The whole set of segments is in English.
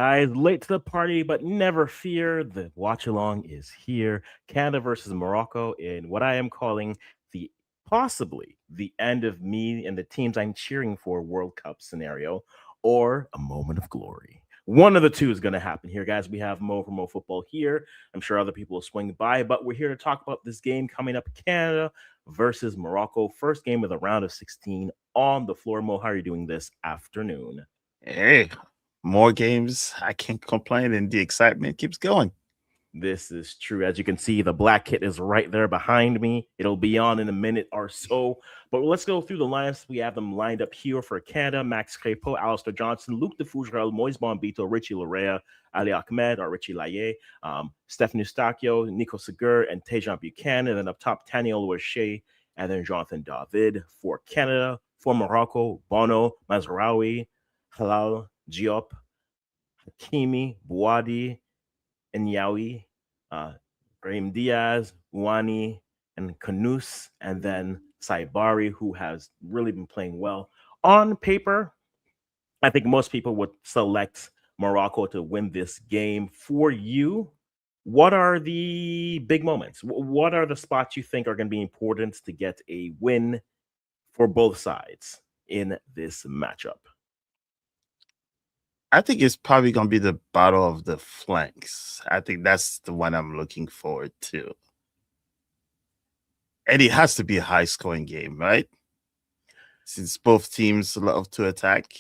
guys. Late to the party, but never fear. The watch along is here. Canada versus Morocco in what I am calling the possibly the end of me and the teams I'm cheering for World Cup scenario or a moment of glory. One of the two is going to happen here, guys. We have Mo from Mo Football here. I'm sure other people will swing by, but we're here to talk about this game coming up Canada versus Morocco. First game of the round of 16 on the floor. Mo, how are you doing this afternoon? Hey, more games. I can't complain, and the excitement keeps going. This is true. As you can see, the black kit is right there behind me. It'll be on in a minute or so. But let's go through the lineups. We have them lined up here for Canada: Max Crepeau, Alistair Johnson, Luc de Fougerel, Moise Bombito, Richie Larea, Ali Ahmed or Richie Laye, Stephen Eustachio, Nico Segur, and Tejan Buchanan. And then up top, Taniel Louache, and then Jonathan David. For Canada, for Morocco, Bono, Mazraoui, Halal, Diop, Hakimi, Bouadi, Inyawi, uh, Brahim Diaz, Wani, and Kanous, and then Saibari, who has really been playing well. On paper, I think most people would select Morocco to win this game. For you, what are the big moments? What are the spots you think are going to be important to get a win for both sides in this matchup? I think it's probably going to be the battle of the flanks. I think that's the one I'm looking forward to. And it has to be a high scoring game, right? Since both teams love to attack.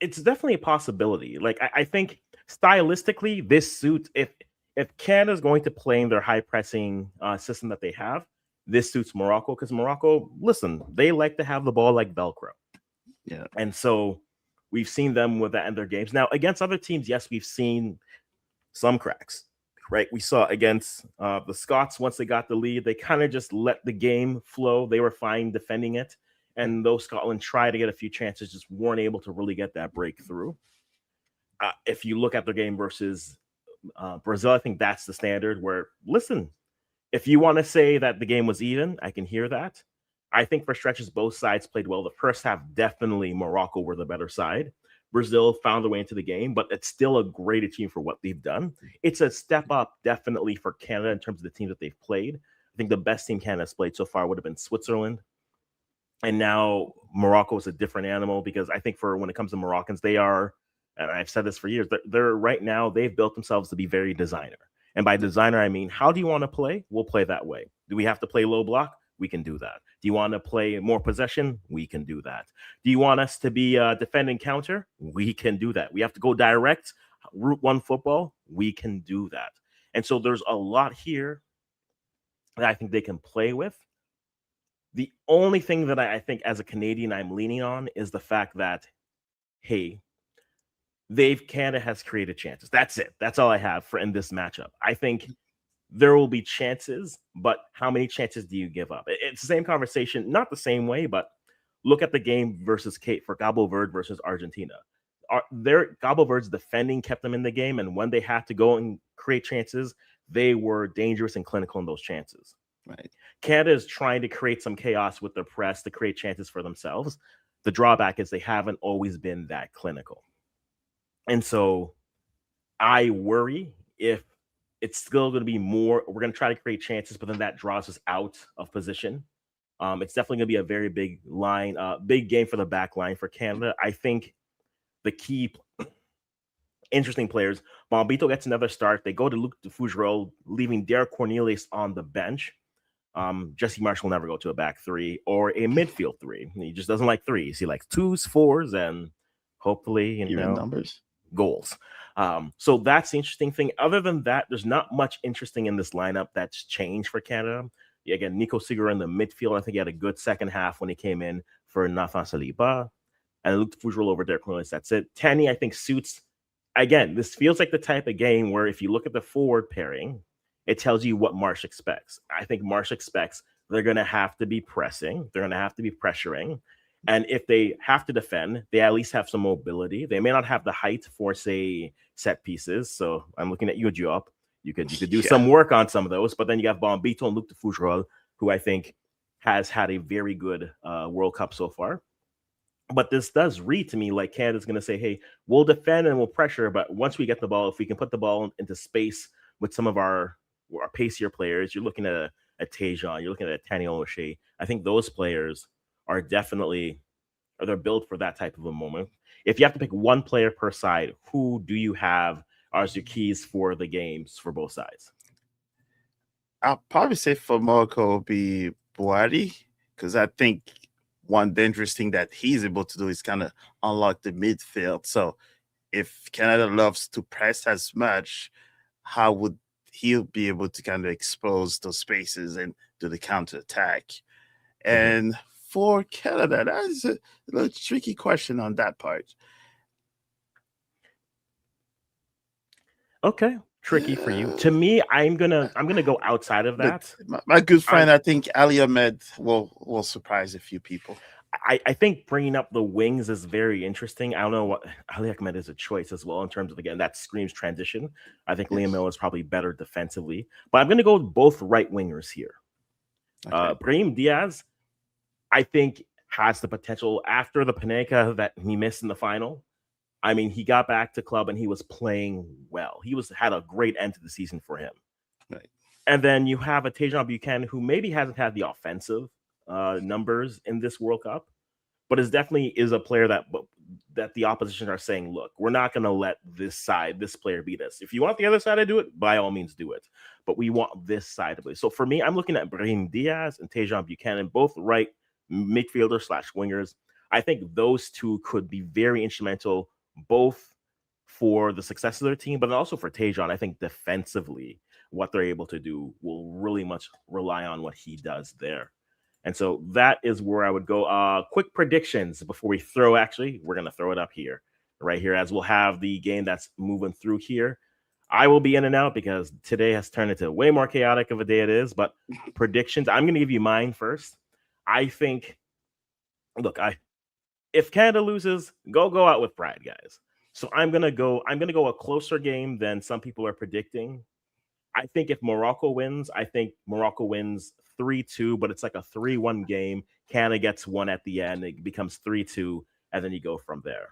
It's definitely a possibility. Like I think stylistically, this suits if Canada's going to play in their high pressing system that they have, this suits Morocco because Morocco, listen, they like to have the ball like Velcro. Yeah. And so we've seen them with that in their games. Now, against other teams, yes, we've seen some cracks, right? We saw against the Scots, once they got the lead, they kind of just let the game flow. They were fine defending it. And though Scotland tried to get a few chances, just weren't able to really get that breakthrough. If you look at their game versus Brazil, I think that's the standard where, listen, if you want to say that the game was even, I can hear that. I think for stretches, both sides played well. The first half, definitely Morocco were the better side. Brazil found their way into the game, but it's still a great achievement for what they've done. It's a step up, definitely, for Canada in terms of the teams that they've played. I think the best team Canada's played so far would have been Switzerland. And now Morocco is a different animal because I think for when it comes to Moroccans, they are, and I've said this for years, they're right now, they've built themselves to be very designer. And by designer, I mean, how do you want to play? We'll play that way. Do we have to play low block? We can do that. Do you want to play more possession? We can do that. Do you want us to be defend and counter? We can do that. We have to go direct, route one football? We can do that. And so there's a lot here that I think they can play with. The only thing that I think as a Canadian I'm leaning on is the fact that, hey, Canada has created chances. That's it. That's all I have for in this matchup. I think there will be chances, but how many chances do you give up? It's the same conversation, not the same way, but look at the game versus Kate for Cabo Verde versus Argentina. Their Cabo Verde's defending kept them in the game, and when they had to go and create chances, they were dangerous and clinical in those chances. Right. Canada is trying to create some chaos with their press to create chances for themselves. The drawback is they haven't always been that clinical. And so I worry if it's still going to be more. We're going to try to create chances, but then that draws us out of position. It's definitely going to be a very big line, big game for the back line for Canada. I think the key interesting players, Bombito gets another start. They go to Luc de Fougerel, leaving Derek Cornelius on the bench. Jesse Marsh will never go to a back three or a midfield three. He just doesn't like threes. He likes twos, fours, and hopefully, Even numbers. Goals. So that's the interesting thing. Other than that, there's not much interesting in this lineup that's changed for Canada. Again, Nico Segur in the midfield. I think he had a good second half when he came in for Nathan Saliba. And Luke Fougerel over Derek Cornelius. That's it. Tanny, I think, suits. Again, this feels like the type of game where if you look at the forward pairing, it tells you what Marsh expects. I think Marsh expects they're going to have to be pressing. They're going to have to be pressuring. And if they have to defend, they at least have some mobility. They may not have the height for, say, set pieces. So I'm looking at you, Diop. You could do some work on some of those. But then you have Bombito and Luc de Fougerel, who I think has had a very good World Cup so far. But this does read to me like Canada's going to say, hey, we'll defend and we'll pressure, but once we get the ball, if we can put the ball into space with some of our pacier players, you're looking at a Tejan, you're looking at a Daniel O'Shea. I think those players are definitely, or they're built for that type of a moment. If you have to pick one player per side, who do you have as your keys for the games for both sides? I'll probably say for Morocco will be Buhari, because I think one dangerous thing that he's able to do is kind of unlock the midfield. So if Canada loves to press as much, how would he be able to kind of expose those spaces and do the counter attack? Mhm. And for Canada, that is a little tricky question on that part. Okay, tricky for you. Uh, To me, I'm gonna go outside of but that. my good I'm friend, I think Ali Ahmed will surprise a few people. I think bringing up the wings is very interesting. I don't know what Ali Ahmed is a choice as well in terms of again that screams transition. I think Liam Yes. Miller is probably better defensively, but I'm going to go with both right wingers here. Okay. Brahim Diaz, I think has the potential after the Panenka that he missed in the final. I mean, he got back to club and he was playing well. He was had a great end to the season for him. Right. And then you have a Tejan Buchanan who maybe hasn't had the offensive numbers in this World Cup, but is definitely is a player that the opposition are saying, look, we're not going to let this player beat us. If you want the other side to do it, by all means do it. But we want this side to play. So for me, I'm looking at Brahim Diaz and Tejan Buchanan, both right midfielders slash wingers. I think those two could be very instrumental, both for the success of their team, but also for Tejan. I think defensively, what they're able to do will really much rely on what he does there. And so that is where I would go. Quick predictions before we throw. Actually, we're gonna throw it up here, right here, as we'll have the game that's moving through here. I will be in and out because today has turned into way more chaotic of a day it is. But predictions, I'm gonna give you mine first. I think, look, I if Canada loses, go out with pride, guys. So I'm gonna go a closer game than some people are predicting. I think if Morocco wins, I think Morocco wins 3-2, but it's like a 3-1 game. Canada gets one at the end. It becomes 3-2, and then you go from there.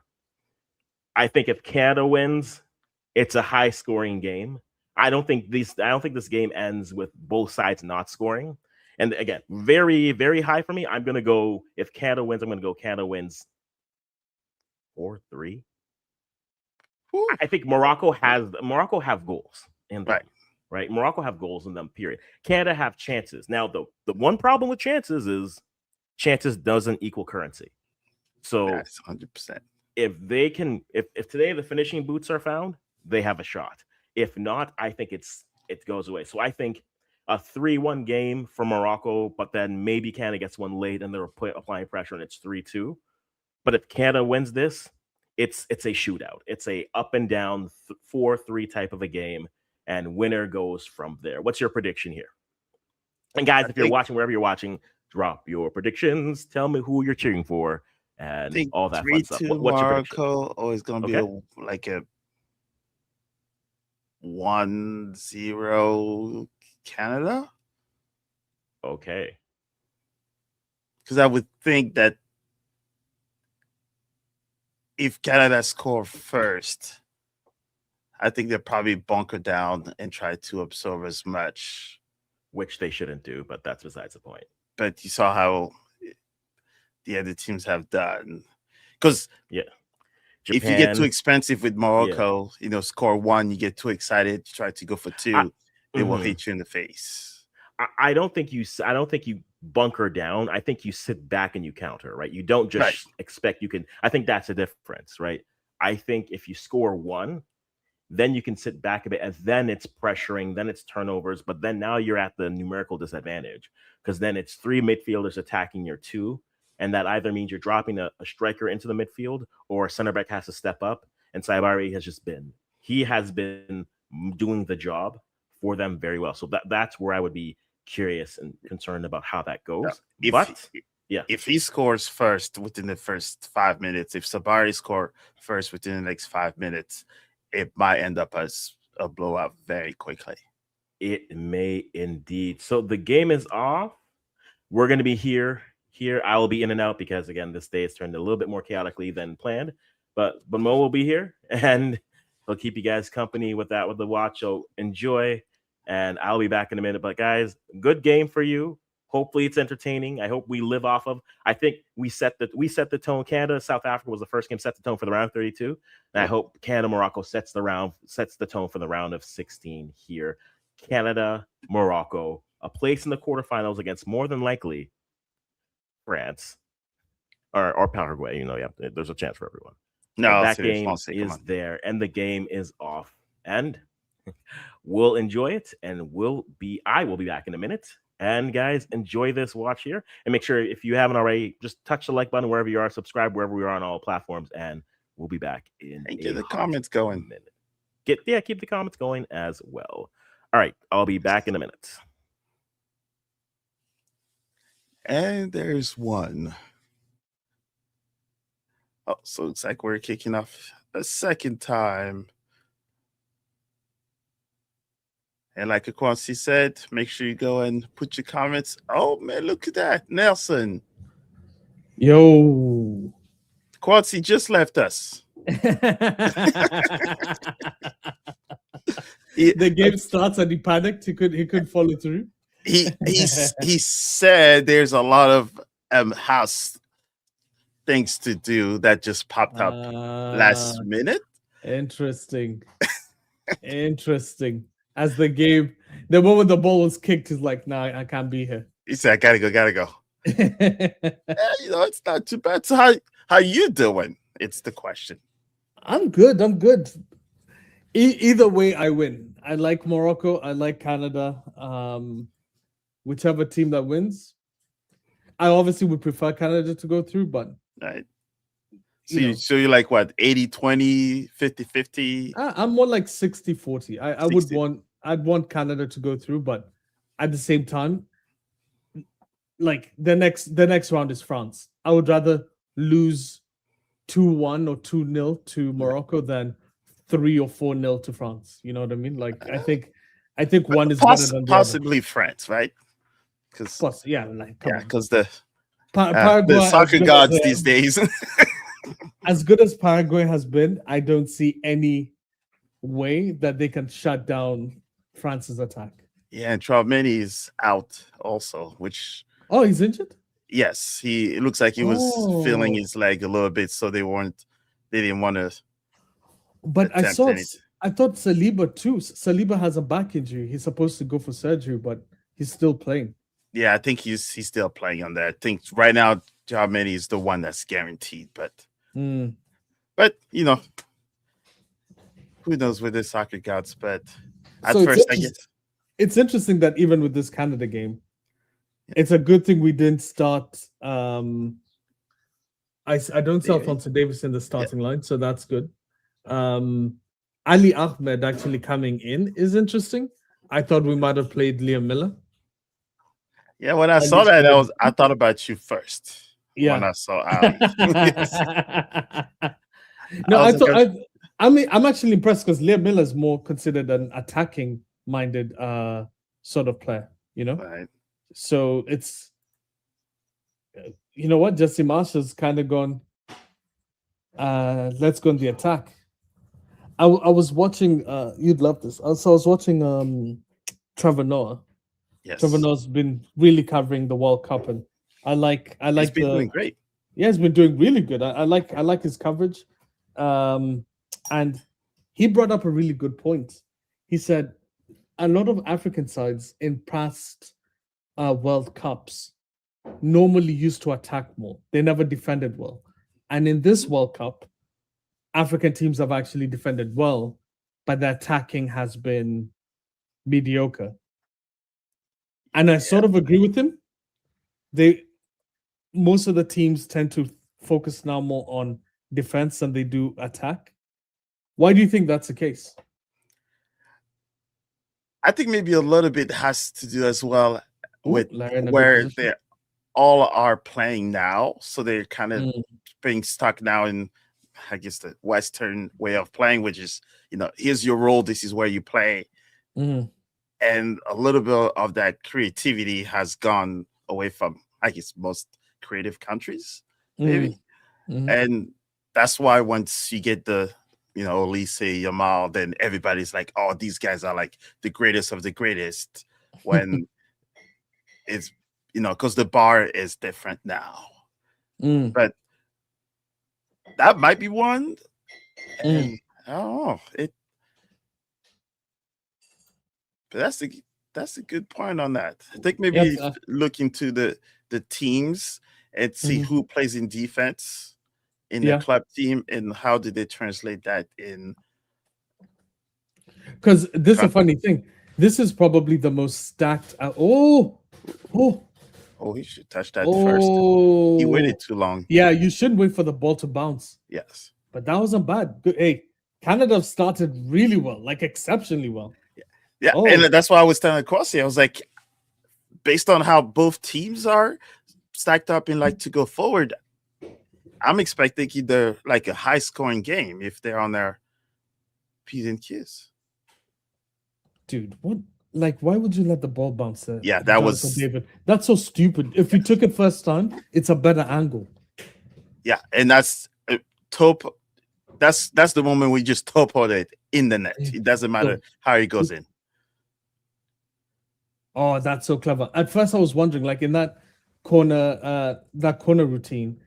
I think if Canada wins, it's a high scoring game. I don't think this game ends with both sides not scoring. And again, very, very high for me. I'm gonna go if Canada wins, I'm gonna go Canada wins 4-3. Whew. I think Morocco have goals in them, Right. right? Morocco have goals in them. Period. Canada have chances. Now, the one problem with chances is chances doesn't equal currency. So That's 100%. if today the finishing boots are found, they have a shot. If not, I think it goes away. So I think a 3-1 game for Morocco, but then maybe Canada gets one late and they're applying pressure and it's 3-2. But if Canada wins this, it's a shootout. It's a up and down 4-3 type of a game, and winner goes from there. What's your prediction here? And guys, I if you're think watching wherever you're watching, drop your predictions. Tell me who you're cheering for and think all that fun stuff. 3-2 What's your prediction? Morocco, or it's gonna be Okay. a 1-0 Canada. Okay. Because I would think that if Canada score first, I think they'll probably bunker down and try to absorb as much. Which they shouldn't do, but that's besides the point. But you saw how the other teams have done. Because Yeah. if you get too Japan. expensive with Yeah. Morocco, score one, you get too excited, you try to go for I, two, they will mhm. hit you in the face. I don't think you bunker down. I think you sit back and you counter, right? You don't Right. just expect you can. I think that's the difference, right? I think if you score one, then you can sit back a bit, and then it's pressuring, then it's turnovers, but then now you're at the numerical disadvantage because then it's three midfielders attacking your two, and that either means you're dropping a striker into the midfield or a center back has to step up. And Saibari has been doing the job for them very well. So that's where I would be curious and concerned about how that Yeah. goes. If But yeah, if he scores first within the first 5 minutes, if Sabari score first within the next 5 minutes, it might end up as a blowout very quickly. it may indeed. So the game is off. We're going to be here here. I will be in and out because again, this day has turned a little bit more chaotically than planned. But Mo will be here and he'll keep you guys company with that with the watch. So enjoy, and I'll be back in a minute. But guys, good game for you. Hopefully it's entertaining. I hope we live off of. I think we set the tone. Canada, South Africa was the first game, set the tone for the round of 32. And I hope Canada, Morocco sets the tone for the round of 16 here. Canada, Morocco, a place in the quarterfinals against more than likely France or Paraguay. Yeah, there's a chance for everyone. No, that serious, game is there, and the game is off, and we'll enjoy it. And I will be back in a minute. And guys, enjoy this watch here, and make sure if you haven't already, just touch the like button wherever you are, subscribe wherever we are on all platforms, and we'll be back in and get the comments going. Minute. Keep the comments going as well. All right, I'll be back in a minute. And there's one. Oh, so it's like we're kicking off a second time. And like Akwasi said, make sure you go and put your comments. Oh, man, look at that. Nelson. Yo. Quancy just left us. The game starts and he panicked. He couldn't follow through. He said there's a lot of house things to do that just popped up last minute. Interesting. Interesting. As the moment the ball was kicked, he's like, "Nah, I can't be here." He said, "I gotta go." It's not too bad. So how you doing? It's the question. I'm good. Either way, I win. I like Morocco. I like Canada. Whichever team that wins, I obviously would prefer Canada to go through, but right. So you're like what, 80-20, 50-50? I'm more like 60-40. I'd want Canada to go through, but at the same time, like the next round is France. I would rather lose 2-1 or 2-0 to Morocco than 3 or 4-0 to France. You know what I mean? Like I think one is better than the possibly other. France, right? Because the soccer gods these days. As good as Paraguay has been, I don't see any way that they can shut down France's attack. Yeah, and Traumeni is out also, which... Oh, he's injured? Yes, it looks like he was feeling his leg a little bit, so they didn't want to... But I thought Saliba too. Saliba has a back injury. He's supposed to go for surgery, but he's still playing. Yeah, I think he's still playing on that. I think right now, Traumeni is the one that's guaranteed, but... But who knows with the soccer gods? But at first, I guess it's interesting that even with this Canada game, it's a good thing we didn't start. I don't see Alphonso Davis in the starting line, so that's good. Ali Ahmed actually coming in is interesting. I thought we might have played Liam Miller. Yeah, when I saw that, I thought about you first. Yeah. When I saw Ali. I'm actually impressed because Liam Miller is more considered an attacking minded sort of player, Right. So it's what, Jesse Marshall's kind of gone, let's go on the attack. I was watching you'd love this. So I was watching Trevor Noah. Yes. Trevor Noah's been really covering the World Cup, and I like he's been doing great. Yeah, he's been doing really good. I like his coverage. And he brought up a really good point. He said a lot of African sides in past World Cups normally used to attack more. They never defended well. And in this World Cup, African teams have actually defended well, but the attacking has been mediocre. And I sort of agree with him. Most of the teams tend to focus now more on defense than they do attack. Why do you think that's the case? I think maybe a little bit has to do as well with where they all are playing now. So they're kind of being stuck now in, I guess, the Western way of playing, which is, here's your role, this is where you play. And a little bit of that creativity has gone away from, I guess, most creative countries, Mm, maybe. mhm. And that's why once you get the, Elise, Yamal, then everybody's like, oh, these guys are like the greatest of the greatest. When it's, because the bar is different now. Mm, But that might be one. mm. And I don't know. But that's a good point on that. I think maybe Yes. look into the teams and see Mhm. who plays in defense in the Yeah, club team and how did they translate that in because this is a country. funny thing. This is probably the most stacked. Oh, Oh, he should touch that first. He oh. waited too long. Yeah, you should wait for the ball to bounce. Yes. But that wasn't bad. Good. Hey, Canada started really well, like exceptionally well. Yeah, and Oh, that's why I was telling Corsi. I was like, based on how both teams are stacked up and like to go forward, I'm expecting either like a high scoring game if they're on their P's and Q's. dude, what? Like, why would you let the ball bounce there, Yeah, that Jonathan was David? That's so stupid. If you took it first time, it's a better angle. and that's top. That's the moment we just topoed it in the net. It doesn't matter So, how it goes in. oh, that's so clever. At first, I was wondering, like in that corner routine,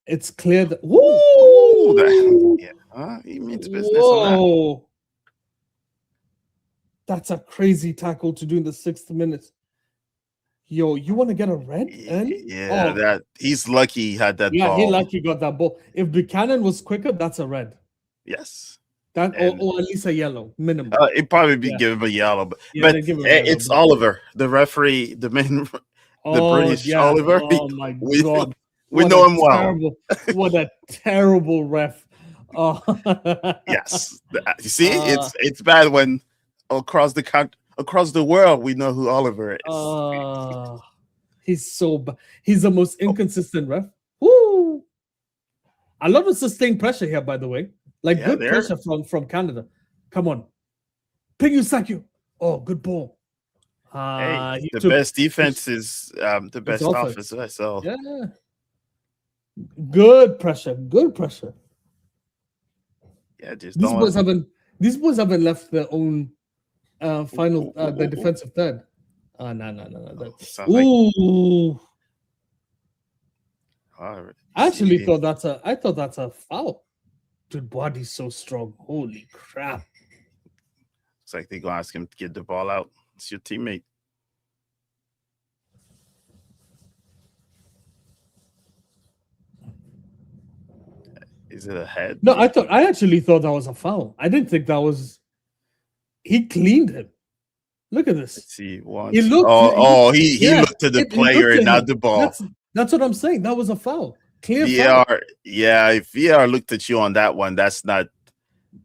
it's clear that Ooh, woo, he means business on that. whoa, that's a crazy tackle to do in the 6th minute. Yo, you want to get a red early? Yeah, Oh, that he's lucky he had that yeah, he ball. lucky got that ball. If Buchanan was quicker, that's a red. Yes, That and or at least a yellow minimum. it'd probably be Yeah, given a yellow, yeah, but they give him a yellow. it's But Oliver, the referee, the main, the oh British yeah, Oliver. oh my We god, we what know a him well. what a terrible ref. Oh, Yes, you see, uh, it's bad when across the world we know who Oliver is. uh, he's so bad. He's the most Oh, inconsistent ref. Woo! I love the sustained pressure here, by the way. Like yeah, good there. pressure from Canada. Come on, Ping you. Oh, good ball. Hey, He the took best defense is the it's best offense. offense. So Yeah, good pressure. Good pressure. yeah, just These don't let boys him. haven't. These boys haven't left their own Ooh, final. ooh, ooh, The ooh, ooh. defensive third. No. Sounds like Ooh, all right. I actually See, thought that's a. I thought that's a foul. Dude, body's so strong. Holy crap! it's like they're gonna ask him to get the ball out. It's your teammate. Is it a head? No, I actually thought that was a foul. I didn't think that was. He cleaned him. Look at this. Let's see He once. looked. He Yeah, looked at the he player looked and at not him. the ball. That's what I'm saying. That was a foul. Clear foul. VR, yeah, if VR looked at you on that one, that's not.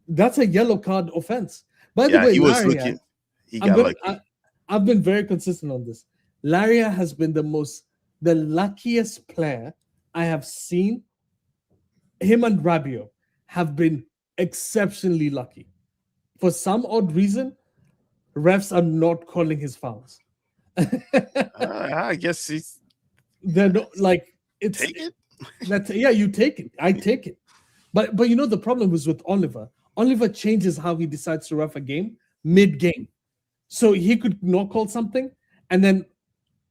That's a yellow card offense. By the Yeah, way, he was Laria, looking. He I'm got gonna. lucky. I've been very consistent on this. Laria has been the luckiest player I have seen. Him and Rabio have been exceptionally lucky. For some odd reason, refs are not calling his fouls. I guess he's They're not like it's take it. that. Yeah, you take it. I take it. But you know the problem was with Oliver. Oliver changes how he decides to ref a game mid-game. So he could not call something, and then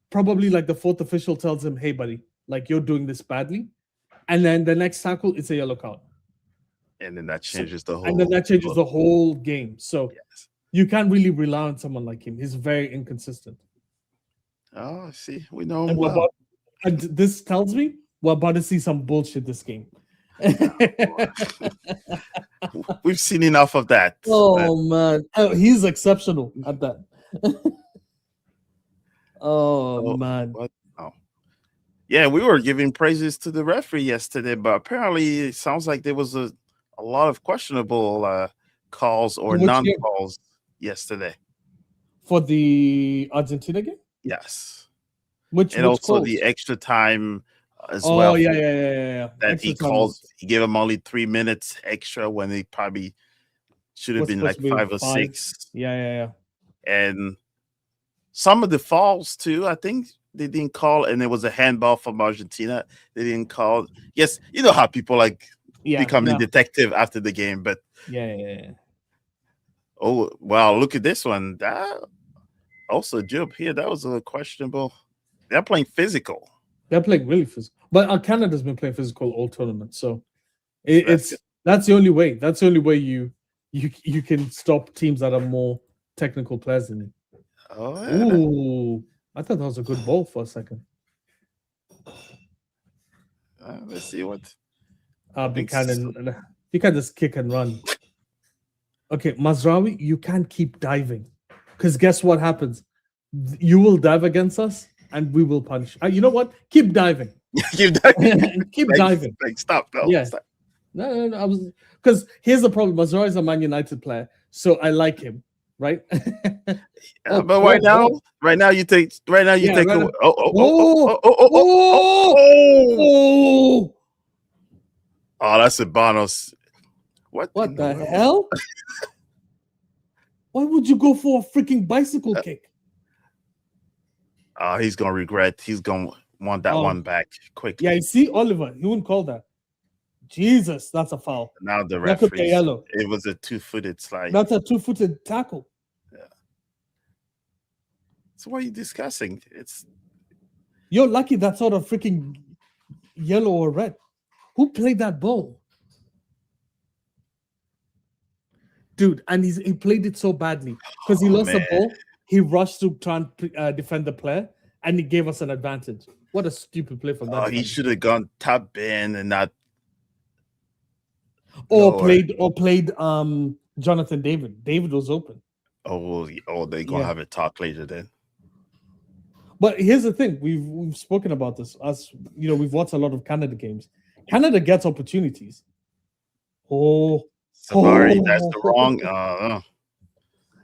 probably like the fourth official tells him, "Hey, buddy, like you're doing this badly," and then the next tackle it's a yellow card, And then that so, changes the and then whole. that changes the whole game. So Yes. you can't really rely on someone like him. He's very inconsistent. Oh, see, we know him And well. and this tells me we're about to see some bullshit this game. We've seen enough of that. Oh man, he's exceptional at that. Oh Oh, man, what? Oh, yeah, we were giving praises to the referee yesterday, but apparently it sounds like there was a lot of questionable calls or which game? non-calls yesterday. For the Argentina game? Yes, Which and also calls? the extra time as Oh well. yeah. That Extra he time called. was He gave him only 3 minutes extra when he probably should have been supposed like to be 5 or 5. 6. Yeah. And some of the falls too. I think they didn't call, and it was a handball from Argentina. They didn't call. Yes, you know how people like Yeah, becoming no. detective after the game, but Yeah. oh wow, look at this one. That also Job here. That was a questionable. They're playing physical. They're playing really physical. But Canada's been playing physical all tournament, so That's it's that's the only way. That's the only way you can stop teams that are more technical players than you. Oh, yeah. Ooh, I thought that was a good ball for a second. Let's see what. Buchanan, you can just kick and run. Okay, Mazraoui, you can't keep diving, because guess what happens? You will dive against us, and we will punish. You know what? Keep diving. Keep diving. Keep Like, diving. Like stop. No, Yeah. stop. No. I was because here's the problem. Mazraoui is a Man United player, so I like him, right? Yeah, but right now you take right away. now. Oh, that's a bonus. What the hell? Why would you go for a freaking bicycle kick? He's gonna regret. He's gonna want that one back quickly. Yeah, you see, Oliver, he wouldn't call that. Jesus, that's a foul. Now the That could be referee. yellow. It was a 2-footed slide. That's a 2-footed tackle. Yeah. So what are you discussing? You're lucky that's not a freaking yellow or red. Who played that ball? Dude, and he played it so badly because he lost the ball. He rushed to try and defend the player, and he gave us an advantage. What a stupid play from that. He should have gone top in and not. Or played Jonathan David. David was open. They're gonna have a talk later then. But here's the thing: we've spoken about this. As you know, we've watched a lot of Canada games. Canada gets opportunities. Sorry, that's the wrong.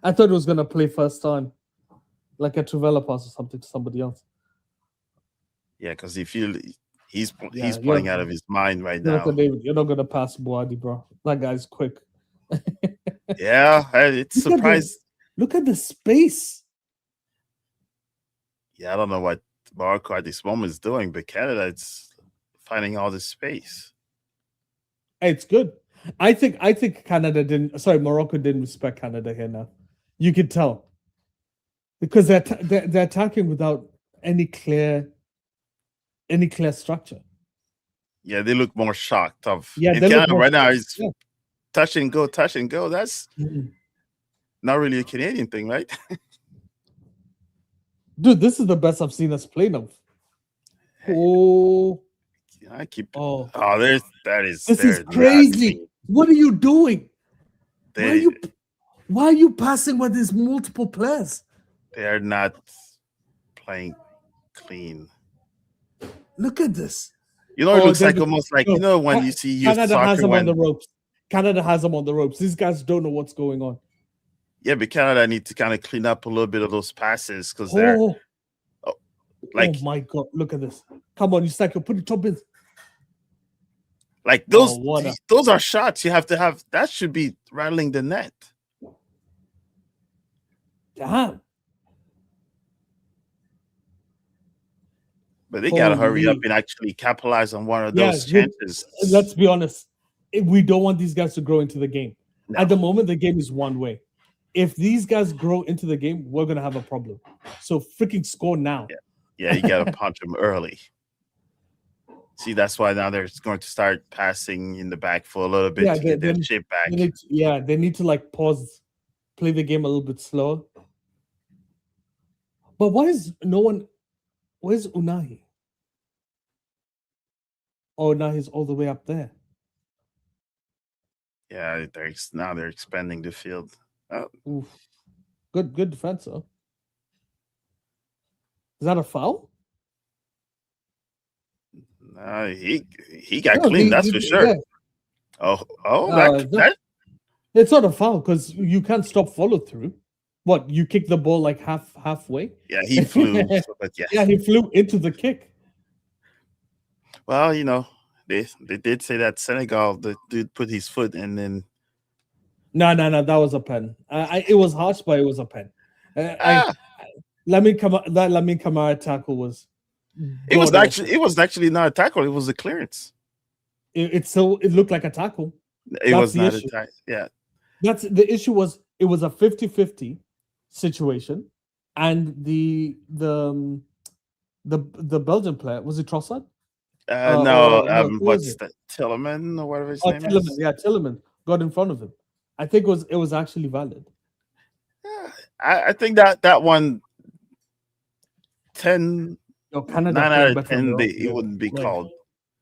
I thought it was gonna play first time, like a Trivela pass or something to somebody else. Yeah, because he's playing out of his mind right now. David, you're not gonna pass Boadi, bro. That guy's quick. Yeah, it's surprised. Look at the space. Yeah, I don't know what Morocco at this moment is doing, but Canada, it's finding all this space. It's good. I think Morocco didn't respect Canada here now. You can tell because they're attacking without any clear structure. Yeah, they look more shocked of. Yeah, Canada right now is touch and go. That's not really a Canadian thing, right? Dude, this is the best I've seen us play now. I keep. This is crazy. What are you doing? Why are you passing when there's multiple players? They're not playing clean. Look at this. You know, it looks like almost like when you see Canada has them on the ropes. Canada has them on the ropes. These guys don't know what's going on. Yeah, but Canada need to kind of clean up a little bit of those passes because they're oh my god! Look at this. Come on, you stack your put it top in. Like those are shots you have to have. That should be rattling the net. Damn. But they gotta hurry up and actually capitalize on one of those chances. Let's be honest. We don't want these guys to grow into the game. No. At the moment, the game is one way. If these guys grow into the game, we're gonna have a problem. So freaking score now. Yeah, you gotta punch them early. See, that's why now they're going to start passing in the back for a little bit to get their shape back. They need to like pause, play the game a little bit slower. But why is no one? Where's Unahi? Oh, Unahi's all the way up there. Yeah, they're expanding the field. Oof. Good defense, though. Is that a foul? He got clean, that's for sure. Yeah. It's not a foul because you can't stop follow through. What, you kick the ball like halfway? Yeah, he flew. Yeah, he flew into the kick. Well, they did say that Senegal, the dude put his foot and then. No, that was a pen. It was harsh, but it was a pen. Lamine Kamara tackle was. It was god-awful. actually not a tackle. It was a clearance. It looked like a tackle. It That's was the not a issue. tackle. Yeah. That's the issue. It was a 50-50 situation, and the Belgian player, was it Trossard? No, Who was what's it? that? Tillman or whatever his Oh, name Tilleman. is. Yeah, Tilleman got in front of him. I think it was actually valid. Yeah, I think that one 10, Yo, Canada 9 out playing of better 10, than Morocco, it wouldn't be like, called.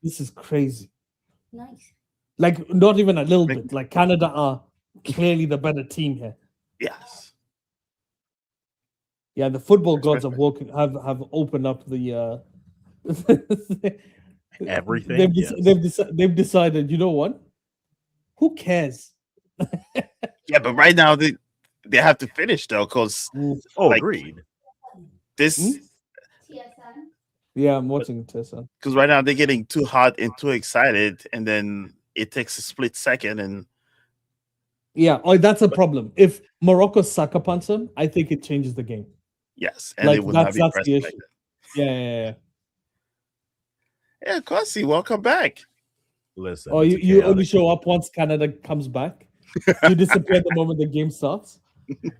this is crazy. Nice. Like, not even a little Like- bit. Like, Canada are clearly the better team here. Yes. Yeah, the football gods Respect. have opened up the Everything, They've, yes. they've decided. You know what? Who cares? Yeah, but right now they have to finish though, because Oh, like- agreed. this TSN. Yeah, I'm watching Tessa. because right now they're getting too hot and too excited, and then it takes a split second, and Yeah, that's a problem. If Morocco sucker punts them, I think it changes the game. yes, and Like, it would not be that's pressed the like issue. that. Yeah. Yeah, Kwasi, welcome back. Listen. Oh, it's a you only chaotic show game. up once Canada comes back. You disappear the moment the game starts.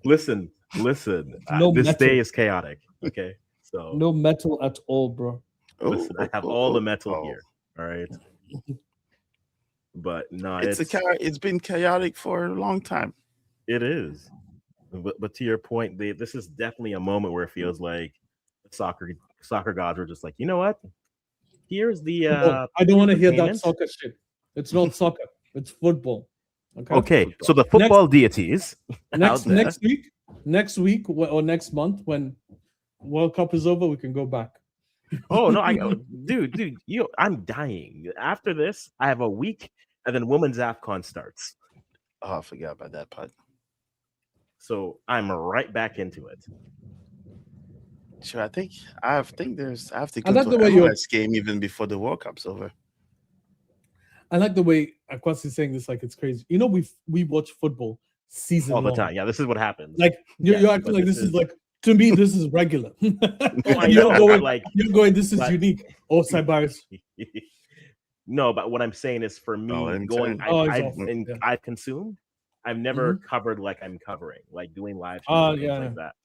Listen. No This metal. day is chaotic. Okay, so No metal at all, bro. listen, I have all the metal here. All right, but no, It's been chaotic for a long time. it is. But to your point, this is definitely a moment where it feels like the soccer gods were just like, you know what? Here's the I don't want to hear that payment. soccer shit. It's not soccer. It's football. Okay, so the football deities out there. Next week or next month when World Cup is over, we can go back. Oh no, dude, I'm dying. After this, I have a week, and then Women's AFCON starts. Oh, I forgot about that part. So I'm right back into it. Sure, I think I have to I go like to the a way you're- MLS game even before the World Cup's over. I like the way Akwasi is saying this like it's crazy. You know, we watch football season All the long. time. Yeah, this is what happens. Like you're Yes, acting but like this this is is- like, to me this is regular. I you're know, going like- you're going this is but- unique. Oh, Cybars. No, but what I'm saying is for me I'm going, saying- Oh, it's yeah. I've consumed. I've never covered like I'm covering, like doing live streams Oh, and things yeah. like that.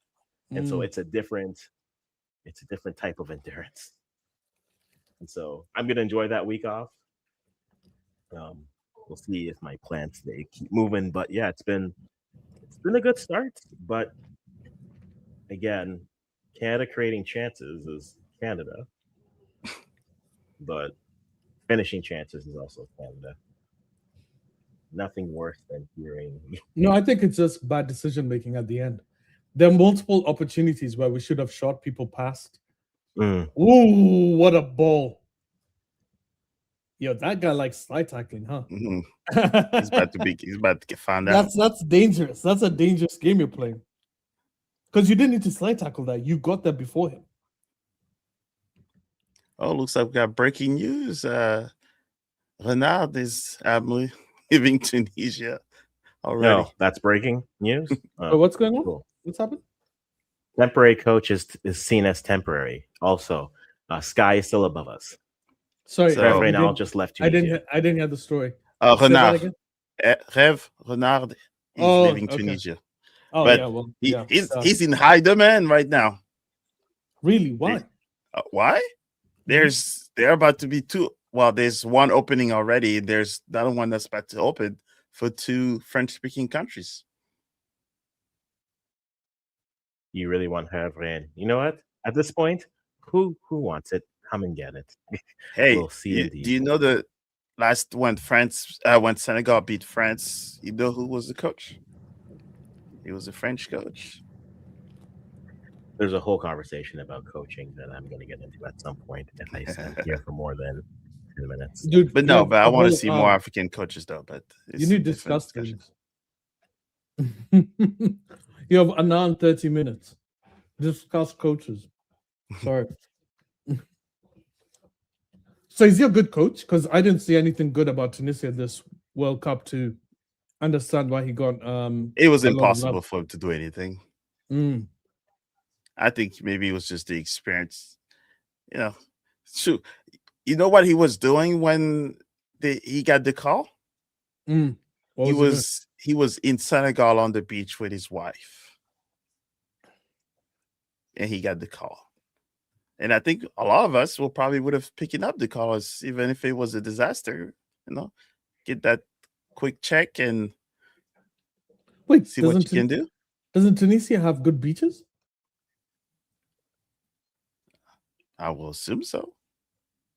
And so Mm. it's a different type of endurance. And so I'm gonna enjoy that week off. We'll see if my plans they keep moving, but yeah, it's been a good start. But again, Canada creating chances is Canada, but finishing chances is also Canada. Nothing worse than hearing. No, I think it's just bad decision making at the end. There are multiple opportunities where we should have shot people past. Ooh, what a ball. Yo, that guy likes slide tackling, huh? Mhm. He's about to get found out. That's dangerous. That's a dangerous game you're playing. Because you didn't need to slide tackle that. You got there before him. Oh, looks like we got breaking news. Renard is leaving Tunisia already. No, that's breaking news. Wait, what's going on? Cool. What's happened? Temporary coach is seen as temporary. Also, Sky is still above us. Sorry, So- Rev I Reynal didn't- just left I didn't. Tunisia. I didn't hear the story. Say that Renard. again? Renard is Oh, leaving okay. Tunisia. Oh But yeah, well, He- yeah. he's in high demand right now. Really? Why? Why? They're about to be two. Well, there's one opening already. There's another one that's about to open for two French-speaking countries. You really want Hervé? You know what? At this point, who wants it? Come and get it. Hey, We'll see indeed. do you know the last when Senegal beat France? You know who was the coach? He was a French coach. There's a whole conversation about coaching that I'm going to get into at some point if I stand here for more than 10 minutes. Dude, But you no, have but I a want to whole see more African coaches though. But it's You a need to different discuss discussion. things. You have an hour and 30 minutes. Discuss coaches. Sorry. So is he a good coach? Because I didn't see anything good about Tunisia this World Cup to understand why he got It was a lot of impossible love. for him to do anything. Mm. I think maybe it was just the experience. You know, shoot. You know what he was doing when he got the call? Mm. What He was he doing? was in Senegal on the beach with his wife, and he got the call. And I think a lot of us will probably would have picking up the calls, even if it was a disaster. You know, get that quick check and Wait, see what you can do. doesn't Tunisia have good beaches? I will assume so.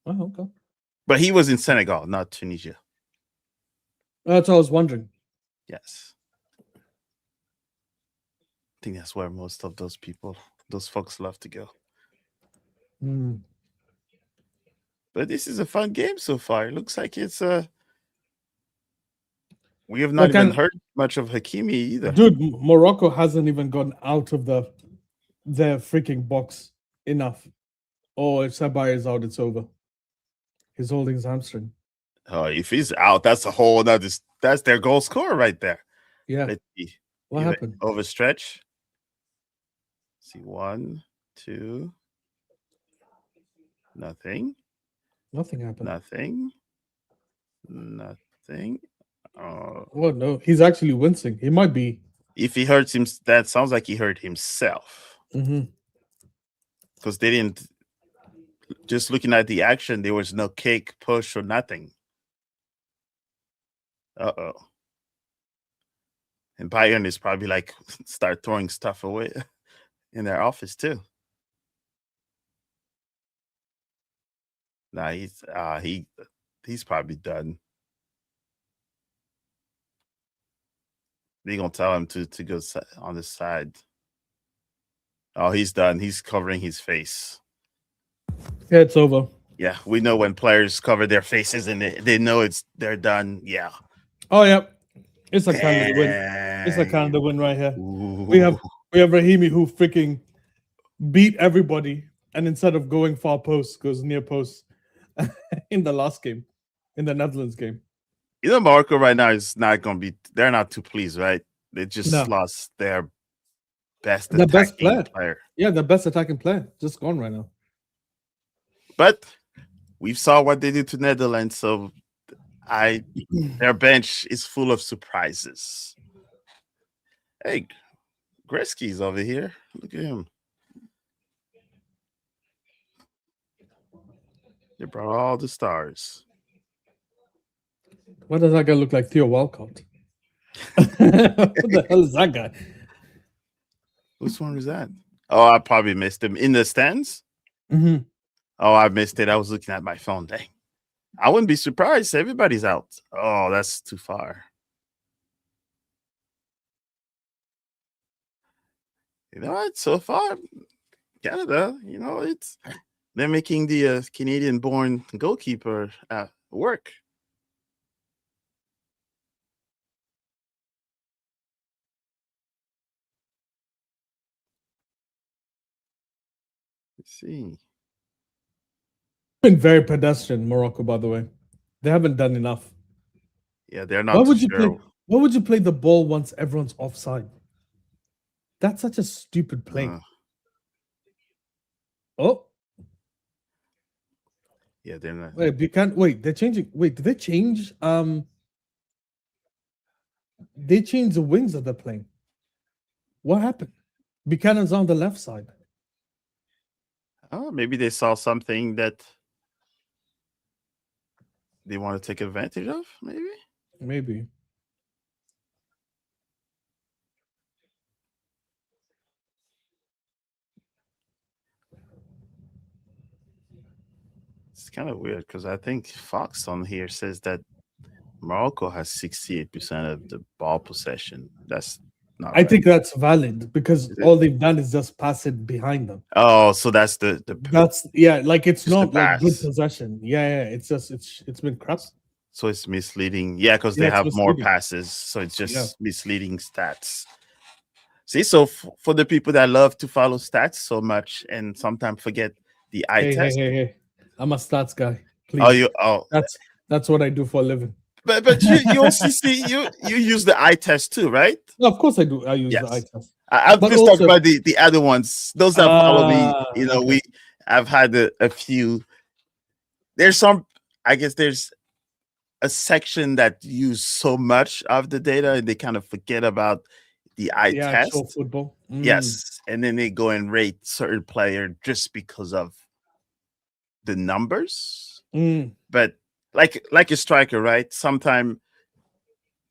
Oh, okay. But he was in Senegal, not Tunisia. That's what I was wondering. Yes. I think that's where most of those folks love to go. Hmm. But this is a fun game so far. It looks like it's we have But not even heard much of Hakimi either. Dude, Morocco hasn't even gone out of their freaking box enough. Oh, if Sabai is out, it's over. He's holding his hamstring. Oh, if he's out, that's a whole other. That's their goal scorer right there. Yeah. Let's see. What happened? Overstretch. See, 1, 2. Nothing. Nothing happened. Nothing. Oh no, he's actually wincing. He might be. If he hurts him, that sounds like he hurt himself. Mm-hmm. Because they didn't. Just looking at the action, there was no kick, push, or nothing. Uh-oh. And Bayern is probably like start throwing stuff away in their office too. Nah, he's probably done. They're gonna tell him to go on the side. Oh, he's done. He's covering his face. Yeah, it's over. Yeah, we know when players cover their faces and they know they're done. Yeah. Oh yeah, it's a Canada win. It's a Canada win right here. Ooh. We have Rahimi who freaking beat everybody, and instead of going far post, goes near post in the last game, in the Netherlands game. You know, Morocco right now is not going to be. They're not too pleased, right? They just lost their best player. Yeah, the best attacking player just gone right now. But we saw what they did to Netherlands, so their bench is full of surprises. Hey, Gretzky's over here. Look at him. They brought all the stars. Why does that guy look like Theo Walcott? What the hell is that guy? Which one was that? Oh, I probably missed him. In the stands? Mm-hmm. Oh, I missed it. I was looking at my phone. Dang. I wouldn't be surprised. Everybody's out. Oh, that's too far. You know what? So far, Canada, they're making the Canadian-born goalkeeper work. Let's see. Been very pedestrian, Morocco, by the way. They haven't done enough. Yeah, they're not. Why would you play the ball once everyone's offside? That's such a stupid play. Oh. Yeah, they're not. Wait, you can't wait. They're changing. Wait, did they change? They changed the wings that they're playing. What happened? Buchanan's on the left side. Oh, maybe they saw something that they want to take advantage of, Maybe. It's kind of weird because I think Fox on here says that Morocco has 68% of the ball possession. That's not I right. think that's valid because all they've done is just pass it behind them. Oh, so that's the like it's not like good possession. Yeah, it's just it's been crap. So it's misleading. Yeah, because they have more passes, so it's just misleading stats. See, so for the people that love to follow stats so much and sometimes forget the eye test. Hey. I'm a stats guy. Please. That's what I do for a living. But you also see you use the eye test too, right? No, of course I do. I use the eye test. I'm But just talking also, about the other ones. Those that follow me, okay. I've had a few. There's some. I guess there's a section that use so much of the data and they kind of forget about the eye The actual test. football. Yes, and then they go and rate certain player just because of the numbers. But like a striker, right? Sometimes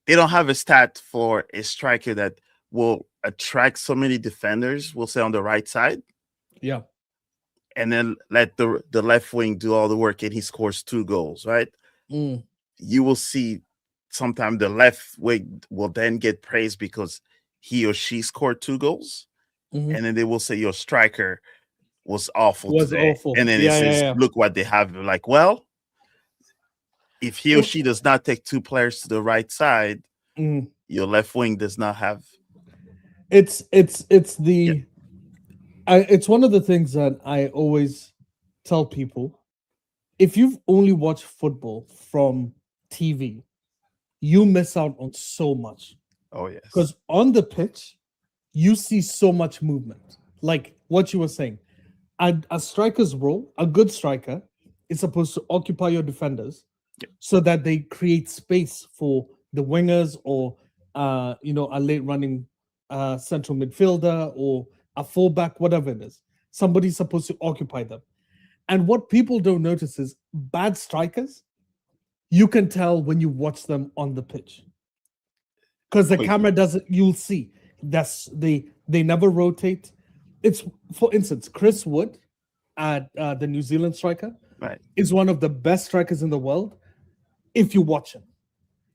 they don't have a stat for a striker that will attract so many defenders, we'll say on the right side, Yeah. and then let the left wing do all the work and he scores 2 goals, right? You will see sometimes the left wing will then get praised because he or she scored 2 goals. And then they will say your striker was awful Was today. awful. And then it Yeah, says, yeah. look what they have. Like, well, if he or Well- she does not take 2 players to the right side, Mm. your left wing does not have. It's the it's one of the things that I always tell people. If you've only watched football from TV, you miss out on so much. Oh, yes. Because on the pitch, you see so much movement. Like what you were saying, a striker's role, a good striker, is supposed to occupy your defenders so that they create space for the wingers or a late running central midfielder or a fullback, whatever it is. Somebody's supposed to occupy them. And what people don't notice is bad strikers, you can tell when you watch them on the pitch. Because the camera doesn't, you'll see. They never rotate. It's, for instance, Chris Wood, the New Zealand striker, Right. is one of the best strikers in the world. If you watch him,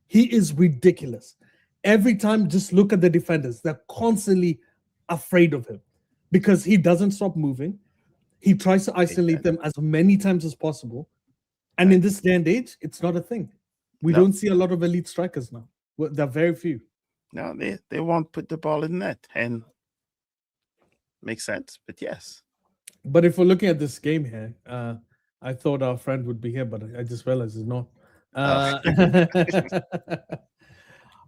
he is ridiculous. Every time, just look at the defenders. They're constantly afraid of him because he doesn't stop moving. He tries to isolate them as many times as possible. And in this day and age, it's not a thing. We don't see a lot of elite strikers now. There are very few. No, they won't put the ball in the net. And makes sense. But yes. But if we're looking at this game here, I thought our friend would be here, but I just realized he's not.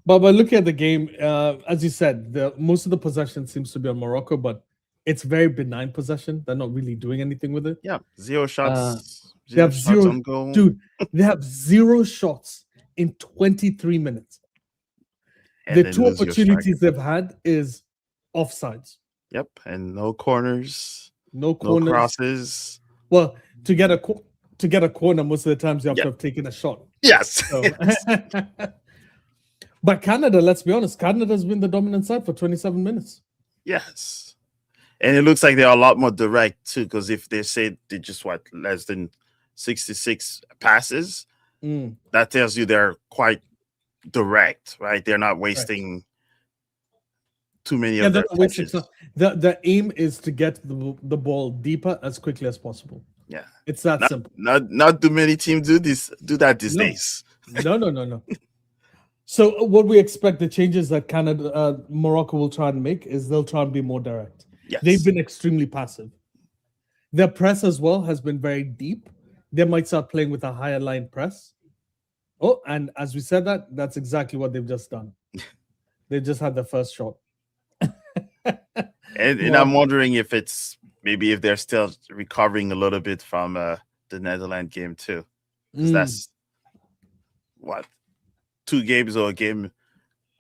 But by looking at the game, as you said, most of the possession seems to be on Morocco, but it's very benign possession. They're not really doing anything with it. Yeah, 0 shots. They have shots on goal. Dude, they have 0 shots in 23 minutes. And the 2 opportunities they've had is offsides. Yep, and no corners, no crosses. Well, to get a corner, most of the times you have to have taken a shot. Yes. So. But Canada, let's be honest, Canada's been the dominant side for 27 minutes. Yes. And it looks like they're a lot more direct too, because if they say they just less than 66 passes, that tells you they're quite direct, right? They're not wasting too many of their touches. The aim is to get the ball deeper as quickly as possible. Yeah, it's that simple. Not too many teams do that these days. No. So what we expect, the changes that Morocco will try and make is they'll try and be more direct. Yes. They've been extremely passive. Their press as well has been very deep. They might start playing with a higher line press. Oh, and as we said that's exactly what they've just done. They just had the first shot. and I'm wondering if if they're still recovering a little bit from the Netherlands game too. Because that's what, 2 games or a game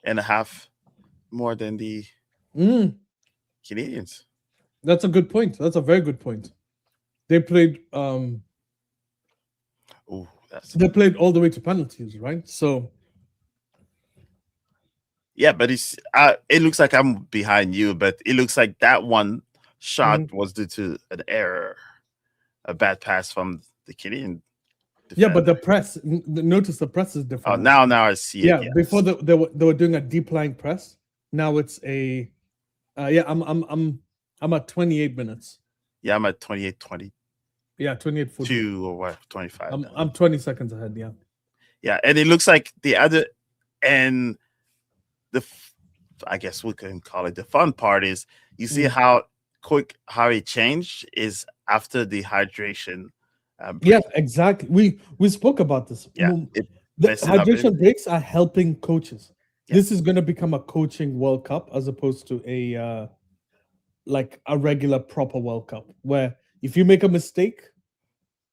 and a half more than the Canadians. That's a good point. That's a very good point. They played they played all the way to penalties, right? So yeah, but it looks like I'm behind you, but it looks like that one shot was due to an error, a bad pass from the Canadian defender. Yeah, but the press, notice the press is different. Oh, now I see it. Yeah, before they were doing a deep lying press. Now it's a I'm at 28 minutes. Yeah, I'm at 28-20. Yeah, 28-40. 2 or what? 25. I'm 20 seconds ahead. Yeah. Yeah, and it looks like the other, and I guess we can call it the fun part is you see how quick how it changed is after the hydration. Yeah, exactly. We spoke about this. Yeah, the hydration breaks are helping coaches. This is going to become a coaching World Cup as opposed to a like a regular proper World Cup, where if you make a mistake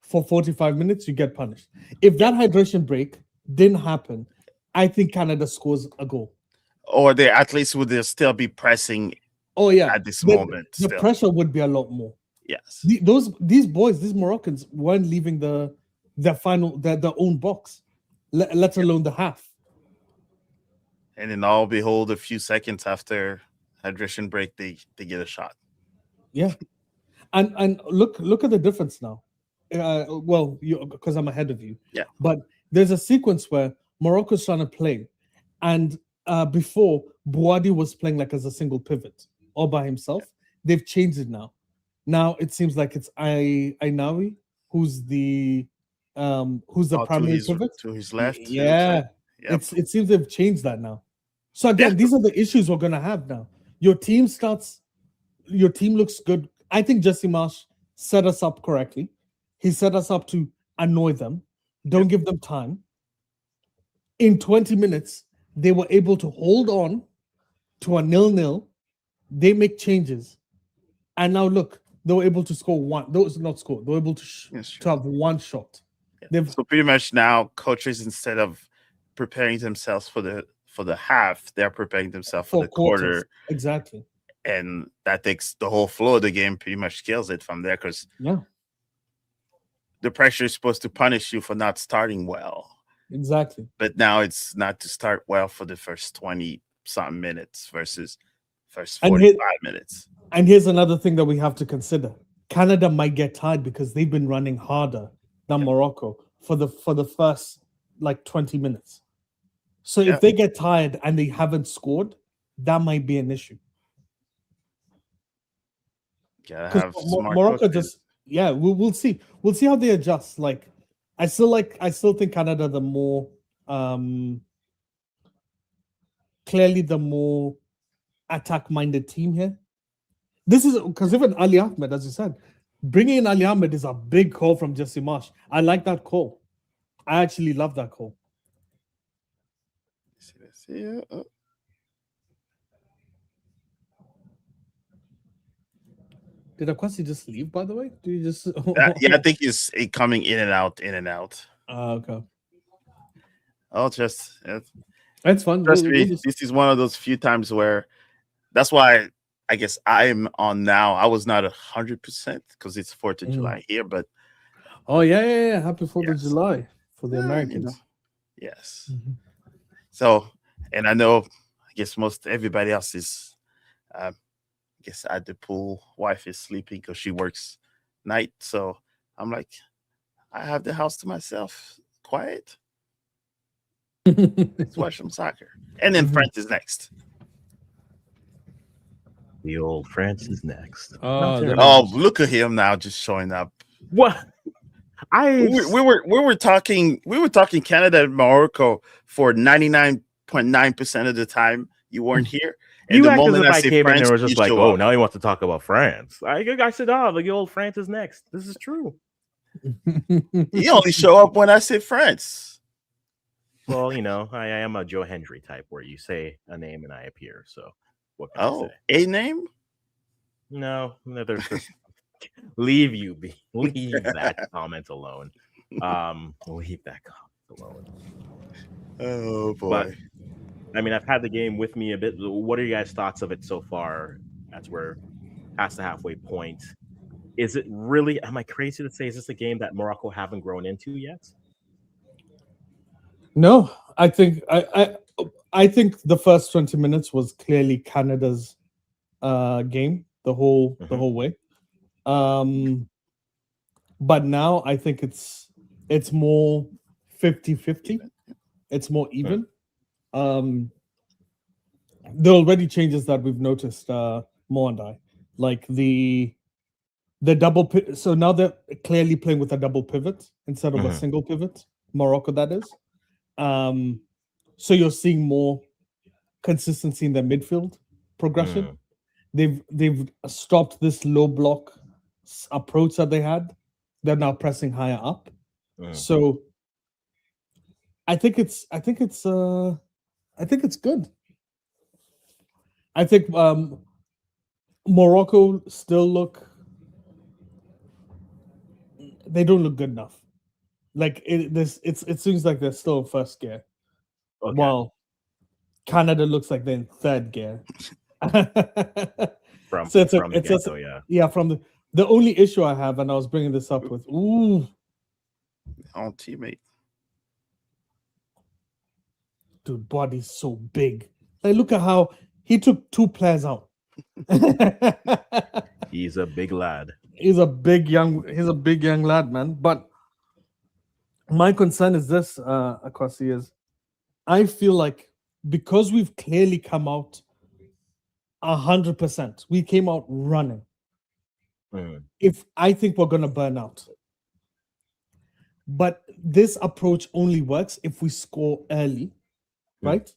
for 45 minutes, you get punished. If that hydration break didn't happen, I think Canada scores a goal. Or they at least would they still be pressing Oh yeah, at this moment. the Still, pressure would be a lot more. yes. These boys, these Moroccans, weren't leaving their own box, let alone the half. And then all behold, a few seconds after hydration break, they get a shot. Yeah, and look at the difference now. Well, because I'm ahead of you. Yeah. But there's a sequence where Morocco's trying to play, and before Bouadi was playing like as a single pivot all by himself. They've changed it now. Now it seems like it's Ainawi who's the primary pivot to his left. Yeah, Yep. it seems they've changed that now. So again, these are the issues we're gonna have now. Your team looks good. I think Jesse Marsh set us up correctly. He set us up to annoy them. Don't give them time. In 20 minutes, they were able to hold on to a 0-0. They make changes. And now look, they were able to score one. Those not score. They were able to have one shot. So pretty much now, coaches, instead of preparing themselves for the half, they're preparing themselves for the quarters. quarter. Exactly. And that takes the whole flow of the game, pretty much kills it from there, because the pressure is supposed to punish you for not starting well. Exactly. But now it's not to start well for the first 20-something minutes versus first 45 minutes. And here's another thing that we have to consider. Canada might get tired because they've been running harder than Morocco for the first like 20 minutes. So if they get tired and they haven't scored, that might be an issue. Because Morocco we'll see. We'll see how they adjust. I still think Canada the more clearly the more attack-minded team here. This is because even Ali Ahmed, as you said, bringing in Ali Ahmed is a big call from Jesse Marsh. I like that call. I actually love that call. Let's see. Did Akwasi just leave, by the way? Do you just I think he's coming in and out. Okay. Oh, that's fun. Trust me, this is one of those few times where that's why I guess I'm on now. I was not 100% because it's 4th of July here, but happy 4th of July for the Americans. Yes. Mm-hmm. So, and I know, I guess most everybody else is, I guess at the pool. Wife is sleeping because she works night. So I'm like, I have the house to myself, quiet. Let's watch some soccer, and then France is next. The old France is next. Look at him now, just showing up. What? We were talking Canada and Morocco for 99.9% of the time you weren't here. And you act as if I came in there was just like, oh, now he wants to talk about France. I said, the old France is next. This is true. You only show up when I say France. Well, I am a Joe Hendry type where you say a name and I appear. So what can I say? A name? No, there's just leave that comment alone. Leave that comment alone. Oh boy. But, I've had the game with me a bit. What are you guys' thoughts of it so far? That's where past the halfway point. Is it really, am I crazy to say, is this a game that Morocco haven't grown into yet? No, I think I think the first 20 minutes was clearly Canada's game the whole way. But now I think it's more 50-50. It's more even. There are already changes that we've noticed, Mo and I, like the double pivot. So now they're clearly playing with a double pivot instead of a single pivot. Morocco, that is. So you're seeing more consistency in their midfield progression. They've stopped this low block approach that they had. They're now pressing higher up. So I think it's I think it's good. I think Morocco still they don't look good enough. Like it seems like they're still in first gear. Okay. While Canada looks like they're in third gear. From So it's from the it's just get-go, yeah. yeah, from the only issue I have, and I was bringing this up with On teammate. dude, body's so big. Like look at how he took 2 players out. He's a big lad. He's a big young lad, man. But my concern is this, across the years. I feel like because we've clearly come out 100%, we came out running. Mm. If I think we're gonna burn out. But this approach only works if we score early, right?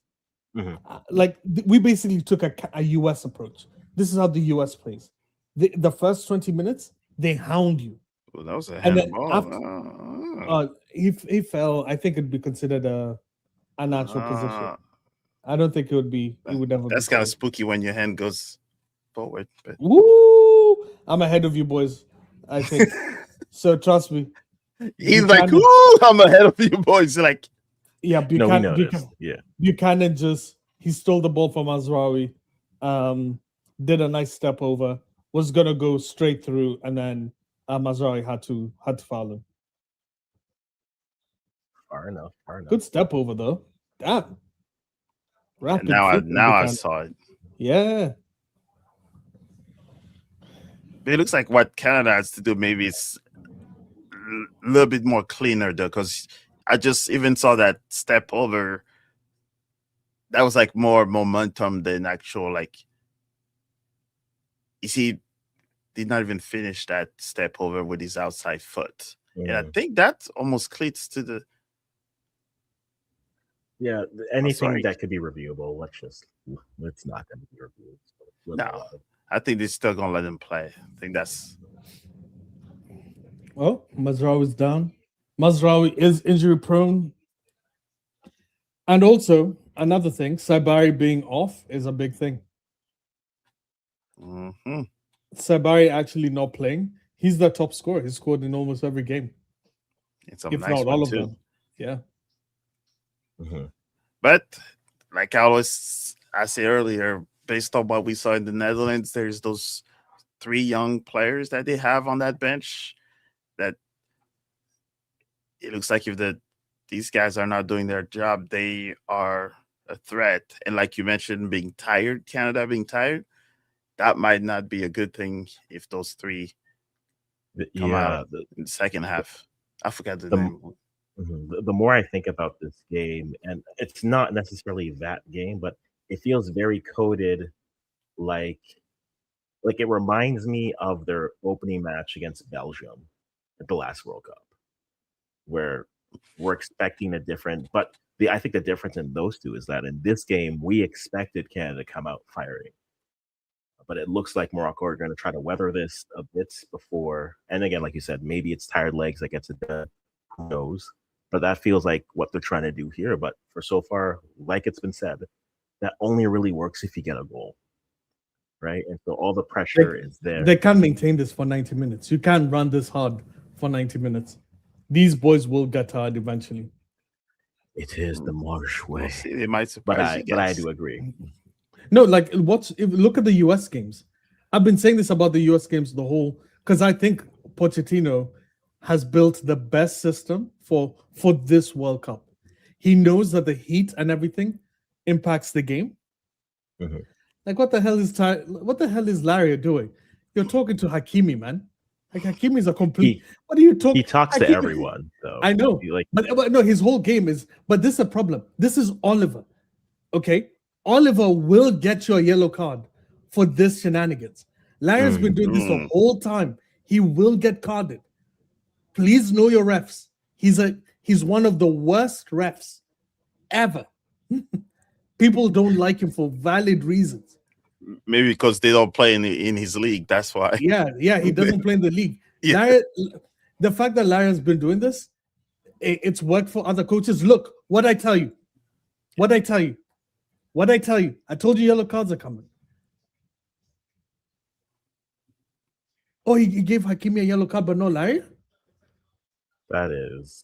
Mhm. We basically took a US approach. This is how the US plays. The first 20 minutes, they hound you. Well, that was a And then handball. after- he fell. I think it'd be considered a natural position. I don't think it would be. It would never. That's be kind of called. spooky when your hand goes forward. But Woo! I'm ahead of you boys. I think. So trust me. he's like, Buchanan- "Ooh, I'm ahead of you boys." You're like, Yeah, No, we Buchanan, noticed. Yeah. Buchanan he stole the ball from Azraoui, did a nice step over, was gonna go straight through, and then Azraoui had to foul him. Far enough. Good step over though. Damn. Rapid now feet from I Buchanan. saw it. Yeah. But it looks like what Canada has to do maybe is a little bit more cleaner though, because I just even saw that step over. That was like more momentum than actual like. You see, did not even finish that step over with his outside foot, and I Mm. think that almost cleats to the. Yeah, anything sorry. that could be reviewable, let's not going to be reviewed. No. I think they're still gonna let him play. I think that's. Well, Mazraoui is down. Mazraoui is injury prone. And also, another thing, Sabari being off is a big thing. Mhm. Sabari actually not playing. He's the top scorer. He's scored in almost every game, It's a if nice not all one of too. them. Yeah. Mhm. But like I said earlier, based on what we saw in the Netherlands, there's those 3 young players that they have on that bench that it looks like if these guys are not doing their job, they are a threat. And like you mentioned, being tired, Canada being tired, that might not be a good thing if those 3 come Yeah, out in the second half. I forgot the the- name. the more I think about this game, and it's not necessarily that game, but it feels very coded, like it reminds me of their opening match against Belgium at the last World Cup, where we're expecting a different. But I think the difference in those two is that in this game we expected Canada to come out firing, but it looks like Morocco are going to try to weather this a bit before. And again, like you said, maybe it's tired legs that gets it done. Who knows? But that feels like what they're trying to do here. But for so far, like it's been said, that only really works if you get a goal, right? And so all the pressure is there. They can't maintain this for 90 minutes. You can't run this hard for 90 minutes. These boys will get tired eventually. It is the Marsh way. We'll see. They might But surprise you I guys. do agree. No, like look at the US games. I've been saying this about the US games because I think Pochettino has built the best system for this World Cup. He knows that the heat and everything impacts the game. Mhm. Like what the hell is Larry doing? You're talking to Hakimi, man. Like Hakimi's a complete. What are you talking? He talks to Hakimi- everyone, though. I know, He, like, but no, his whole game is. But this is a problem. This is Oliver. Okay, Oliver will get you a yellow card for this shenanigans. Larry's been doing this the whole time. He will get carded. Please know your refs. He's one of the worst refs ever. People don't like him for valid reasons. Maybe because they don't play in his league. That's why. Yeah, he doesn't play in the league. Yeah. Larry, the fact that Larry has been doing this, it's worked for other coaches. Look, what I tell you. What'd I tell you? I told you yellow cards are coming. Oh, he gave Hakimi a yellow card, but no Larry? That is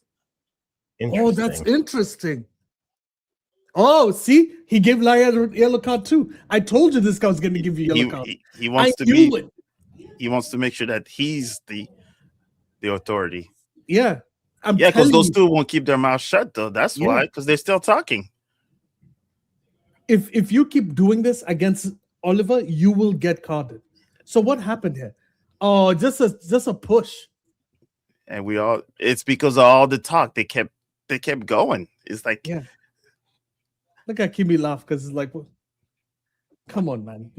Oh, that's interesting. interesting. Oh, see, he gave Larry a yellow card too. I told you this guy was going to give you a yellow card. He I wants to knew be. it. He wants to make sure that he's the authority. Yeah, I'm Yeah, because telling those you, two won't keep their mouth shut though. That's Yeah. why, because they're still talking. if you keep doing this against Oliver, you will get carded. So what happened here? Oh, just a push. And it's because of all the talk. They kept going. It's like, Yeah. Look at Kimi laugh because it's like, well, come on, man.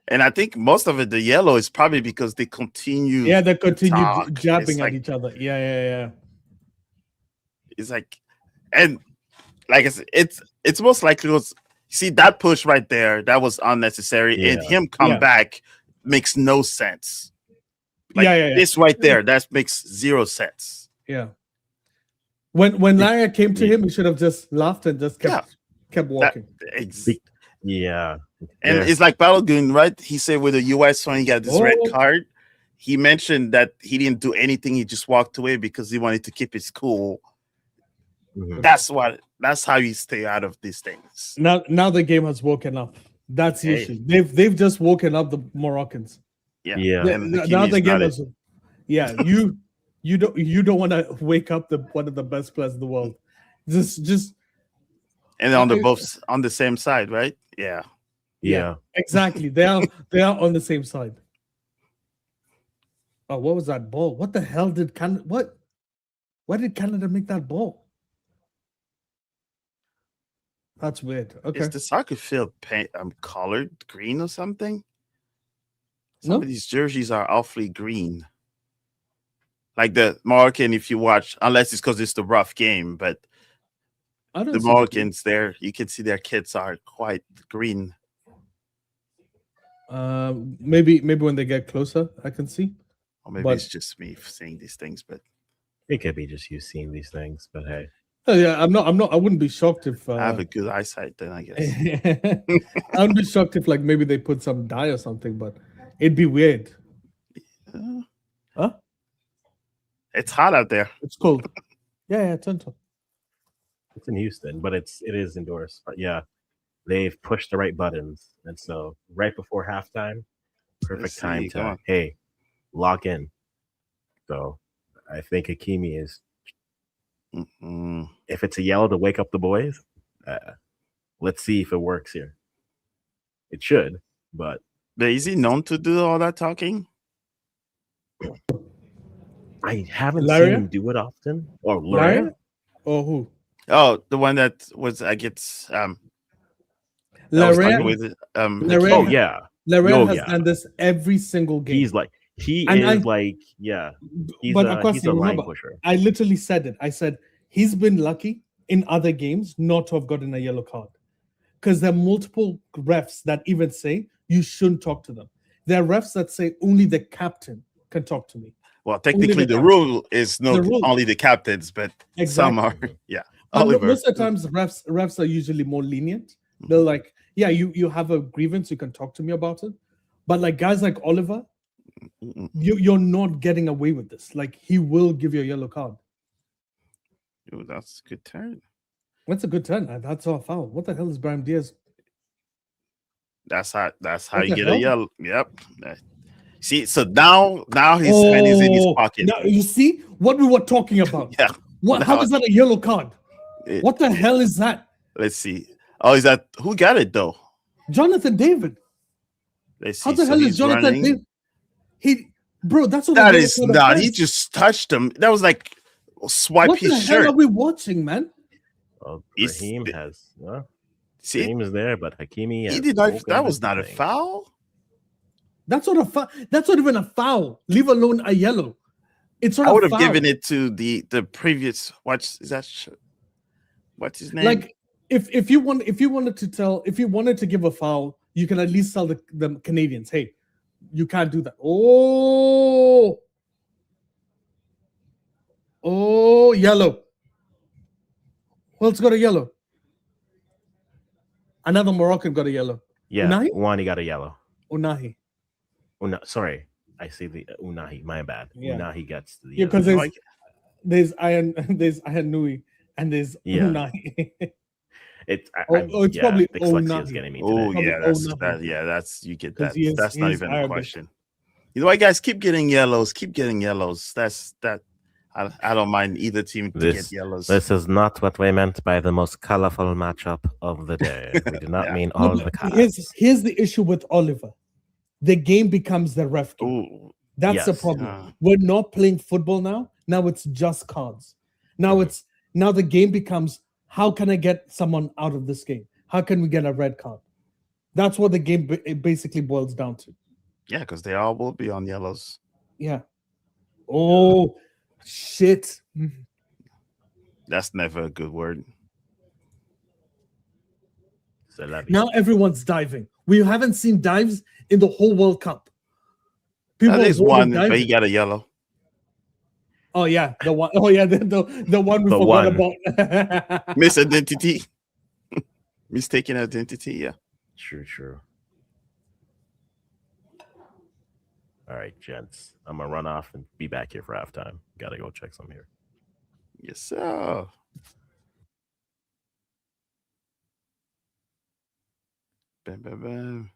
and I think most of it, the yellow is probably because they continue. Yeah, they continue talk. jabbing It's at like- each other. Yeah. It's like, and like I said, it's most likely was. See that push right there, that was unnecessary, and Yeah. him come Yeah. back makes no sense. Like, Yeah. this right there, that makes zero sense. Yeah. When Lara came to Yeah. him, he should have just laughed and just kept walking. Yeah. And Yeah. it's like Balogun, right? He said with the US when he got this red Oh. card, he mentioned that he didn't do anything. He just walked away because he wanted to keep his cool. Mhm. That's how you stay out of these things. Now the game has woken up. That's the Hey. issue. They've just woken up the Moroccans. Yeah. Yeah. And Now Hakimi the is game not has. Yeah, you don't want to wake up one of the best players in the world. Just and on I- on the same side, right? Yeah. Yeah. exactly. They are on the same side. Oh, what was that ball? What the hell did Canada? What? Why did Canada make that ball? That's weird. Okay. Is the soccer field colored green or something? Some No? of these jerseys are awfully green. Like the Moroccan, if you watch, unless it's because it's the rough game, but I don't the see Moroccans there, you can see their kits are quite green. Maybe when they get closer, I can see. Or maybe But- it's just me saying these things, but It could be just you seeing these things, but hey. Oh, yeah, I'm not. I wouldn't be shocked if. I have a good eyesight then, I guess. I wouldn't be shocked if, like, maybe they put some dye or something, but it'd be weird. Uh, Huh? It's hot out there. It's cold. Yeah, turn to. It's in Houston, but it is indoors. But yeah, they've pushed the right buttons, and so right before halftime, perfect Let's see, time go to on. lock in. So I think Hakimi is. Mm. If it's a yellow to wake up the boys, let's see if it works here. It should, but But is he known to do all that talking? I haven't Laria? seen him do it often. Or Laria? Laria? Or who? Oh, the one that was, I guess, that was talking Larea. with Larea- Oh yeah, Larea Oh, has yeah. done this every single game. he's like he And is I- like yeah. He's but a Akwasi, line remember, pusher. I literally said it. I said he's been lucky in other games not to have gotten a yellow card because there are multiple refs that even say you shouldn't talk to them. There are refs that say only the captain can talk to me. well, technically the the captain. rule is The rule. only the captains, but some are, yeah. But Oliver. most of the times, refs are usually more lenient. They're like, yeah, you have a grievance, you can talk to me about it. But like guys like Oliver, Mm-mm. you're not getting away with this. Like he will give you a yellow card. Ooh, that's a good turn. That's a good turn. That's our foul. What the hell is Brahim Diaz? That's how What you the get hell? a yellow. Yep. See, so now his hand is in his pocket. Now, you see what we were talking about. Yeah. What? How Now- is that a yellow card? It- What the hell is that? Let's see. Oh, is that who got it though? Jonathan David. Let's see. How the So hell is he's Jonathan running. David? Bro, that's what That a yellow is card not. He offense. just touched him. That was like swipe What his the hell shirt. are we watching, man? Well, He's- Raheem has See, Raheem is there, but Hakimi he has did not. woken That up was into not a things. foul. That's not a foul. That's not even a foul. Leave alone a yellow. It's not I a would have foul. given it to the previous. What's his name? Like if you wanted to give a foul, you can at least tell the Canadians, hey, you can't do that. Oh, yellow. Well, it's got a yellow. Another Moroccan got a yellow. Yeah, Unahi? Wani got a yellow. Unahi. Sorry, I see the Unahi. My bad. Yeah. Unahi gets the Yeah, yellow. because there's Ayan Nui and there's Yeah. Unahi. It's It's probably dyslexia is Unahi. getting me Oh today. yeah, Probably that's you get 'Cause that. he is- That's he not is even a Arabic. question. You know what, guys? Keep getting yellows. Keep getting yellows. That's that. I don't mind either team to get yellows. This is not what we meant by the most colorful matchup of the day. We did not Yeah. mean No, all but the cards. here's the issue with Oliver. The game becomes the ref game. Ooh, That's the Yes. problem. Yeah. We're not playing football now. Now it's just cards. Now Mhm. now the game becomes how can I get someone out of this game? How can we get a red card? That's what the game it basically boils down to. Yeah, because they all will be on yellows. Yeah. Oh shit. That's never a good word. C'est la vie. Now everyone's diving. We haven't seen dives in the whole World Cup. At least avoided one, but diving. he got a yellow. Oh yeah, the one. Oh yeah, the one we The forgot one. about. Misidentity. Mistaken identity. Yeah. True. All right, gents. I'm gonna run off and be back here for halftime. Gotta go check some here. Yes, sir. Bam, bam, bam.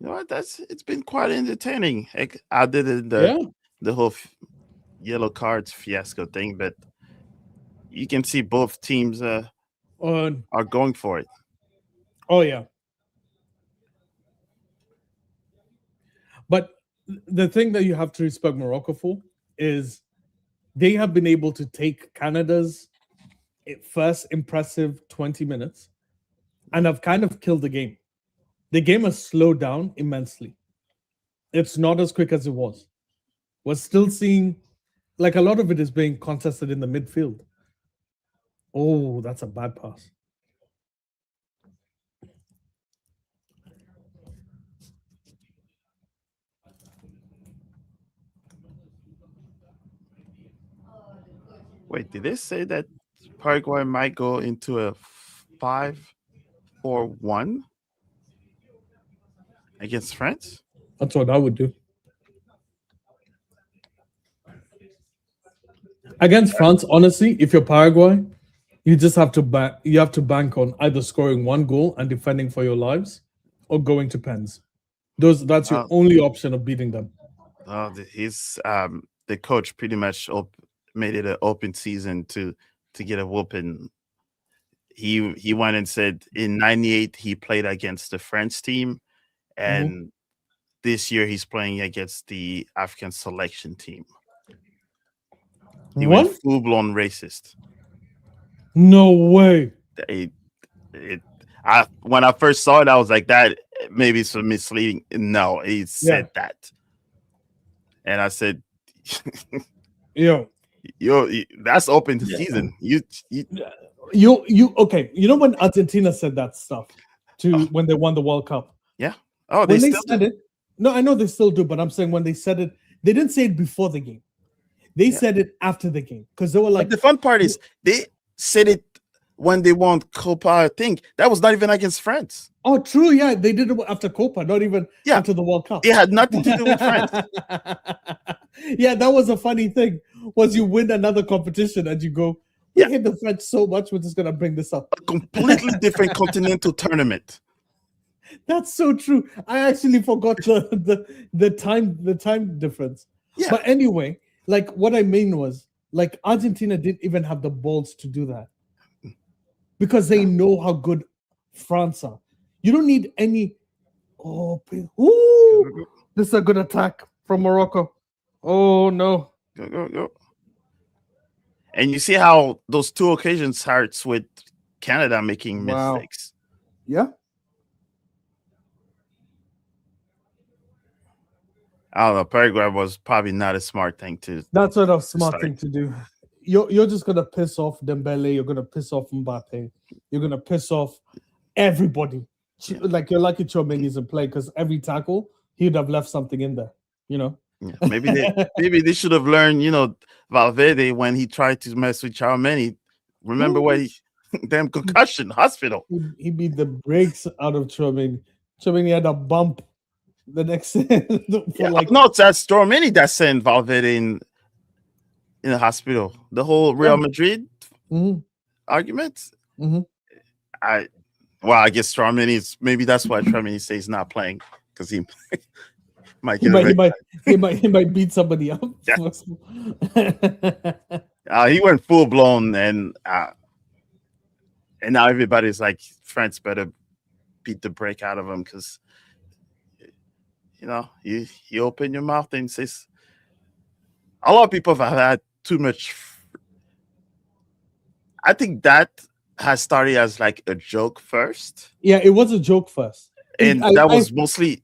You know what? It's been quite entertaining. I did it the whole yellow cards fiasco thing, but you can see both teams are going for it. Oh yeah. But the thing that you have to respect Morocco for is they have been able to take Canada's first impressive 20 minutes and have kind of killed the game. The game has slowed down immensely. It's not as quick as it was. We're still seeing, like, a lot of it is being contested in the midfield. Oh, that's a bad pass. Wait, did they say that Paraguay might go into a 5-4-1 against France? That's what I would do. Against France, honestly, if you're Paraguay, you just have to bank on either scoring one goal and defending for your lives, or going to pens. That's your only option of beating them. The coach pretty much made it an open season to get a whooping. He went and said in '98 he played against the French team, and this year he's playing against the African selection team. He went full blown racist. No way. When I first saw it, I was like, that maybe some misleading. No, he said that, and I said, yo, that's open to season. You okay? You know when Argentina said that stuff when they won the World Cup? Yeah. Oh, when they said it. No, I know they still do, but I'm saying when they said it, they didn't say it before the game. They said it after the game because they were like. But the fun part is they said it when they won Copa. I think that was not even against France. Oh, true. Yeah, they did it after Copa, not even after the World Cup. It had nothing to do with France. Yeah, that was a funny thing. Was you win another competition and you go, we hate the French so much, we're just gonna bring this up. A completely different continental tournament. That's so true. I actually forgot the time difference. Yeah. But anyway, like what I mean was, like Argentina didn't even have the balls to do that because they know how good France are. You don't need any. Oh, ooh, this is a good attack from Morocco. Oh no. Go. And you see how those two occasions starts with Canada making mistakes. Yeah. I don't know. Paraguay was probably not a smart thing to. That's not a smart thing to do. You're just gonna piss off Dembele. You're gonna piss off Mbappe. You're gonna piss off everybody. Yeah. Like you're lucky Tchouaméni isn't playing because every tackle he'd have left something in there. You know. Yeah. Maybe they should have learned. Valverde when he tried to mess with Tchouaméni, Remember what he damn concussion hospital. He beat the brakes out of Chouameni. Chouameni had a bump the next for Yeah, like no, that's Stormini that sent Valverde in the hospital. The whole Real Madrid Mhm, argument. mhm. I guess Stormini maybe that's why Stormini says he's not playing because he might He get might, he a red might, he might beat somebody up. Yeah. He went full blown and now everybody's like, France better beat the break out of him because you open your mouth and says a lot of people have had too much. I think that has started as like a joke first, Yeah, it was a joke first. and that was mostly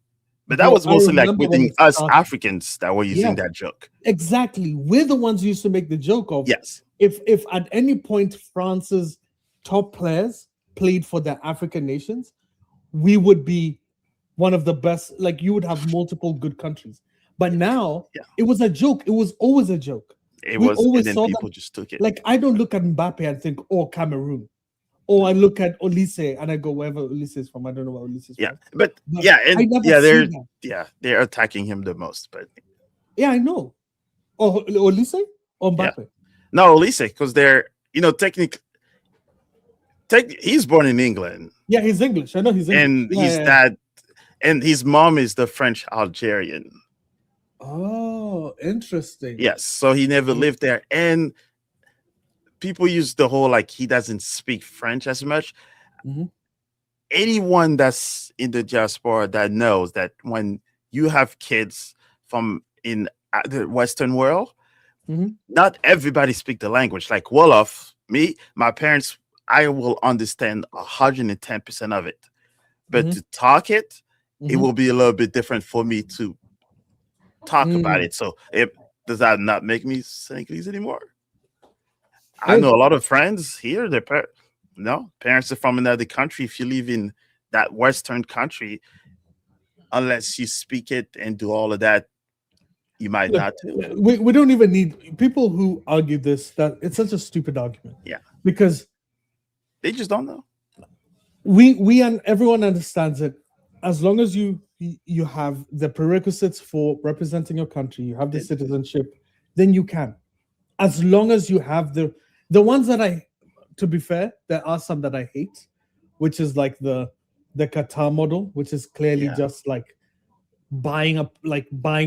like remember when within it us started. Africans that were using Yes. that joke. Exactly. We're the ones who used to make the joke of Yes, if at any point France's top players played for the African nations, we would be one of the best. Like you would have multiple good countries. But now Yeah. it was a joke. It was always a joke. it We was, always and then saw people that. just took it. Like I don't look at Mbappe and think, oh, Cameroon. Or I look at Olise and I go, wherever Olise is from. I don't know what Olise is Yeah, from. but But yeah, I and never see that. they're attacking him the most. But Yeah, I know. Or Olise or Yeah. Mbappe. no, Elise, because they're technically, he's born in England, Yeah, he's English. I know he's English. and Yeah, his yeah. dad and his mom is the French Algerian. Oh, interesting. Yes, so he never lived there, and people use the whole like he doesn't speak French as much. Mhm. Anyone that's in the diaspora that knows that when you have kids from in the Western world, Mhm. not everybody speak the language. Like Wolof, my parents, I will understand 110% of it, but Mhm. to talk it, it Mhm. will be a little bit different for me to talk about it. So does that not make me Senegalese anymore? I Hey. know a lot of friends here. Their parents are from another country. If you live in that Western country, unless you speak it and do all of that, you might Look, not do. we don't even need people who argue this, that it's such a stupid argument. Yeah. Because They just don't know. we and everyone understands it. As long as you have the prerequisites for representing your country, you have the citizenship, then you can. As long as you have the ones that to be fair, there are some that I hate, which is like the Qatar model, which is clearly Yeah. just like buying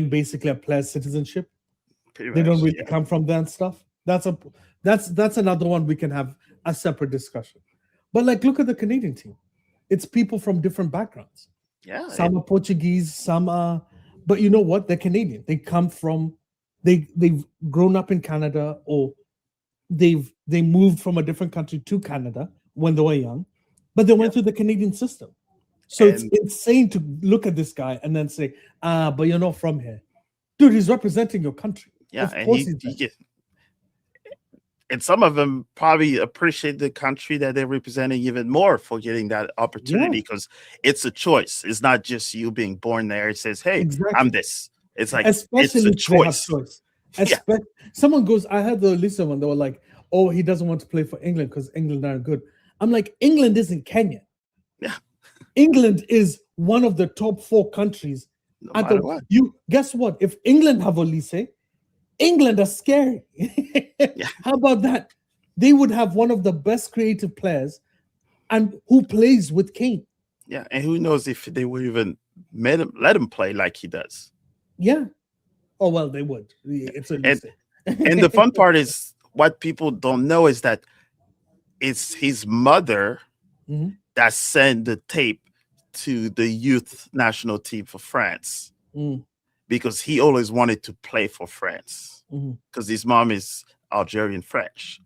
basically a player's citizenship. Pretty They much, don't really yeah. come from there and stuff. That's another one we can have a separate discussion. But like, look at the Canadian team. It's people from different backgrounds. Yeah. Some are Portuguese, some are, but you know what? They're Canadian. They come from, they've grown up in Canada, or they moved from a different country to Canada when they were young, but they went through the Canadian system. So it's insane to look at this guy and then say, but you're not from here. Dude, he's representing your country. Yeah, Of and course and some of them probably appreciate the country that they're representing even more for getting that opportunity, because it's a choice. It's not just you being born there. It says, hey, Exactly. I'm this. It's like, especially it's a choice. Someone goes, I had the Lisa one, they were like, oh, he doesn't want to play for England because England aren't good. I'm like, England isn't Kenya. Yeah. England is one of the top 4 countries. No matter what. You guess what? If England have Olise, England are scary. How about that? They would have one of the best creative players, and who plays with Kane. Yeah, and who knows if they would even let him play like he does. Yeah. Oh well, they would. It's Olise. And the fun part is, what people don't know is that it's his mother that sent the tape to the youth national team for France, because he always wanted to play for France, because his mom is Algerian French.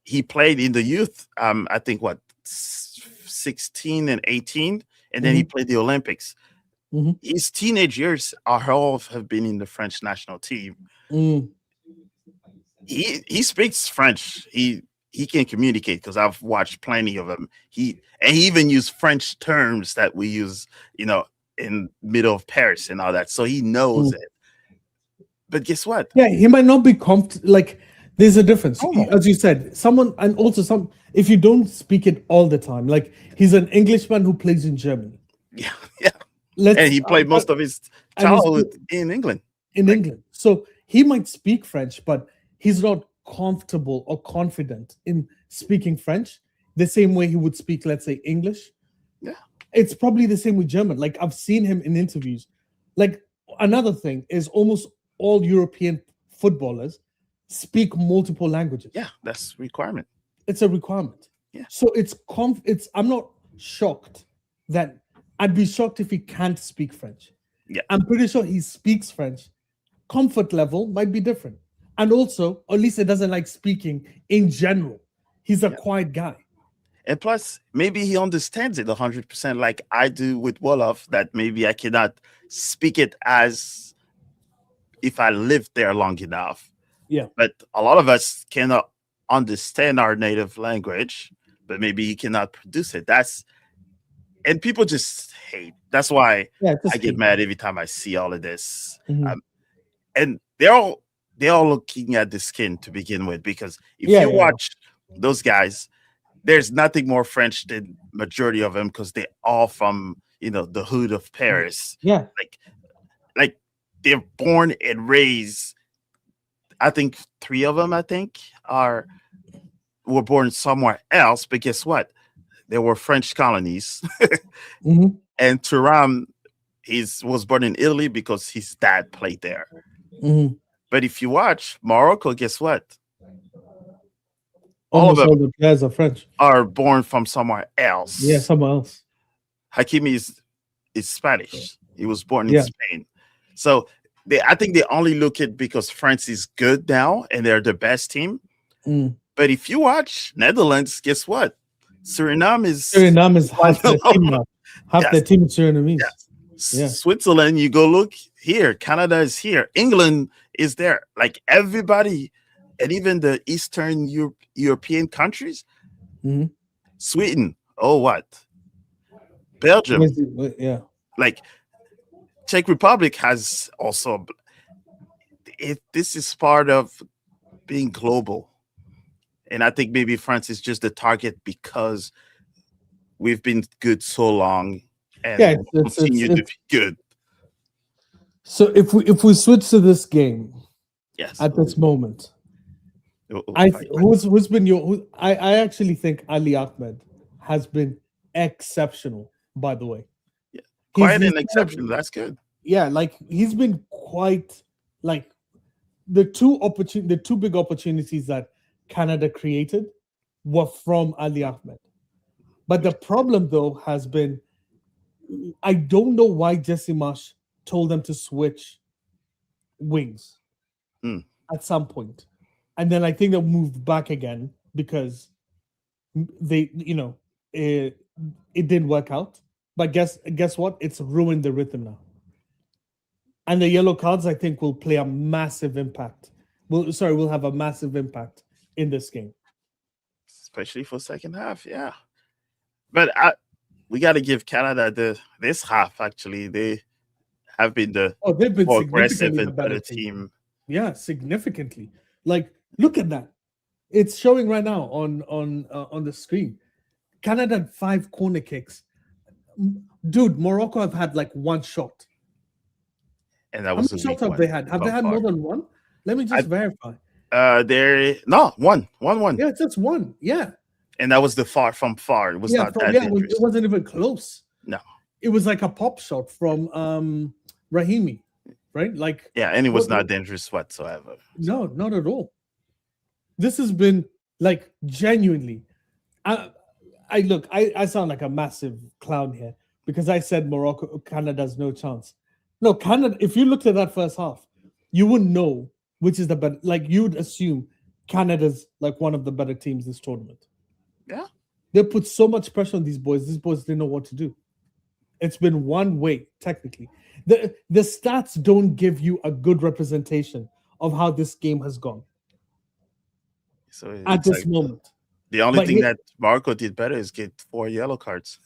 He played in the youth, I think 16 and 18, and then he played the Olympics. His teenage years all have been in the French national team. He speaks French. He can communicate, because I've watched plenty of him. He even used French terms that we use, in middle of Paris and all that. So he knows it. But guess what? Yeah, he might not be like There's a difference, normal. as you said. Someone and also some. If you don't speak it all the time, like he's an Englishman who plays in Germany. Yeah, yeah. Let's And he played most of his and he's childhood in England. in Like- England, so he might speak French, but he's not comfortable or confident in speaking French the same way he would speak, let's say, English. Yeah. It's probably the same with German. Like I've seen him in interviews. Like another thing is almost all European footballers speak multiple languages. Yeah, that's requirement. It's a requirement. Yeah. So it's I'm not shocked that I'd be shocked if he can't speak French. Yeah. I'm pretty sure he speaks French. Comfort level might be different. And also, or at least he doesn't like speaking in general. He's a quiet guy. And plus, maybe he understands it 100%, like I do with Wolof, that maybe I cannot speak it as if I lived there long enough. Yeah. But a lot of us cannot understand our native language, but maybe he cannot produce it. And people just hate. That's why Yeah, I get mad every time I see all of this. Mhm. And they're all looking at the skin to begin with, because if Yeah, you yeah. watch those guys, there's nothing more French than majority of them, because they're all from the hood of Paris. Yeah. Like they're born and raised. I think 3 of them, were born somewhere else, but guess what? They were French colonies. Mhm. And Thuram, was born in Italy because his dad played there. Mhm. But if you watch Morocco, guess what? All of Almost them all the players are French. are born from somewhere else. Yeah, somewhere else. Hakimi is Spanish. He was born in Yeah. Spain. So I think they only look at because France is good now and they're the best team. Mm. But if you watch Netherlands, guess what? Suriname is Suriname is half the team now. Half Yes. the team is Surinamese. Yes. Yeah. Switzerland, you go look here. Canada is here. England is there. Like everybody, and even the Eastern European countries. Mhm. Sweden. Oh, what? Belgium. Yeah. Like Czech Republic has also. This is part of being global, and I think maybe France is just the target because we've been good so long, and Yeah, continue to it's be good. so if we switch to this game Yes. at this moment, Oh, who's been I actually think Ali Ahmed has been exceptional, by the way. Yeah. He's- Quite he's an kind of- exception. That's good. Yeah, like he's been quite like the two big opportunities that Canada created were from Ali Ahmed. But the problem though has been I don't know why Jesse Marsh told them to switch wings Hmm. at some point. And then I think they moved back again because they, it didn't work out. But guess what? It's ruined the rhythm now. And the yellow cards, I think, will play a massive impact. Will have a massive impact in this game. Especially for second half. Yeah. But we got to give Canada this half, actually. They have been the Oh, they've been more aggressive significantly and better team. Yeah, significantly. Like, look at that. It's showing right now on the screen. Canada had 5 corner kicks. Dude, Morocco have had like 1 shot. And that How was many a weak shots have one. they had? Have they had more than 1? Let me just verify. One. Yeah, it's just 1. Yeah. And that was the from far. It was not that dangerous. It wasn't even close. No. It was like a pop shot from Rahimi, right? Like, Yeah, and it was What- not dangerous whatsoever. no, not at all. This has been like genuinely. I sound like a massive clown here because I said Canada's no chance. No, Canada. If you looked at that first half, you wouldn't know which is the better. Like you'd assume Canada's like one of the better teams this tournament. Yeah. They put so much pressure on these boys. These boys didn't know what to do. It's been one way technically. The stats don't give you a good representation of how this game has gone So at it's this like moment. the only But thing here- that Morocco did better is get 4 yellow cards.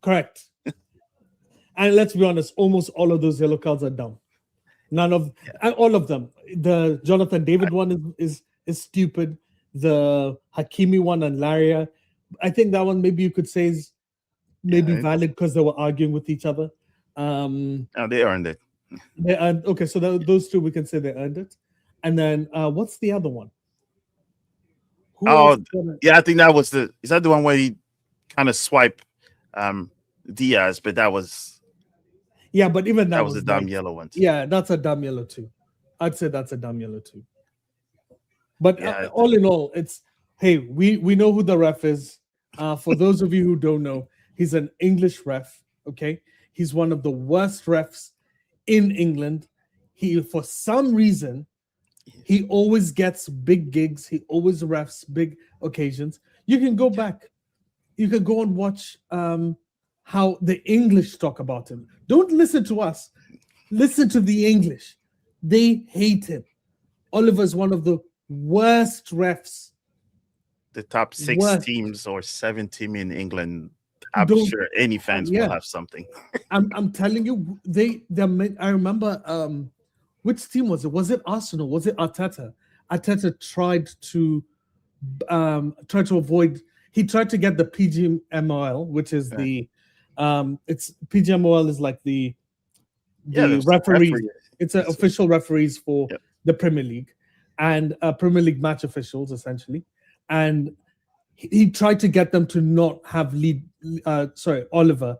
Correct. And let's be honest, almost all of those yellow cards are dumb. All of them. The Jonathan David one is is stupid. The Hakimi one and Laria, I think that one maybe you could say is maybe Yeah, valid because they were arguing with each other. they earned it. They earned, okay, so those two we can say they earned it. And then what's the other one? Who else Oh, got it? yeah, I think that was the. Is that the one where he kind of swiped Diaz? But Yeah, but even that that was the was dumb like, yellow one. yeah, that's a dumb yellow too. I'd say that's a dumb yellow too. But Yeah, all in all, it's hey, we know who the ref is. For those of you who don't know, he's an English ref. Okay, he's one of the worst refs in England. He, for some reason, he always gets big gigs. He always refs big occasions. You can go back. You can go and watch how the English talk about him. Don't listen to us. Listen to the English. They hate him. Oliver's one of the worst refs. the top 6 Worst. teams or 7 team in England. I'm Don't- sure any fans yeah. will have something. I'm telling you, I remember which team was it? Was it Arsenal? Was it Arteta? Arteta tried to avoid. He tried to get the PGMOL, which is the it's PGMOL is like the there's referees. referee. It's an official referees for Yep. the Premier League and Premier League match officials essentially, and he tried to get them to not have Oliver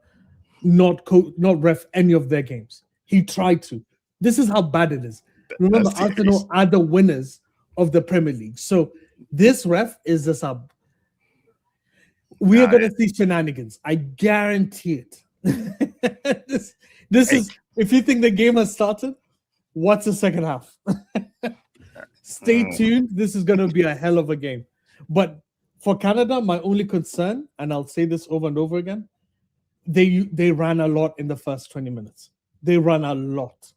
not ref any of their games. He tried to. This is how bad it is. Remember, That's serious. Arsenal are the winners of the Premier League. So this ref is a sub. We are going to see shenanigans. I guarantee it. This is, if you think the game has started, what's the second half? Stay tuned. This is going to be a hell of a game. But for Canada, my only concern, and I'll say this over and over again, they ran a lot in the first 20 minutes. They ran a lot.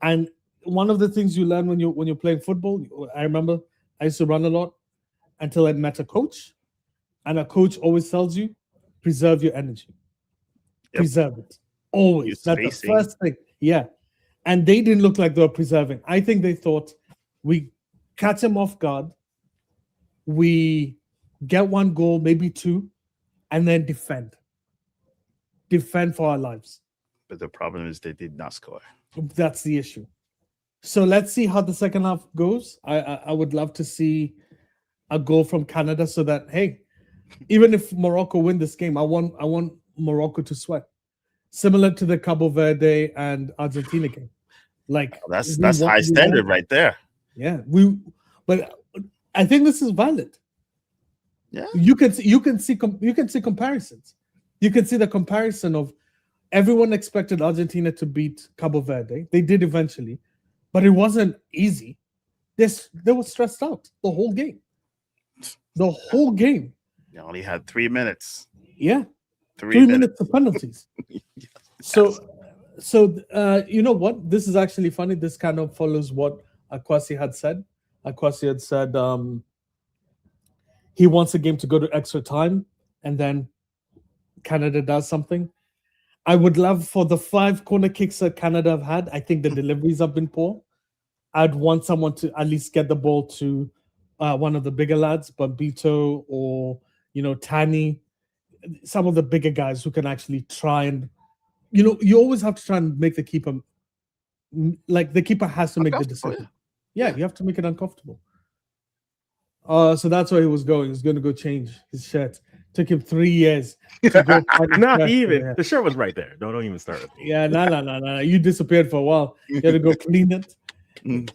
And one of the things you learn when you're playing football, I remember I used to run a lot until I met a coach. And a coach always tells you, preserve your energy. Yep. Preserve it. Always. Use That's the spacing. first thing. Yeah. And they didn't look like they were preserving. I think they thought we catch them off guard, we get one goal, maybe two, and then defend. Defend for our lives. But the problem is they did not score. That's the issue. So let's see how the second half goes. I would love to see a goal from Canada so that, hey, even if Morocco win this game, I want Morocco to sweat. Similar to the Cabo Verde and Argentina game. Like That's high standard right there. Yeah, but I think this is valid. Yeah. You can see comparisons. You can see the comparison of everyone expected Argentina to beat Cabo Verde. They did eventually, but it wasn't easy. They were stressed out the whole game. The whole game. They only had 3 minutes. Yeah. 3 minutes of penalties. So you know what? This is actually funny. This kind of follows what Akwasi had said. Akwasi had said he wants the game to go to extra time, and then Canada does something. I would love for the 5 corner kicks that Canada have had. I think the deliveries have been poor. I'd want someone to at least get the ball to one of the bigger lads, Bambito or Tani, some of the bigger guys who can actually try and, you always have to try and make the keeper, like the keeper has to make the decision. Yeah, you have to make it uncomfortable. So that's where he was going. He's going to go change his shirt. Took him 3 years to go. Not even. Yeah. The shirt was right there. Don't even start with me. Yeah, no. You disappeared for a while. You had to go clean it. Make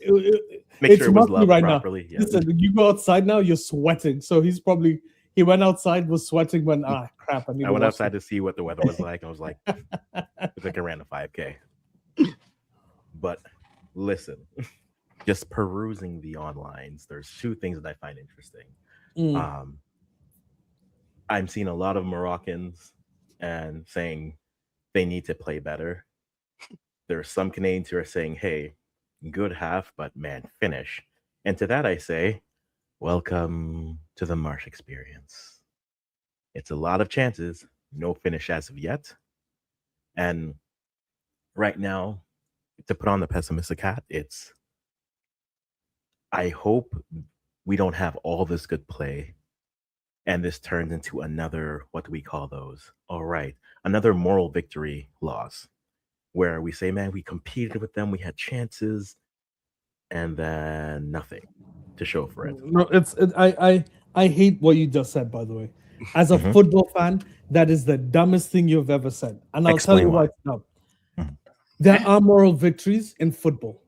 sure it was loved properly. Yeah. Listen, you go outside now, you're sweating. So he went outside, was sweating when crap. I went outside to see what the weather was like. I was like, it's like I ran a 5K. But listen, just perusing the onlines, there's 2 things that I find interesting. I'm seeing a lot of Moroccans and saying they need to play better. There are some Canadians who are saying, hey, good half, but man, finish. And to that I say, welcome to the Marsh experience. It's a lot of chances, no finish as of yet. And right now, to put on the pessimistic hat, I hope we don't have all this good play, and this turns into another, what do we call those? All right, another moral victory loss, where we say, man, we competed with them, we had chances, and then nothing to show for it. No, I hate what you just said. By the way, as a Mhm. football fan, that is the dumbest thing you've ever said, and I'll Explain tell you why. right now. Mhm. There are moral victories in football.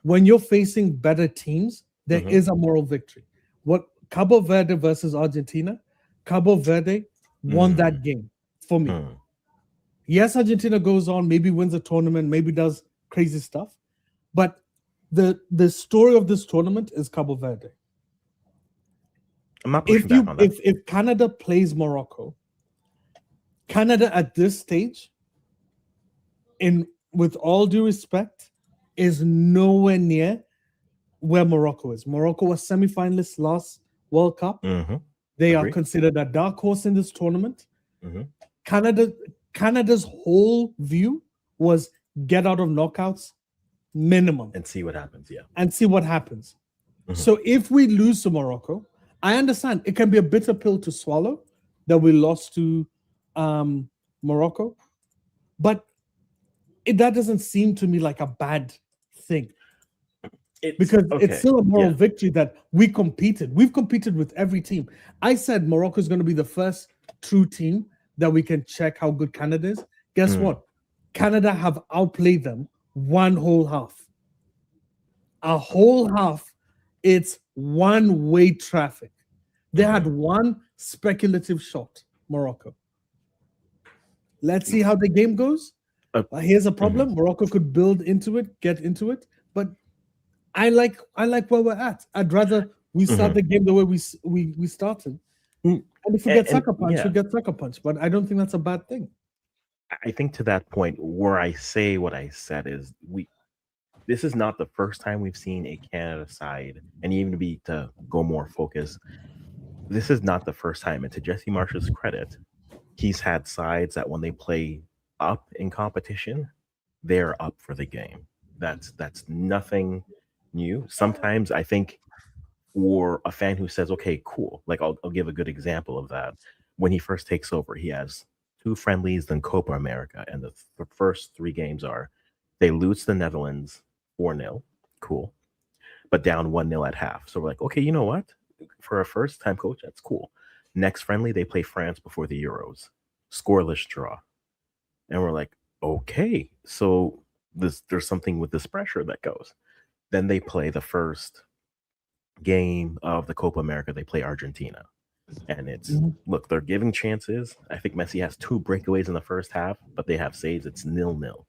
When you're facing better teams, there Mhm. is a moral victory. What Cabo Verde versus Argentina, Cabo Verde won that game for me. Mm. Yes, Argentina goes on, maybe wins a tournament, maybe does crazy stuff, but the story of this tournament is Cabo Verde. I'm not pushing back on that. If Canada plays Morocco, Canada at this stage, in with all due respect, is nowhere near where Morocco is. Morocco was semi-finalists last World Cup. Mhm. They are Agree. considered a dark horse in this tournament. Mhm. Canada's whole view was get out of knockouts minimum And see what happens. Yeah. and see what happens. Mhm. So if we lose to Morocco, I understand it can be a bitter pill to swallow that we lost to Morocco, but that doesn't seem to me like a bad thing because okay. it's still a moral Yeah. victory that we competed. We've competed with every team. I said Morocco is going to be the first true team that we can check how good Canada is. Guess Mm. what? Canada have outplayed them one whole half. A whole half, it's one-way traffic. They had one speculative shot, Morocco. Let's see how the game goes. Here's a problem. Morocco could build into it, get into it, but I like where we're at. I'd rather we start the game the way we started. Mm. And if we get sucker And punch, yeah. we get sucker punch. But I don't think that's a bad thing. I think to that point where I say what I said is this is not the first time we've seen a Canada side, and even to go more focused, this is not the first time. And to Jesse Marsh's credit, he's had sides that when they play up in competition, they're up for the game. That's nothing new. Sometimes I think for a fan who says, okay, cool, like I'll give a good example of that. When he first takes over, he has 2 friendlies, then Copa America, and the first 3 games are they lose to the Netherlands 4-0, cool, but down 1-0 at half. So we're like, okay, you know what? For a first time coach, that's cool. Next friendly, they play France before the Euros, scoreless draw, and we're like, okay, so there's something with this pressure that goes. Then they play the first game of the Copa America, they play Argentina. And it's look, they're giving chances. I think Messi has 2 breakaways in the first half, but they have saves. It's 0-0.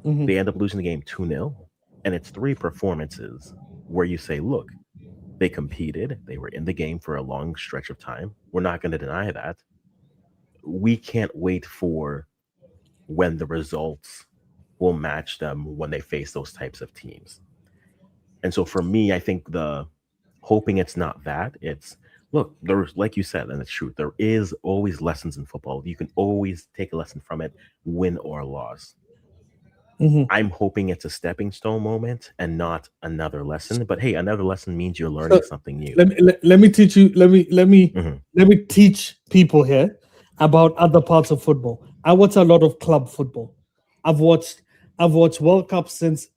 They end up losing the game 2-0. And it's 3 performances where you say, look, they competed. They were in the game for a long stretch of time. We're not going to deny that. We can't wait for when the results will match them when they face those types of teams. And so for me, I think the hoping it's not that, it's look, there's like you said, and it's true, there is always lessons in football. You can always take a lesson from it, win or loss. I'm hoping it's a stepping stone moment and not another lesson. But hey, another lesson means you're learning something new. Let me teach you. Let me teach people here about other parts of football. I watch a lot of club football. I've watched World Cup since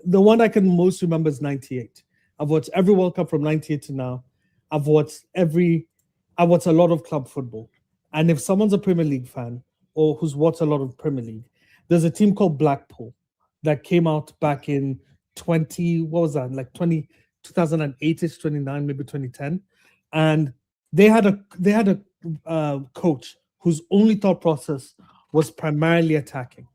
the one I can most remember is '98. I've watched every World Cup from '98 to now. I watch a lot of club football. And if someone's a Premier League fan or who's watched a lot of Premier League, there's a team called Blackpool that came out back in 2008ish, 29, maybe 2010. And they had a coach whose only thought process was primarily attacking.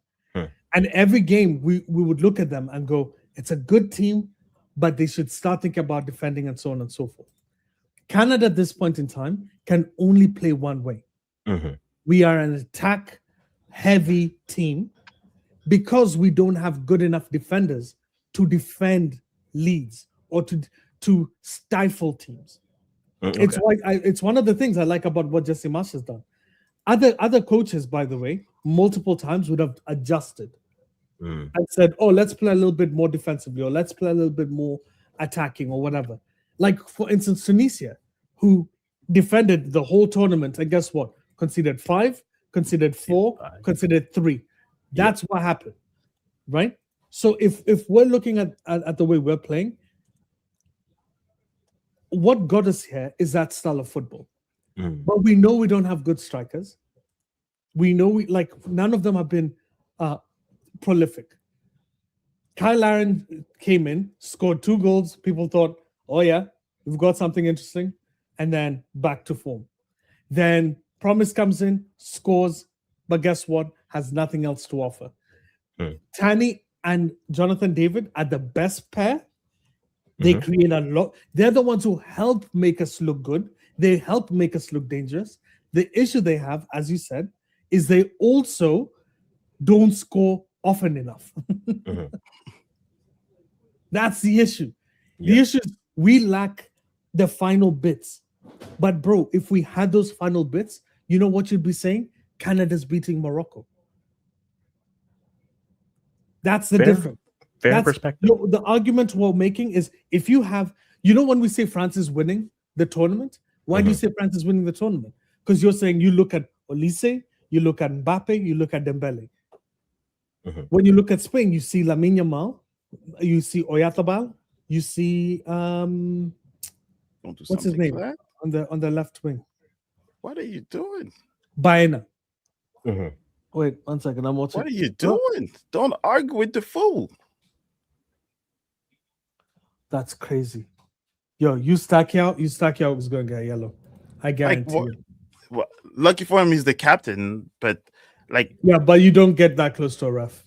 And every game we would look at them and go, it's a good team, but they should start thinking about defending and so on and so forth. Canada at this point in time can only play one way. We are an attack heavy team because we don't have good enough defenders to defend leads or to stifle teams. It's why it's one of the things I like about what Jesse Marsh has done. Other coaches, by the way, multiple times would have adjusted and said, "Oh, let's play a little bit more defensively, or let's play a little bit more attacking, or whatever." Like, for instance, Tunisia, who defended the whole tournament, and guess what? Conceded 5, conceded 4, Five. conceded 3. That's what happened, right? So if we're looking at the way we're playing, what got us here is that style of football. Mm. But we know we don't have good strikers. We know none of them have been prolific. Kyle Aaron came in, scored 2 goals. People thought, oh yeah, we've got something interesting. And then back to form. Then Promise comes in, scores, but guess what? Has nothing else to offer. Tani and Jonathan David are the best pair. They create a lot. They're the ones who help make us look good. They help make us look dangerous. The issue they have, as you said, is they also don't score often enough. That's the issue. Yeah. The issue is we lack the final bits. But bro, if we had those final bits, you know what you'd be saying? Canada's beating Morocco. That's the Fair. difference. Fair perspective. The argument we're making is if you have, when we say France is winning the tournament, why do you say France is winning the tournament? Because you're saying you look at Olise, you look at Mbappe, you look at Dembele. When you look at Spain, you see Lamine Yamal, you see Oyarzabal, you see what's his name on the left wing? What are you doing? Baena. Wait 1 second, I'm watching. What are you doing? Don't argue with the fool. That's crazy. Yo, Eustaquio was going to get yellow. I guarantee you. Well, lucky for him, he's the captain, but but you don't get that close to a ref.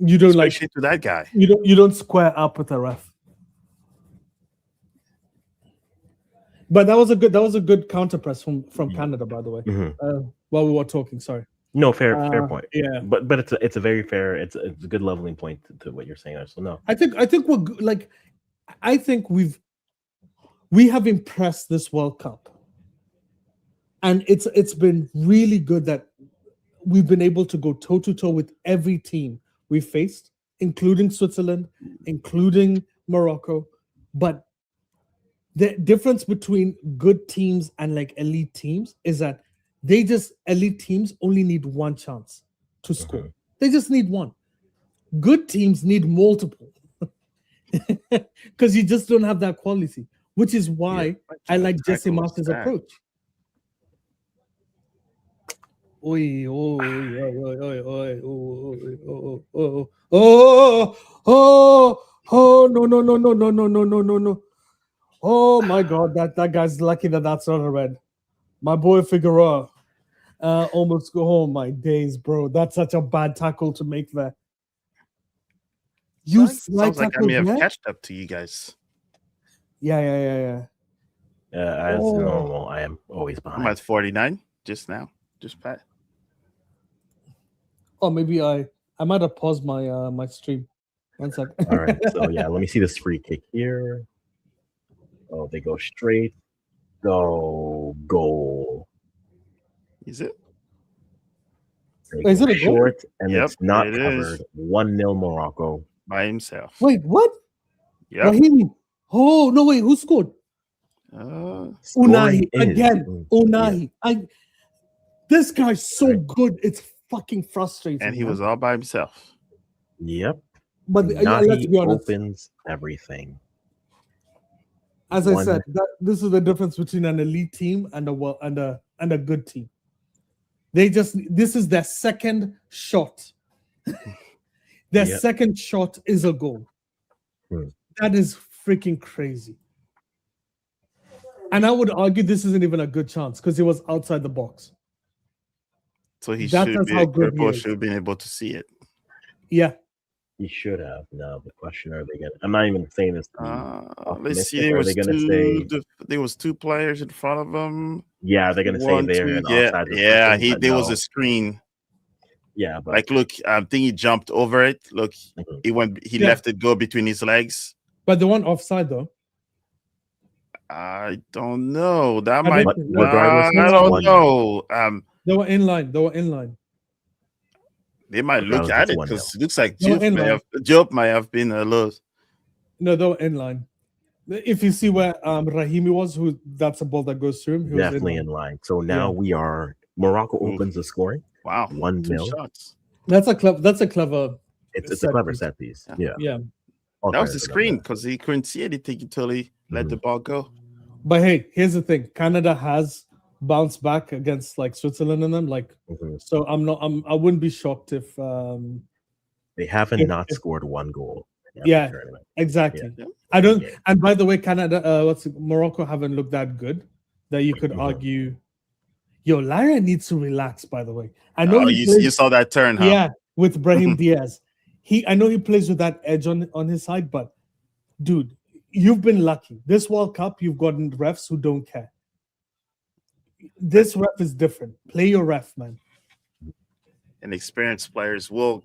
You don't especially to that guy. You don't square up with a ref. But that was a good counter press from Canada, by the way. While we were talking, sorry. No, fair point. Yeah, but it's a very fair. It's a good leveling point to what you're saying there. So no, I think we're I think we have impressed this World Cup, and it's been really good that we've been able to go toe to toe with every team we faced, including Switzerland, including Morocco. But the difference between good teams and elite teams is that elite teams only need one chance to score. They just need one. Good teams need multiple because you just don't have that quality, which is why I like Jesse Marsh's approach. Oi, oi, oi, oi, oi, oi, no. Oh my God, that guy's lucky that's not a red. My boy Figueroa almost go home. My days, bro. That's such a bad tackle to make there. Sounds like I may have catched up to you guys. Yeah. As normal, I am always behind. I'm at 49 just now. Just pat. Oh, maybe I might have paused my stream. 1 second. All right, so let me see this free kick here. Oh, they go straight. Goal. Is it? Is it a goal? Short and Yep, it's not it covered. is. 1-0 Morocco. By himself. Wait, what? Yeah. Rahimi. Oh no! Wait, who scored? Unai again. Unai. This guy's so good. It's fucking frustrating. And he was all by himself. Yep. But let's be honest. Opens everything. As I said, this is the difference between an elite team and a good team. This is their second shot. Their second shot is a goal. That is freaking crazy. And I would argue this isn't even a good chance because it was outside the box. So he should have been able to see it. Yeah. He should have. No, the question, are they going to... I'm not even saying this. Let's see. There was 2 players in front of him. Yeah, they're going to say there. There was a screen. Yeah, but look, I think he jumped over it. Look, he left it go between his legs. But the one offside though. I don't know. That I might. Regardless, I don't know. They were in line. They might look at it because it looks like Job might have been a little. No, they were in line. If you see where Rahimi was, who that's a ball that goes through him. He was Definitely in line. So now we are Morocco opens the scoring. Wow. 1-0. 2 shots. That's a clever. It's a set clever piece. set piece. Yeah. Yeah. Yeah, All That was credit the to them screen there. because he couldn't see anything until he let the ball go. but hey, here's the thing: Canada has bounced back against like Switzerland and them. Like, Mhm. so I wouldn't be shocked if They haven't If- not if- scored one goal. in Yeah. the tournament. exactly. Yeah. I don't. Yeah. And by the way, Canada, Morocco haven't looked that good that you could Mhm. argue. Yo, Lara needs to relax. By the way, I know Oh, he you plays, saw that turn, huh? yeah, with Brahim Diaz. I know he plays with that edge on his side, but dude, you've been lucky. This World Cup, you've gotten refs who don't care. This ref is different. Play your ref, man. And experienced players will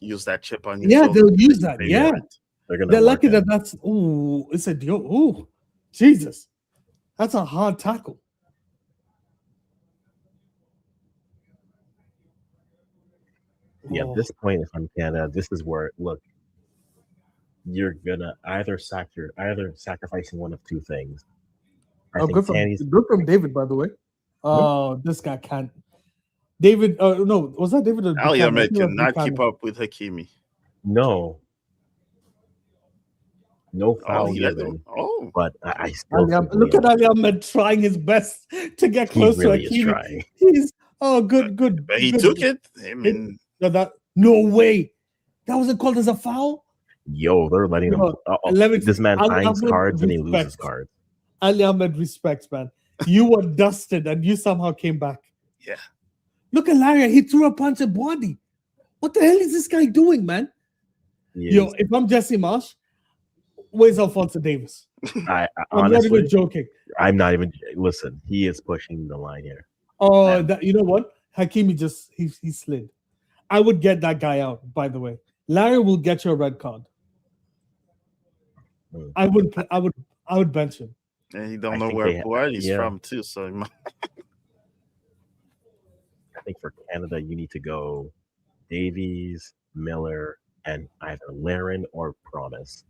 use that chip on your Yeah, shoulder. they'll use that. They Yeah, know it. They're gonna they're work lucky at that that's. Ooh, it's a deal. Ooh, Jesus, that's a hard tackle. Yeah, Oh. at this point, if I'm Canada, this is where look, you're gonna either sacrificing one of two things. I think Tanny's good from David, by the way. Oh, this guy can't. David, no, was that David? Or Ali Buchanan? I Ahmed think it was cannot keep Buchanan. up with Hakimi. no Oh, foul he let given, them. Oh, but I still think Look at Ali Ahmed trying his best to get he close really to is Hakimi. trying. He's good. but he good. took it. I mean, No way. That wasn't called as a foul. Yo, they're letting him. Let me- This man Ali finds Ahmed cards and he respect. loses cards. Ali Ahmed respects, man. You were dusted and you somehow came back. yeah. Look at Larry. He threw a punch at body. What the hell is this guy doing, man? He Yo, is- if I'm Jesse Marsh, where's Alfonso Davis? I I'm not honestly, even joking. I'm not even. Listen, he is pushing the line here. Oh, you know what? Hakimi just he slid. I would get that guy out. By the way, Larry will get you a red card. Hmm. I would bench him. And you don't I know think where they- Buhari's yeah. from, too. So he might- I think for Canada, you need to go Davies, Miller, and either Laren or Promise.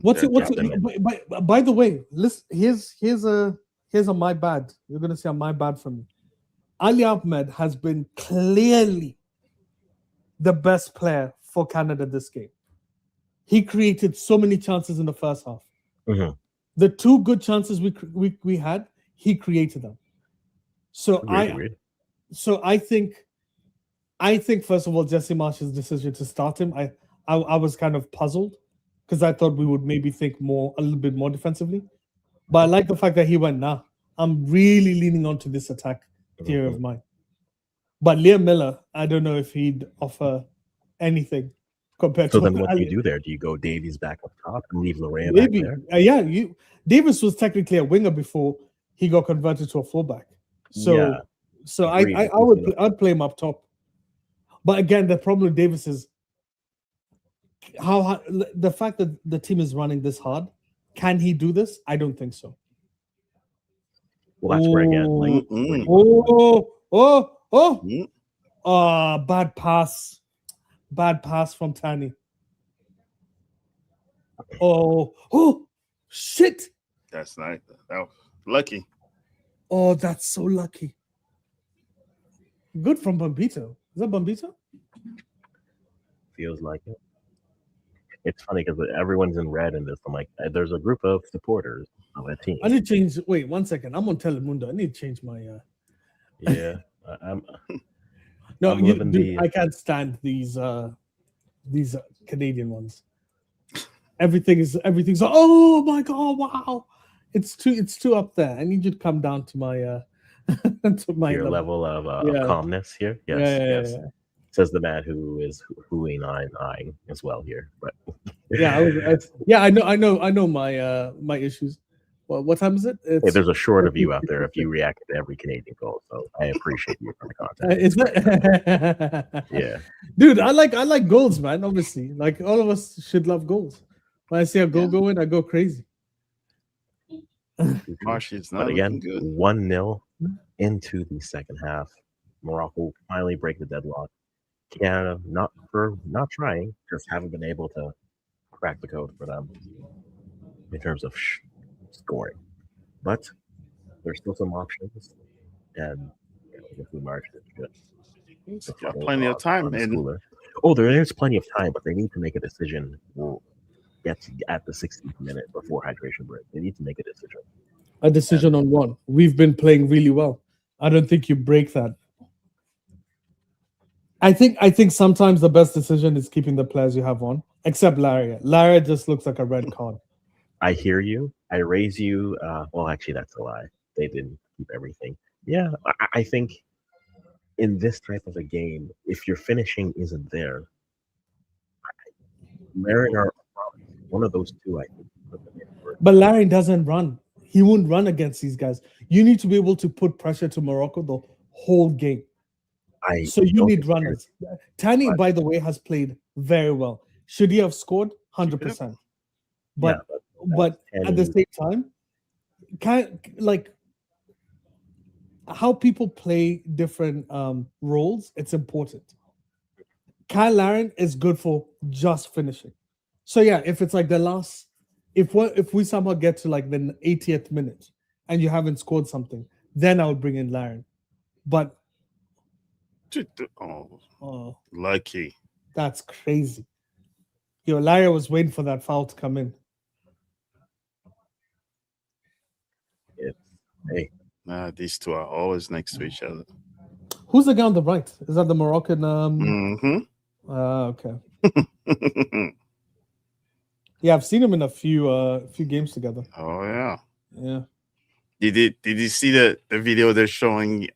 What's it? What's Captain. it? By the way, listen. Here's a my bad. You're gonna say a my bad from me. Ali Ahmed has been clearly the best player for Canada this game. He created so many chances in the first half. Mhm. The two good chances we had, he created them. So Agreed. I think first of all, Jesse Marsh's decision to start him, I was kind of puzzled because I thought we would maybe think a little bit more defensively. But I like the fact that he went, nah, I'm really leaning onto this attack theory of mine. But Liam Miller, I don't know if he'd offer anything compared So to then, what what do you Ali- do there? Do you go Davies back up top and leave Laren back Maybe, there? Davis was technically a winger before he got converted to a fullback. So, Yeah, so agreed. I'd play him up top. But again, the problem with Davis is how hard, the fact that the team is running this hard. Can he do this? I don't think so. Well, that's where again, like, Mm-mm. Mm. Bad pass from Tani. Oh, shit. That's nice. That was lucky. Oh, that's so lucky. Good from Bambito. Is that Bambito? feels like it. It's funny because everyone's in red in this. I'm like, there's a group of supporters of a team. I need to change. Wait 1 second. I'm on Telemundo. I need to change my. Yeah, I'm. No, I'm living dude, I can't stand these Canadian ones. Everything's. Oh my god! Wow, it's too up there. I need you to come down to my to my Your level of Yeah. calmness here. Yes, yes. Yeah. Says the man who is hooing eyeing as well here. But I know my issues. Well, what time is it? hey, there's a short of you out there if you react to every Canadian goal. So I appreciate you for the content. Is that? Yeah. Dude, I like goals, man. Obviously, like all of us should love goals. When I see a goal going, I go crazy. Marsh is not But again, looking good. 1-0 into the second half. Morocco finally break the deadlock. Canada, not trying, just haven't been able to crack the code for them. in terms of scoring, but there's still some options, and if we march it just He's the got funnel plenty of time, on the and schooler. Oh, there is plenty of time, but they need to make a decision. We'll get to at the 60th minute before hydration break. They need to make a decision. A decision on what? We've been playing really well. I don't think you break that. I think sometimes the best decision is keeping the players you have on, except Laria. Laria just looks like a red card. I hear you. I raise you. Well, actually, that's a lie. They didn't keep everything. Yeah, I think in this type of a game, if your finishing isn't there, Marin or one of those two, I think. Put them in for But Larry doesn't run. He won't run against these guys. You need to be able to put pressure to Morocco the whole game. I So you don't need think runners. Tani, but- by the way, has played very well. Should he have scored? 100%. But yeah, but at the Tani- same time, like how people play different roles, it's important. Kyle Larin is good for just finishing. So yeah, if it's like the last, if we somehow get to like the 80th minute and you haven't scored something, then I would bring in Larin. But oh, lucky. that's crazy. Yo, Larin was waiting for that foul to come in. hey, These two are always next to each other. Who's the guy on the right? Is that the Moroccan? Okay. Yeah, I've seen him in a few games together. Oh yeah. Yeah. Did you see the video they're showing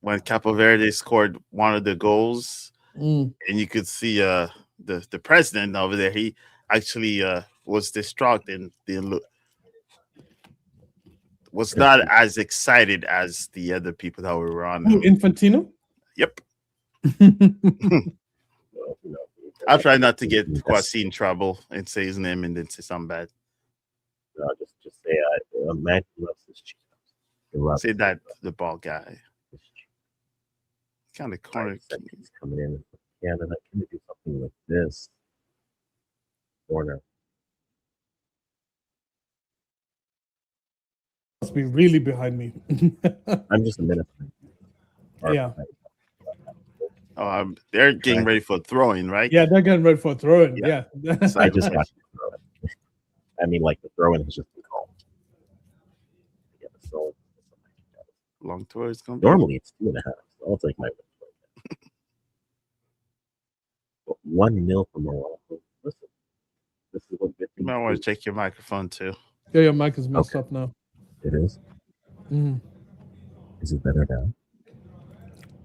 when Capo Verde scored one of the goals, and you could see the president over there. He actually was distraught and was not as excited as the other people that were on. Who, Infantino? Yep. well, I'll try not to get Kwasi in trouble and say his name and then say something bad. No, just say a man who loves his cheese. Say that the ball guy. Kind of corner. He's coming in. Canada. Can we do something like this? Corner. Must be really behind me. I'm just a minute. Yeah. They're getting ready for throwing, right? Yeah, they're getting ready for throwing. Yeah. I just got to throw it. I mean, like the throw-in has just been called. Yeah, so Long throw is going to be. normally it's 2.5. So I'll take my win. But 1-0 for Morocco. Listen, this is what You might want to check your microphone too. Yeah, your mic is messed up now. It is. Is it better now?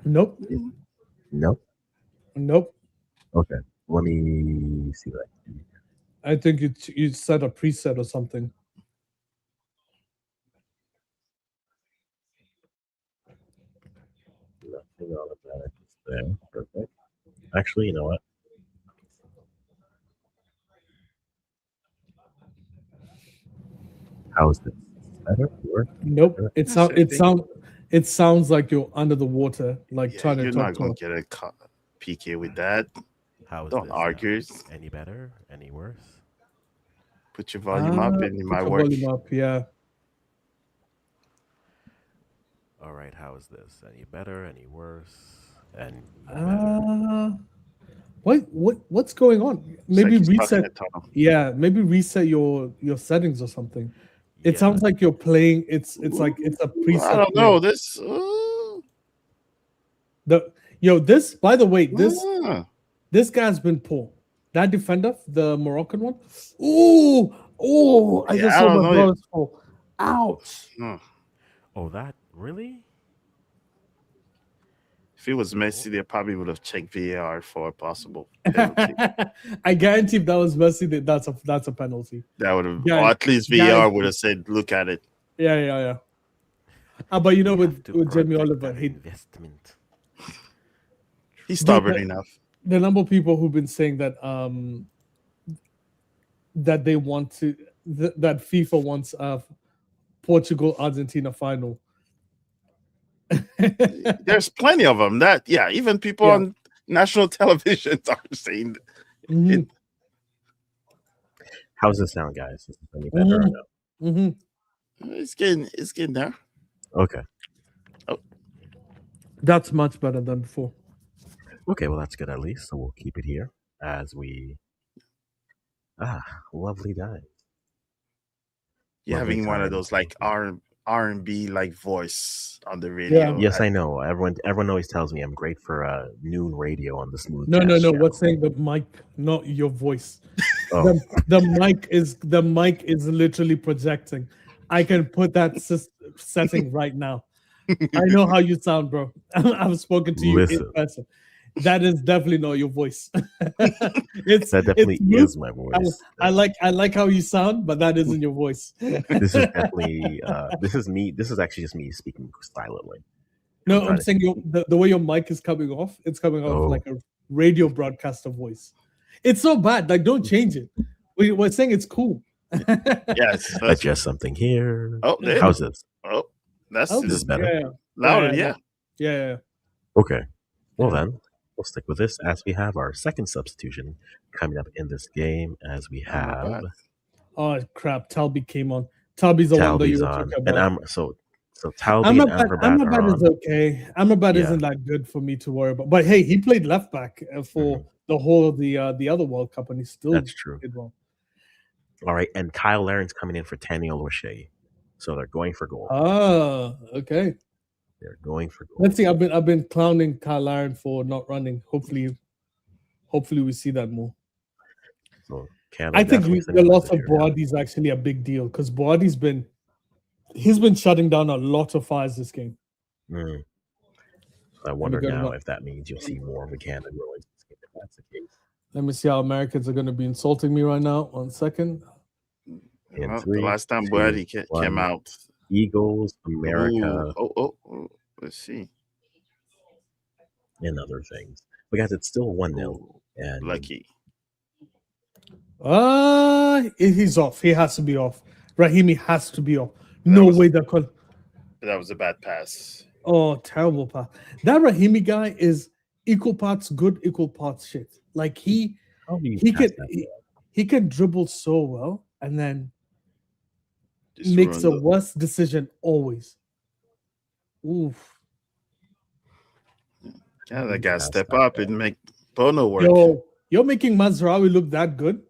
Nope. No. Nope. Okay. Let me see that. I think you set a preset or something. Nothing automatic is there. Perfect. Actually, you know what? How's this? Better? Work? Nope. Better? It sounds like you're under the water, like Yeah, trying to you're talk not to going her. to get a PK with that. How is Don't this argue. now? Any better? Any worse? Put your volume up and it Put might your work. volume up, yeah. All right, how is this? Any better? Any worse? And better? What's going on? It's Maybe like he's talking reset. to Tom. Yeah, maybe reset your settings or something. It Yeah. sounds like you're playing. It's like it's a preset. I don't play. know. This. This, by the way, uh, this guy's been poor. That defender, the Moroccan one. I Yeah, just I saw don't my know. brother's fall. Ouch. Oh, that really? If it was Messi, they probably would have checked VAR for a possible penalty. I guarantee if that was Messi, that's a penalty. That would have, Yeah, or at least VAR would have said, "Look at it." Yeah. But you know, We with have to Jamie protect Oliver, that he investment. He's stubborn but- enough. the number of people who've been saying that that they want to that FIFA wants Portugal Argentina final. There's plenty of them. Even people Yeah. on national television are saying Mhm. How's this sound, guys? Is this any better or no? Mm-hmm. It's getting there. Okay. That's much better than before. Okay, well, that's good at least. So we'll keep it here as we. Lovely time. You're Lovely having one of time. those like R&B like voice on the radio. Yes, I know. Everyone always tells me I'm great for noon radio on the Smooth No, Jazz no, no. channel. We're saying the mic, not your voice. Oh, The mic is literally projecting. I can put that setting right now. I know how you sound, bro. I've spoken to you in listen, person. That is definitely not your voice. it's that definitely smooth. is my voice. I like how you sound, but that isn't your voice. This is definitely this is me. This is actually just me speaking silently. No, trying I'm to- saying the way your mic is coming off, it's coming off Oh. like a radio broadcaster voice. It's so bad. Like, don't change it. We're saying it's cool. Yes. Adjust something here. Oh, there. How's this? Oh, that's Oh, Is this better? Yeah, louder. yeah, Yeah. yeah. Okay. Well Yeah. then, we'll stick with this as we have our second substitution coming up in this game. As we Not have bad. Oh crap! Talby came on. Talby's the one that you Talby's were on, talking and about. so Talby and Amrabat Amrabat are is on. okay. Amrabat Yeah. isn't that good for me to worry about. But hey, he played left back for the whole of the other World Cup, and he still That's true. did well. All right, and Kyle Laren's coming in for Daniel O'Shea. So they're going for goal. Ah, okay. They're going for goal. Let's see. I've been clowning Kyle Laren for not running. Hopefully we see that more. So Canada I think definitely the sending a loss message of here now. Boadi is actually a big deal because Boadi's been shutting down a lot of fires this game. Mm. I wonder go to now the- if that means you'll see more of a Canada growing. If that's the case. Let me see how Americans are going to be insulting me right now. 1 second. In Well, three, the last time two, Brady came one. out. Eagles, America, Ooh. Oh. Let's see. and other things. But guys, it's still 1-0. Ooh, And lucky. He's off. He has to be off. Rahimi has to be off. No way that could. That was a bad pass. Oh, terrible pass. That Rahimi guy is equal parts good, equal parts shit. Like how do you he pass can that? he can dribble so well and then Just makes run a worse decision always. Oof. Yeah, that guy Pass step that up guy. and make Bono work. Yo, you're making Mazraoui look that good.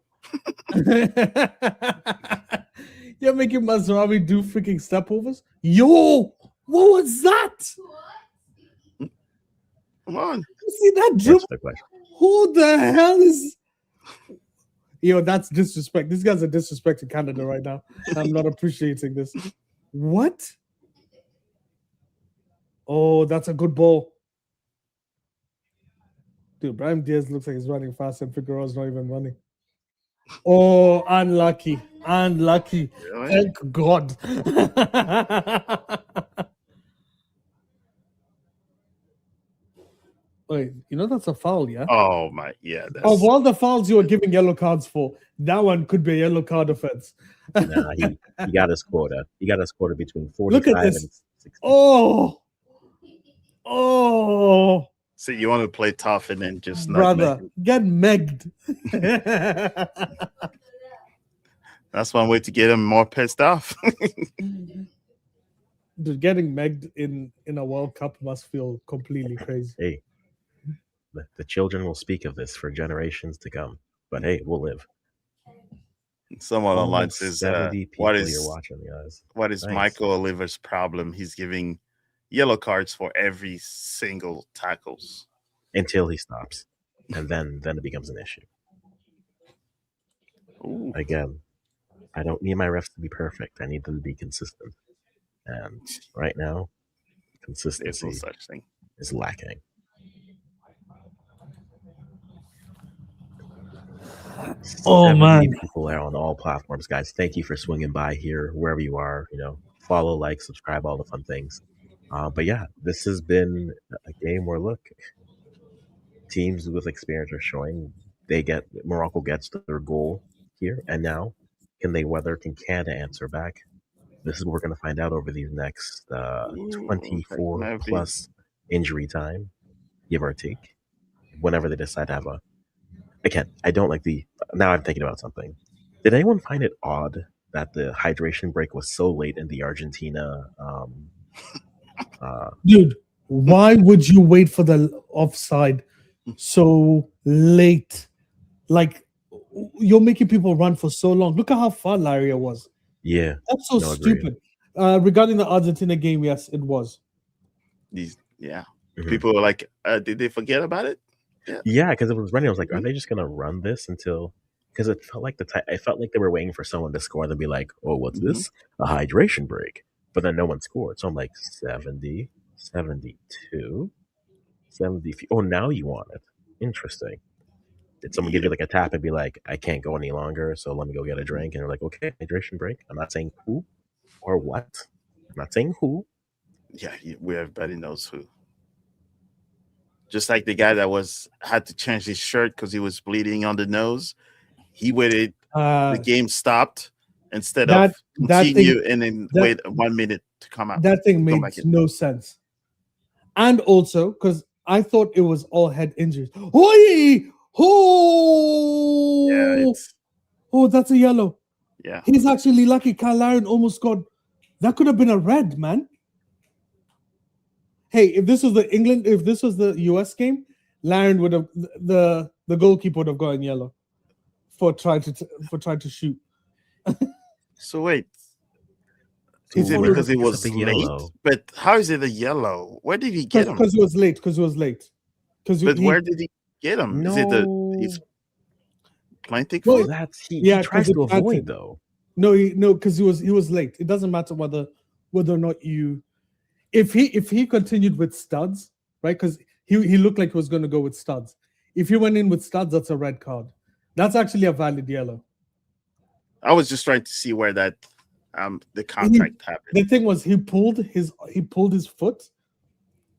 You're making Mazraoui do freaking stepovers. Yo, what was that? Come on. You see that Answer dribble? the question. Who the hell is? Yo, that's disrespect. These guys are disrespecting Canada right now. I'm not appreciating this. What? Oh, that's a good ball. Dude, Brahim Diaz looks like he's running fast and Figueroa's not even running. Oh, unlucky. Unlucky. Really? Thank God. Wait, you know that's a foul, yeah? Oh my, yeah. That's, Of all the fouls you were giving yellow cards for, that one could be a yellow card offense. Nah, he got his quota. He got his quota between Look at 45 this. and 60. Oh, so you want to play tough and then just not brother, make- get megged. That's one way to get him more pissed off. Dude, getting megged in a World Cup must feel completely crazy. Hey, the children will speak of this for generations to come. But hey, we'll live. Someone online Almost says, 70 people "What you're is watching, guys. what is Nice. Michael Oliver's problem? He's giving yellow cards for every single tackles." Until he stops. And then it becomes an issue. Ooh. Again, I don't need my refs to be perfect. I need them to be consistent. And right now, There's no consistency such thing. is lacking. Oh, 70 man. people are on all platforms, guys. Thank you for swinging by here, wherever you are. Follow, like, subscribe, all the fun things. But yeah, this has been a game where look, teams with experience are showing Morocco gets their goal here, and now can Canada answer back? This is what we're going to find out over these next Ooh, 24 might be. plus injury time, give or take, whenever they decide to have a. Again, I don't like now I'm thinking about something. Did anyone find it odd that the hydration break was so late in the Argentina? Dude, why would you wait for the offside so late? Like, you're making people run for so long. Look at how far Laria was. Yeah, That's so no, agreed. stupid. Regarding the Argentina game, yes, it was. Yeah. Mhm. People were like, did they forget about it? Yeah, because it was running. I was like, are Mhm. they just gonna run this until? Because it felt like it felt like they were waiting for someone to score. They'd be like, "Oh, what's Mhm. this? A hydration break." But then no one scored. So I'm like, 70, 72, 70. Oh, now you want it? Interesting. Did someone give you Yep. like a tap and be like, "I can't go any longer, so let me go get a drink"? And they're like, "Okay, hydration break." I'm not saying who or what. I'm not saying who. Yeah, everybody knows who. Just like the guy that had to change his shirt because he was bleeding on the nose. He waited. The Uh, game stopped instead that of that thing continue and then that wait 1 minute to come out. that thing To come made back in. no sense. And also, because I thought it was all head injuries. Oi! Yeah, Oh! Oh, that's a yellow. yeah. He's actually lucky. Kyle Laren almost got. That could have been a red, man. Hey, if this was the US game, Laren would have the goalkeeper would have gotten yellow for trying to shoot. So wait, So is it followed because it it picks up was a late? yellow. But how is it a yellow? Where did he get him? Because he was late. Because he was late. Because But where did he get him? Is it No, his planting No, foot? that's he yeah, tries 'cause to it planted. avoid though. No, because he was late. It doesn't matter whether or not you, if he continued with studs, right? Because he looked like he was going to go with studs. If he went in with studs, that's a red card. That's actually a valid yellow. I was just trying to see where that the contact happened. The thing was he pulled his foot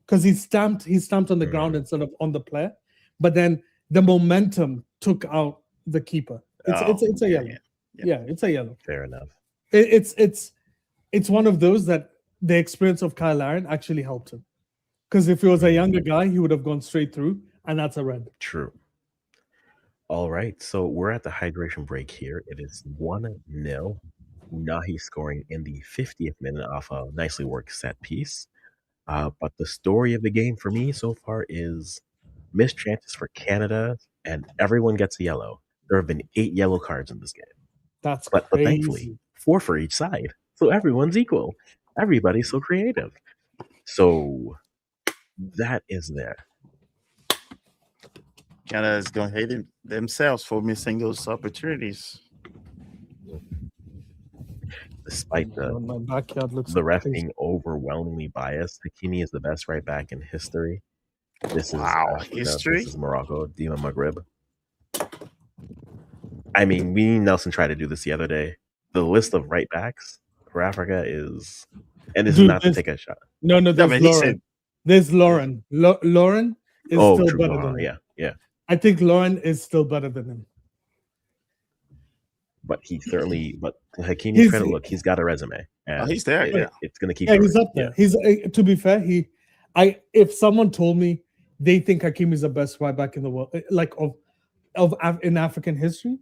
because he stamped on the ground instead of on the player, but then the momentum took out the keeper. It's a yellow. Yeah, it's a yellow. Fair enough. It's one of those that the experience of Kyle Laren actually helped him. Because if he was a younger guy, he would have gone straight through, and that's a red. True. All right, so we're at the hydration break here. It is 1-0. Unahi scoring in the 50th minute off a nicely worked set piece. But the story of the game for me so far is missed chances for Canada, and everyone gets a yellow. There have been 8 yellow cards in this game. That's But crazy. thankfully, 4 for each side. So everyone's equal. Everybody's so creative. So that is there. Canada is going to hate themselves for missing those opportunities. Despite My backyard looks the ref crazy. being overwhelmingly biased, Hakimi is the best right back in history. This is Wow, Africa. history? This is Morocco. Dima Maghreb. I mean, me and Nelson tried to do this the other day. The list of right backs for Africa is, and this is Dude, not to take a shot. No, No, there's but he Lauren. said, There's Lauren. Lauren is Oh, still true. better than him. Yeah. I think Lauren is still better than him. But he certainly, but to Hakimi's He's- credit, look, he's got a resume. And he's there, yeah. It's going to keep Yeah, going. he's up there. He's to be fair, if someone told me they think Hakim is the best right back in the world, like in African history,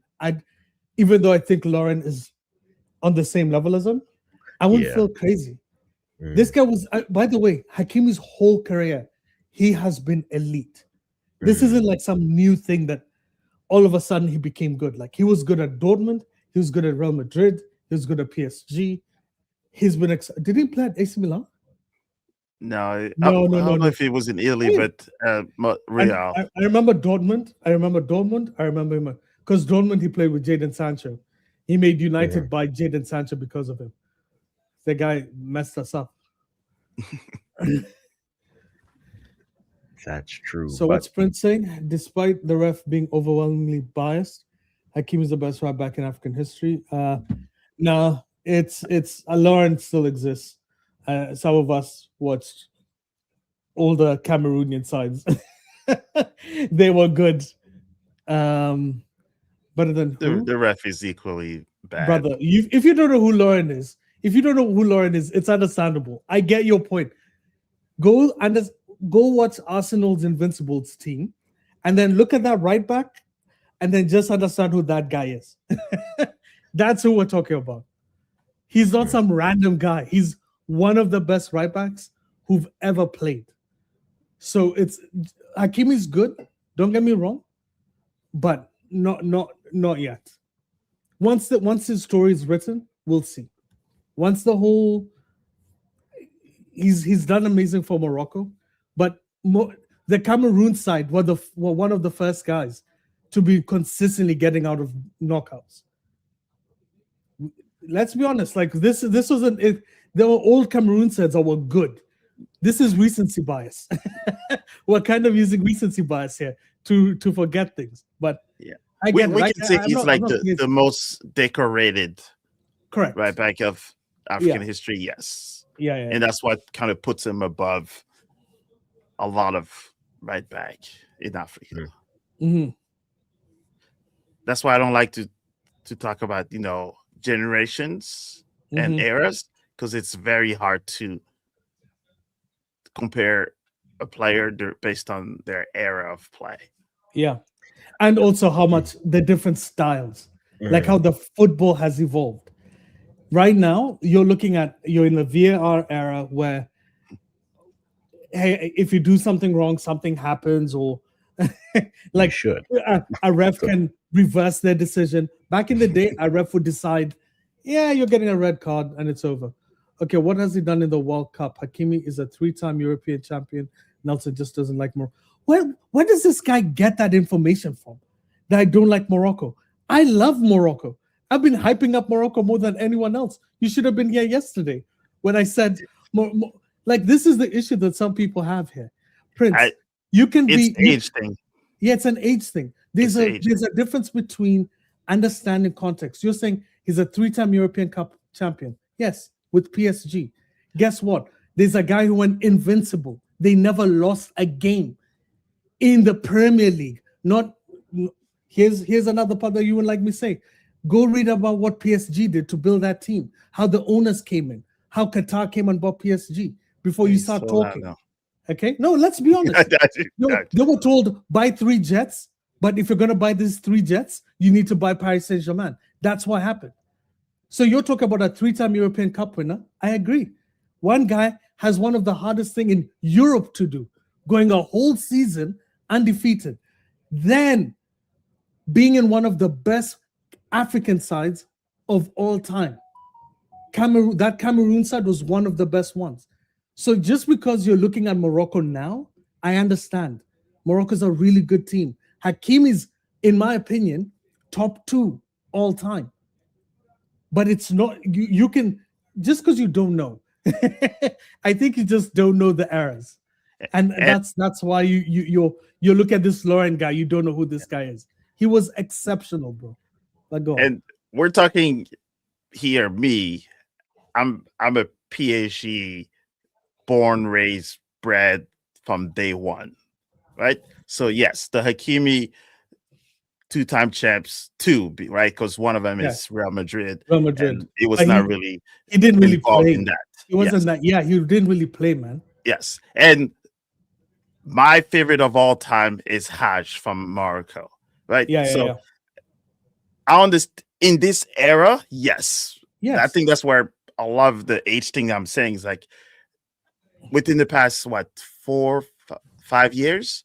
even though I think Lauren is on the same level as him, I wouldn't Yeah. feel crazy. Mm. This guy was, by the way, Hakimi's whole career, he has been elite. This isn't like some new thing that all of a sudden he became good. Like he was good at Dortmund, he was good at Real Madrid, he was good at PSG. He's been. Did he play at AC Milan? no, I No. don't know if he was in Italy, Hey. but Real. I remember Dortmund. I remember him because Dortmund he played with Jadon Sancho. He made United by Jadon Sancho because of him. The guy messed us up. That's true. So but what's Prince saying? Despite the ref being overwhelmingly biased, Hakim is the best right back in African history. No, it's Lauren still exists. Some of us watched all the Cameroonian sides. They were good. Better than who? The ref is equally bad. Brother, if you don't know who Lauren is, it's understandable. I get your point. Go watch Arsenal's Invincibles team, and then look at that right back, and then just understand who that guy is. That's who we're talking about. He's not some random guy. He's one of the best right backs who've ever played. So it's Hakimi's good. Don't get me wrong, but not yet. Once his story is written, we'll see. Once the whole he's done amazing for Morocco, but the Cameroon side were one of the first guys to be consistently getting out of knockouts. Let's be honest, like this wasn't it. There were old Cameroon sides that were good. This is recency bias. We're kind of using recency bias here to forget things. But yeah, I we get it. can say he's like the most decorated correct right back of African history. Yes, yeah, and that's what kind of puts him above a lot of right back in Africa. Mm-hmm. That's why I don't like to talk about generations and eras, because it's very hard to compare a player based on their era of play. Yeah, and also how much the different styles, like how the football has evolved. Right now, you're in the VAR era where, hey, if you do something wrong, something happens, or like should. A ref can reverse their decision. Back in the day, a ref would decide, yeah, you're getting a red card and it's over. Okay, what has he done in the World Cup? Hakimi is a 3-time European champion. Nelson just doesn't like Morocco. Where does this guy get that information from? That I don't like Morocco. I love Morocco. I've been hyping up Morocco more than anyone else. You should have been here yesterday when I said, like, this is the issue that some people have here. Prince, you can be... It's age thing. Yeah, it's an age thing. There's a difference between understanding context. You're saying he's a 3-time European Cup champion. Yes, with PSG. Guess what? There's a guy who went invincible. They never lost a game in the Premier League. Here's another part that you would like me to say. Go read about what PSG did to build that team, how the owners came in, how Qatar came and bought PSG before you start talking. Okay? No, let's be honest. They were told, buy 3 jets, but if you're going to buy these 3 jets, you need to buy Paris Saint-Germain. That's what happened. So you're talking about a 3-time European Cup winner. I agree. One guy has one of the hardest things in Europe to do, going a whole season undefeated. Then being in one of the best African sides of all time. That Cameroon side was one of the best ones. So just because you're looking at Morocco now, I understand. Morocco's a really good team. Hakimi's, in my opinion, top 2 all time. But it's not, you can, just because you don't know. I think you just don't know the eras. And that's why you look at this Lauren guy, you don't know who this guy is. He was exceptional, bro. But go on. And we're talking here, I'm a PSG born, raised, bred from day one, right? So yes, the Hakimi 2-time champs, 2, right? Because one of them is Real Madrid. And it was not really. He didn't really play in that. He wasn't that. Yeah, he didn't really play, man. Yes, and my favorite of all time is Haj from Morocco, right? Yeah. I understand in this era, yes. I think that's where a lot of the age thing I'm saying is like within the past 4-5 years,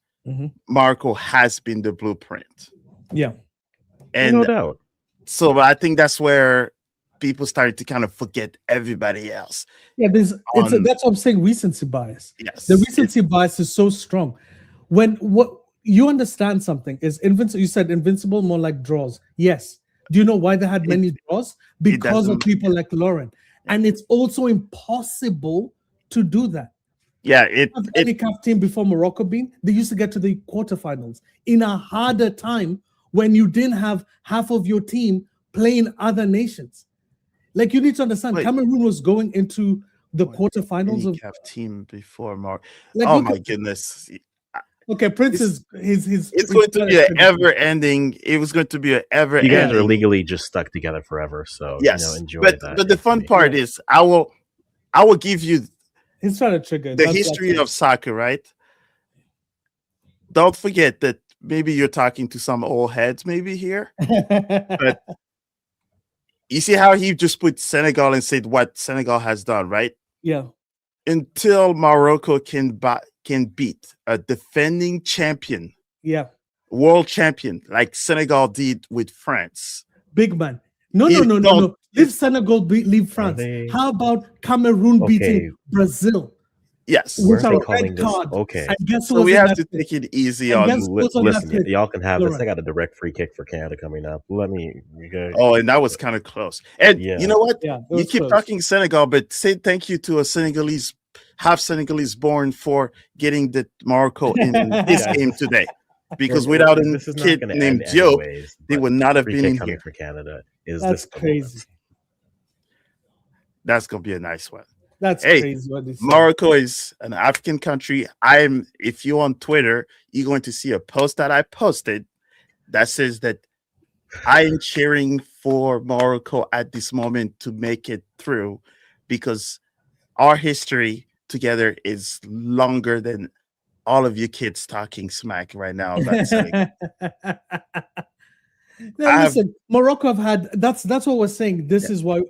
Morocco has been the blueprint. Yeah, and no doubt. So I think that's where people started to kind of forget everybody else. Yeah, that's what I'm saying. Recency bias. Yes, the recency bias is so strong. When what you understand something is invincible. You said invincible, more like draws. Yes. Do you know why they had many draws? Because of people like Lauren. And it's also impossible to do that. Yeah, any CAF team before Morocco they used to get to the quarterfinals in a harder time when you didn't have half of your team playing other nations. Like, you need to understand, Cameroon was going into the quarterfinals of CAF team before Morocco. Like, my goodness. Okay, Prince is it's going to be an ever-ending. It was going to be an ever-ending. You guys are legally just stuck together forever, so yes. Enjoy that. But the fun part is, I will give you. He's trying to trigger the history of soccer, right? Don't forget that maybe you're talking to some old heads, maybe here, but You see how he just put Senegal and said what Senegal has done, right? Yeah. Until Morocco can beat a defending champion, Yeah. world champion, like Senegal did with France. Big man. No, If no. don't- Leave Senegal, leave France. they- How about Cameroon Okay. beating Brazil Yes. with Weren't they a calling red this- card? okay. And guess who So was we in have that to pit? take it easy And on. guess- who's on that Listen, pit? y'all can have this. Laurent. I got a direct free kick for Canada coming up. Oh, and that was kind of close. And Yeah. you know what? Yeah, it You was keep close. talking Senegal, but say thank you to a half Senegalese born for getting the Morocco in this Guys, game today. Because We're- without a this is not kid gonna named end Joe, anyways, they but would not have free been kick in coming here. for Canada. Is That's this the crazy. moment? That's gonna be a nice one. That's Hey, crazy what they said. Morocco is an African country. If you're on Twitter, you're going to see a post that I posted that says that I am cheering for Morocco at this moment to make it through because our history together is longer than all of you kids talking smack right now about Senegal. No, I have- listen, Morocco have had that's what we're saying. This is why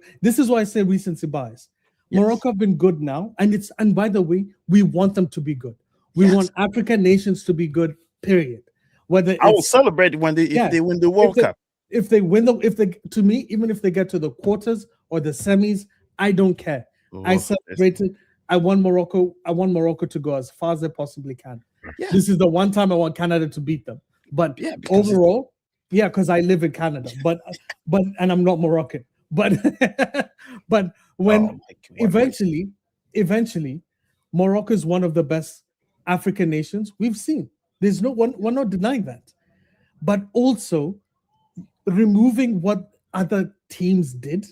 I say recency bias. Yes. Morocco have been good now, and by the way, we want them to be good. We Yes. want African nations to be good. Period. Whether I will it's celebrate when Yeah. if they win the World Cup. if they win to me, even if they get to the quarters or the semis, I don't care. I Oh, celebrated. I want Morocco to go as far as they possibly can. Yeah. This is the one time I want Canada to beat them. But Yeah, because overall, yeah, because I live in Canada, but and I'm not Moroccan. But but when Oh, eventually, Morocco is one of the best African nations we've seen. There's no one, we're not denying that. But also removing what other teams did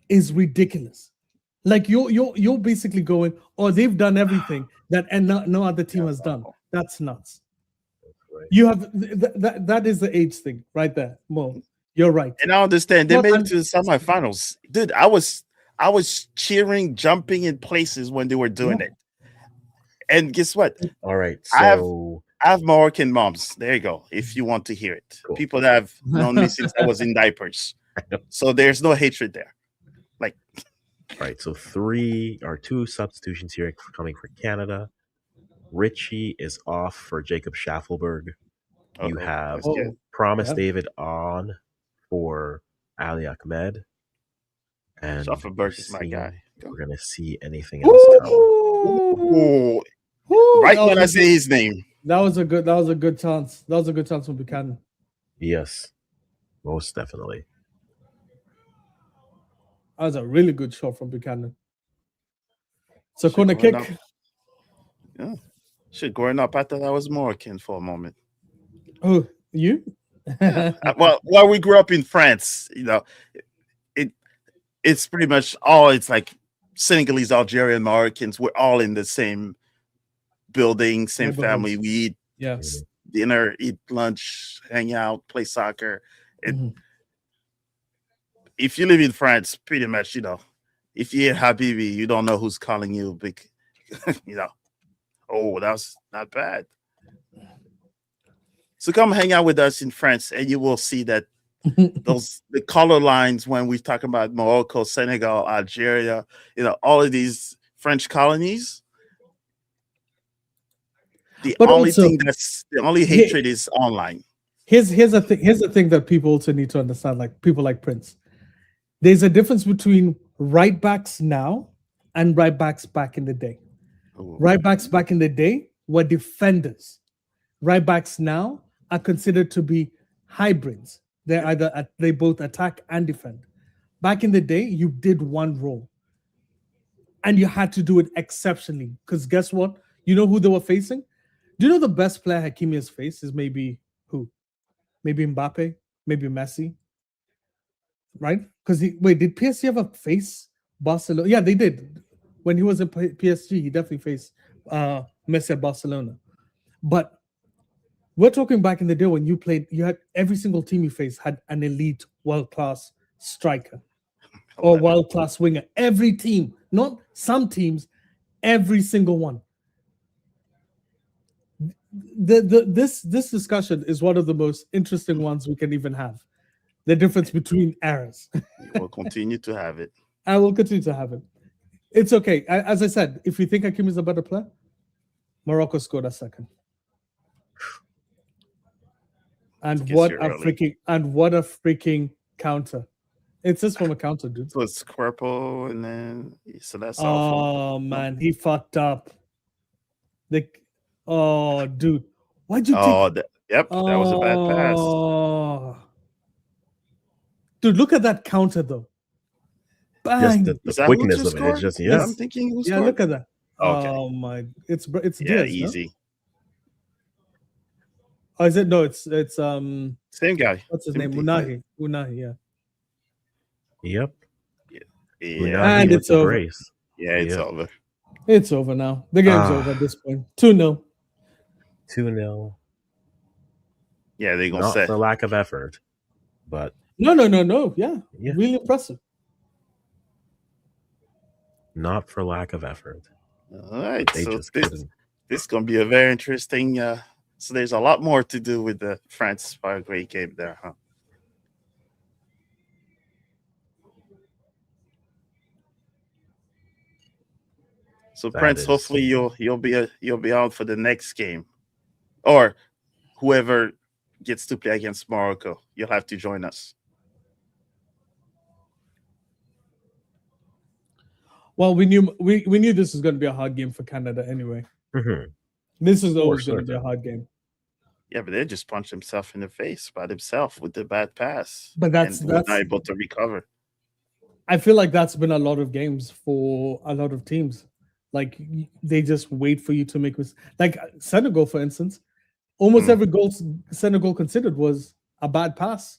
is ridiculous. Like you're basically going, oh, they've done everything that and no other team has done. That's nuts. Right. You have that is the age thing right there. Mo, you're right. And I understand they Well, made I'm- it to the semifinals. Dude, I was cheering, jumping in places when they were doing Yeah. it. And guess what? All right. I have- So I have Moroccan moms. There you go. If you want to hear it, Cool. people that have known me since I was in diapers. So there's no hatred there. all right. So two substitutions here coming for Canada. Richie is off for Jacob Schaffelberg. You Uh-oh, have that's good. Promise Yeah. David on for Ali Ahmed. And Schaffelberg is my guy. Go. we're gonna see anything else come. Oh, Woo, right that when I was a say his name. That was a good chance. That was a good chance from Buchanan. Yes, most definitely. That was a really good shot from Buchanan. So Shit, corner growing kick. up- Yeah. Shit, growing up, I thought I was Moroccan for a moment. Oh, you? Well, while we grew up in France, it's pretty much all. It's like Senegalese, Algerian, Moroccans. We're all in the same building, same Neighborhoods. family. We eat Yes. dinner, eat lunch, hang out, play soccer. Mhm. If you live in France, pretty much, if you hear Habibi, you don't know who's calling you. Big, oh, that's not bad. So come hang out with us in France, and you will see that the color lines when we talk about Morocco, Senegal, Algeria, all of these French colonies. The But only also- thing the only hatred is online. Here's the thing that people also need to understand, like people like Prince. There's a difference between right backs now and right backs back in the day. Ooh. Right backs back in the day were defenders. Right backs now are considered to be hybrids. They both attack and defend. Back in the day, you did one role, and you had to do it exceptionally. Because guess what? You know who they were facing? Do you know the best player Hakimi has faced is maybe who? Maybe Mbappe, maybe Messi, right? Because did PSG ever face Barcelona? Yeah, they did. When he was in PSG, he definitely faced Messi at Barcelona. But we're talking back in the day when you had every single team you faced had an elite, world-class striker or world-class winger. Every team, not some teams, every single one. This discussion is one of the most interesting ones we can even have. the difference between errors. We'll continue to have it. I will continue to have it. It's okay. As I said, if you think Hakim is a better player, Morocco scored a second. And Gets what you a early. freaking counter. It's just from a counter, dude. So it's Querpo, and then so that's all. Oh man, he fucked up. Dude. Why'd you Oh, take yep, that was a bad pass. Oh, dude, look at that counter though. Just Bang. the Is that who quickness just of it. scored? It's just Yeah, yeah. I'm thinking who Yeah, scored. look at that. Okay. Oh my, it's Yeah, Diaz, no? easy. Oh, is it? No, it's Same guy. what's his Timothy. name? Unahi, yeah. Yep. Yeah, Unahi And with it's the over. brace. yeah, it's Yeah. over. It's over now. The game's Ah. over at this point. 2-0. 2-0. Yeah, they're gonna Not say. for lack of effort, but No. Yeah. Yeah. Really impressive. not for lack of effort. All right, They so just this couldn't. is gonna be a very interesting. So there's a lot more to do with the France Paraguay game there, huh? So That Prince, is- hopefully you'll be out for the next game, or whoever gets to play against Morocco, you'll have to join us. Well, we knew this was going to be a hard game for Canada anyway. Mhm. This is For always going to be a certain. hard game. Yeah, but they just punched himself in the face by themselves with the bad pass. But that's- and were not able to recover. I feel like that's been a lot of games for a lot of teams. Like they just wait for you to make like Senegal, for instance. Almost every goal Senegal considered was a bad pass.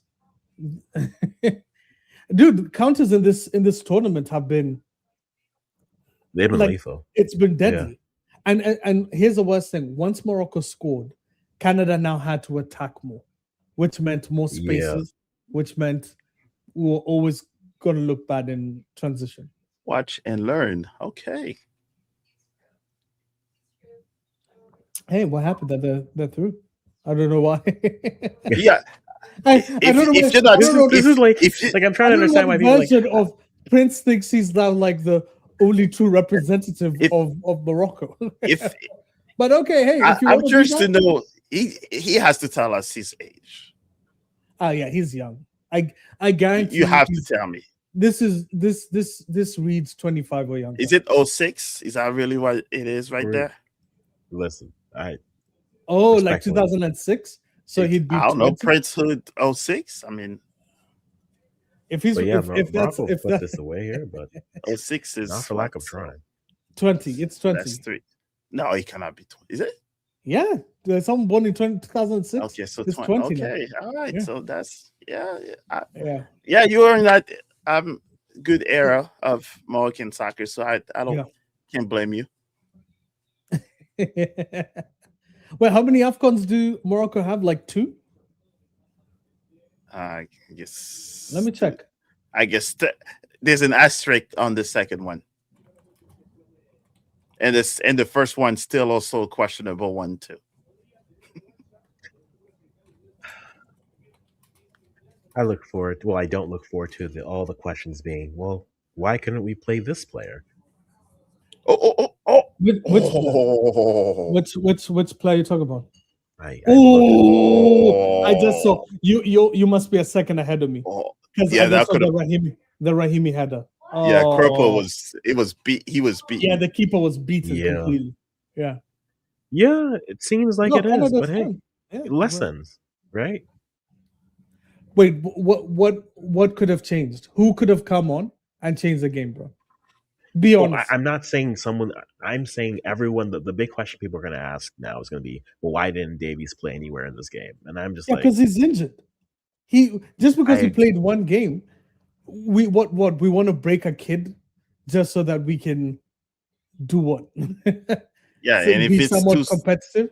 Dude, counters in this tournament have been They've been like, lethal. it's been deadly. And here's the worst thing: once Morocco scored, Canada now had to attack more, which meant more spaces, which meant we were always going to look bad in transition. Watch and learn. Okay. Hey, what happened that they're through? I don't know why. Yeah. I don't know. if you're not- I don't know, This is like if you- I'm I trying to don't know understand why what people like version of Prince thinks he's now like the only true representative If- of Morocco. if But okay, hey, if you I'm want to curious do to that, know, he has to tell us his age. yeah, he's young. I guarantee You have to he's- tell me. This reads 25 or younger. Is it 06? Is that really what it is right there? listen. Oh, like respectfully. 2006. So he'd be. I don't know. 20? Prince Hood 06. I mean, If he's But yeah, if that's Morocco if put that this away here, but 06 is not for lack of what? trying. 20, it's 20. That's 3. No, he cannot be 20. Is it? Yeah, there's someone born in 2006. Okay, so it's 20. 20 now. Okay, all right. Yeah. So that's Yeah. yeah. You were in that good era of Moroccan soccer, so I don't Yeah. can't blame you. Well, how many AFCONs do Morocco have? Like 2? I guess. Let me check. I guess there's an asterisk on the second one, and the first one still also a questionable one too. I look forward. Well, I don't look forward to all the questions being. Well, why couldn't we play this player? Oh! Which player are you talking about? I Oh, I just saw you must be a second ahead of me Oh, because yeah, I that just saw could've- the Rahimi header. yeah, Oh, Kerpo was beat. He was beaten. Yeah, the keeper was beaten Yeah. completely. Yeah, Yeah, it seems like No, it is, Canada's but hey, fine. Yeah, lessons, right? Wait, what could have changed? Who could have come on and changed the game, bro? Be Well, honest. I'm not saying someone. I'm saying everyone. The big question people are going to ask now is going to be, well, why didn't Davies play anywhere in this game? And I'm just Yeah, like, because he's injured. He just because he I- played one game, we want to break a kid just so that we can do what? Yeah, So and if be it's somewhat competitive.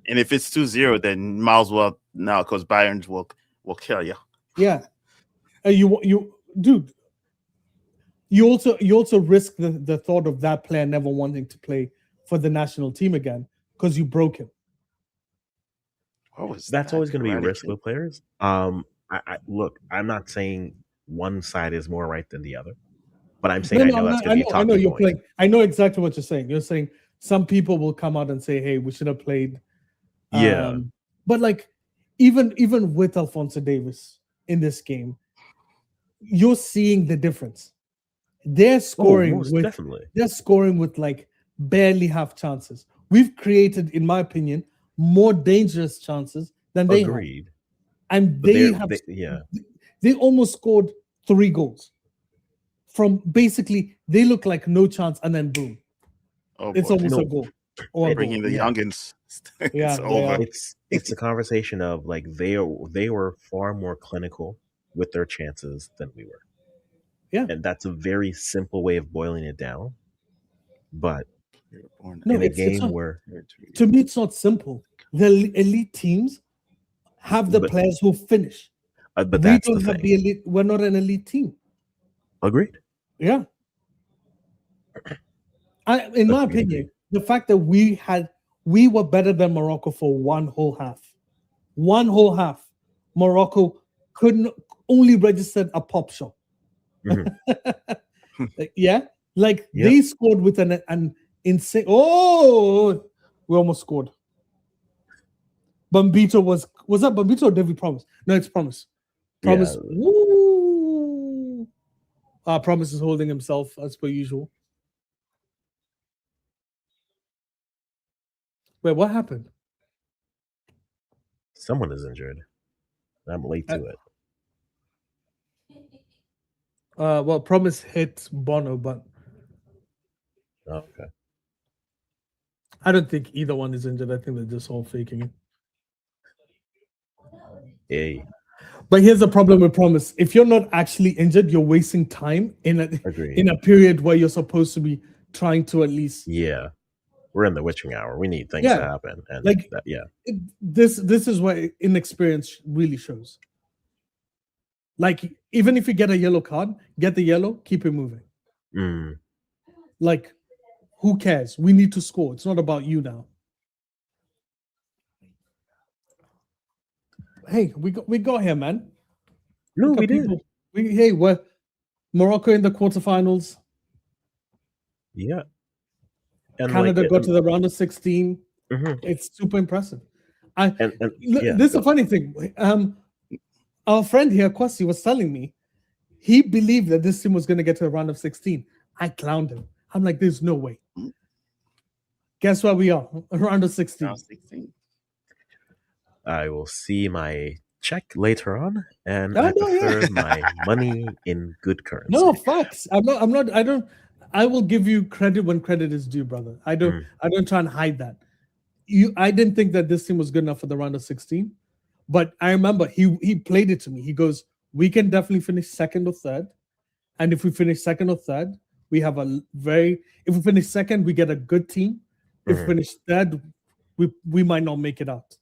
2-0, then might as well now because Bayern will kill you. Yeah, you dude. You also risk the thought of that player never wanting to play for the national team again because you broke him. What was that's that? always going to be a Karate risk Kid? with players. look, I'm not saying one side is more right than the other, but I'm No, saying I no, know I'm that's not, going to be a I know talking you're point. playing. I know exactly what you're saying. You're saying some people will come out and say, "Hey, we should have played." Yeah. But like, even with Alphonso Davis in this game, you're seeing the difference. They're Oh, scoring most with definitely. they're scoring with like barely half chances. We've created, in my opinion, more dangerous chances than they have, Agreed. and But they they almost scored 3 goals from basically they look like no chance, and then boom, Oh it's boy, almost No, a goal or a it- goal. bringing the yeah. youngins. Yeah, It's over. it's a conversation of like they were far more clinical with their chances than we were. Yeah. And that's a very simple way of boiling it down. But You were born No, in a it's game not, where to me, it's not simple. The elite teams have the But- players who finish. but We that's the don't have thing. the elite. We're not an elite team. Agreed. Yeah. In my Agreed, opinion, the fact that we were better than Morocco for one whole half. One whole half. Morocco couldn't only registered a pop shot. Mhm. Yeah. Like Yep. they scored with an insane. Oh, we almost scored. Bambito was that Bambito or David Promise? No, it's Promise. Promise. Yeah. Woo. Promise is holding himself as per usual. Wait, what happened? Someone is injured. I'm late to it. Well, Promise hit Bono, but Oh, okay. I don't think either one is injured. I think they're just all faking it. Hey, But here's the problem with Promise: if you're not actually injured, you're wasting time in agreed. a period where you're supposed to be trying to at least. Yeah. We're in the witching hour. We need things to Yeah. happen. And Like- that, yeah. This is where inexperience really shows. Like, even if you get a yellow card, get the yellow, keep it moving. Mm. Like, who cares? We need to score. It's not about you now. Hey, we got here, man. No, Look we at did. people. We're Morocco in the quarterfinals. Yeah. And Canada like, got to the round of 16. Mhm. It's super impressive. And yeah. This is a funny thing. Our friend here, Kwasi, was telling me he believed that this team was going to get to a round of 16. I clowned him. I'm like, there's no way. Guess where we are? A round of 16. Now 16. I will see my check later on, and Oh, I no, yeah. prefer my money in good currency. No, facts. I will give you credit when credit is due, brother. I don't try and hide that. I didn't think that this team was good enough for the round of 16, but I remember he played it to me. He goes, we can definitely finish second or third, and if we finish second or third, we have if we finish second, we get a good team. If we Mhm. finish third, we might not make it out.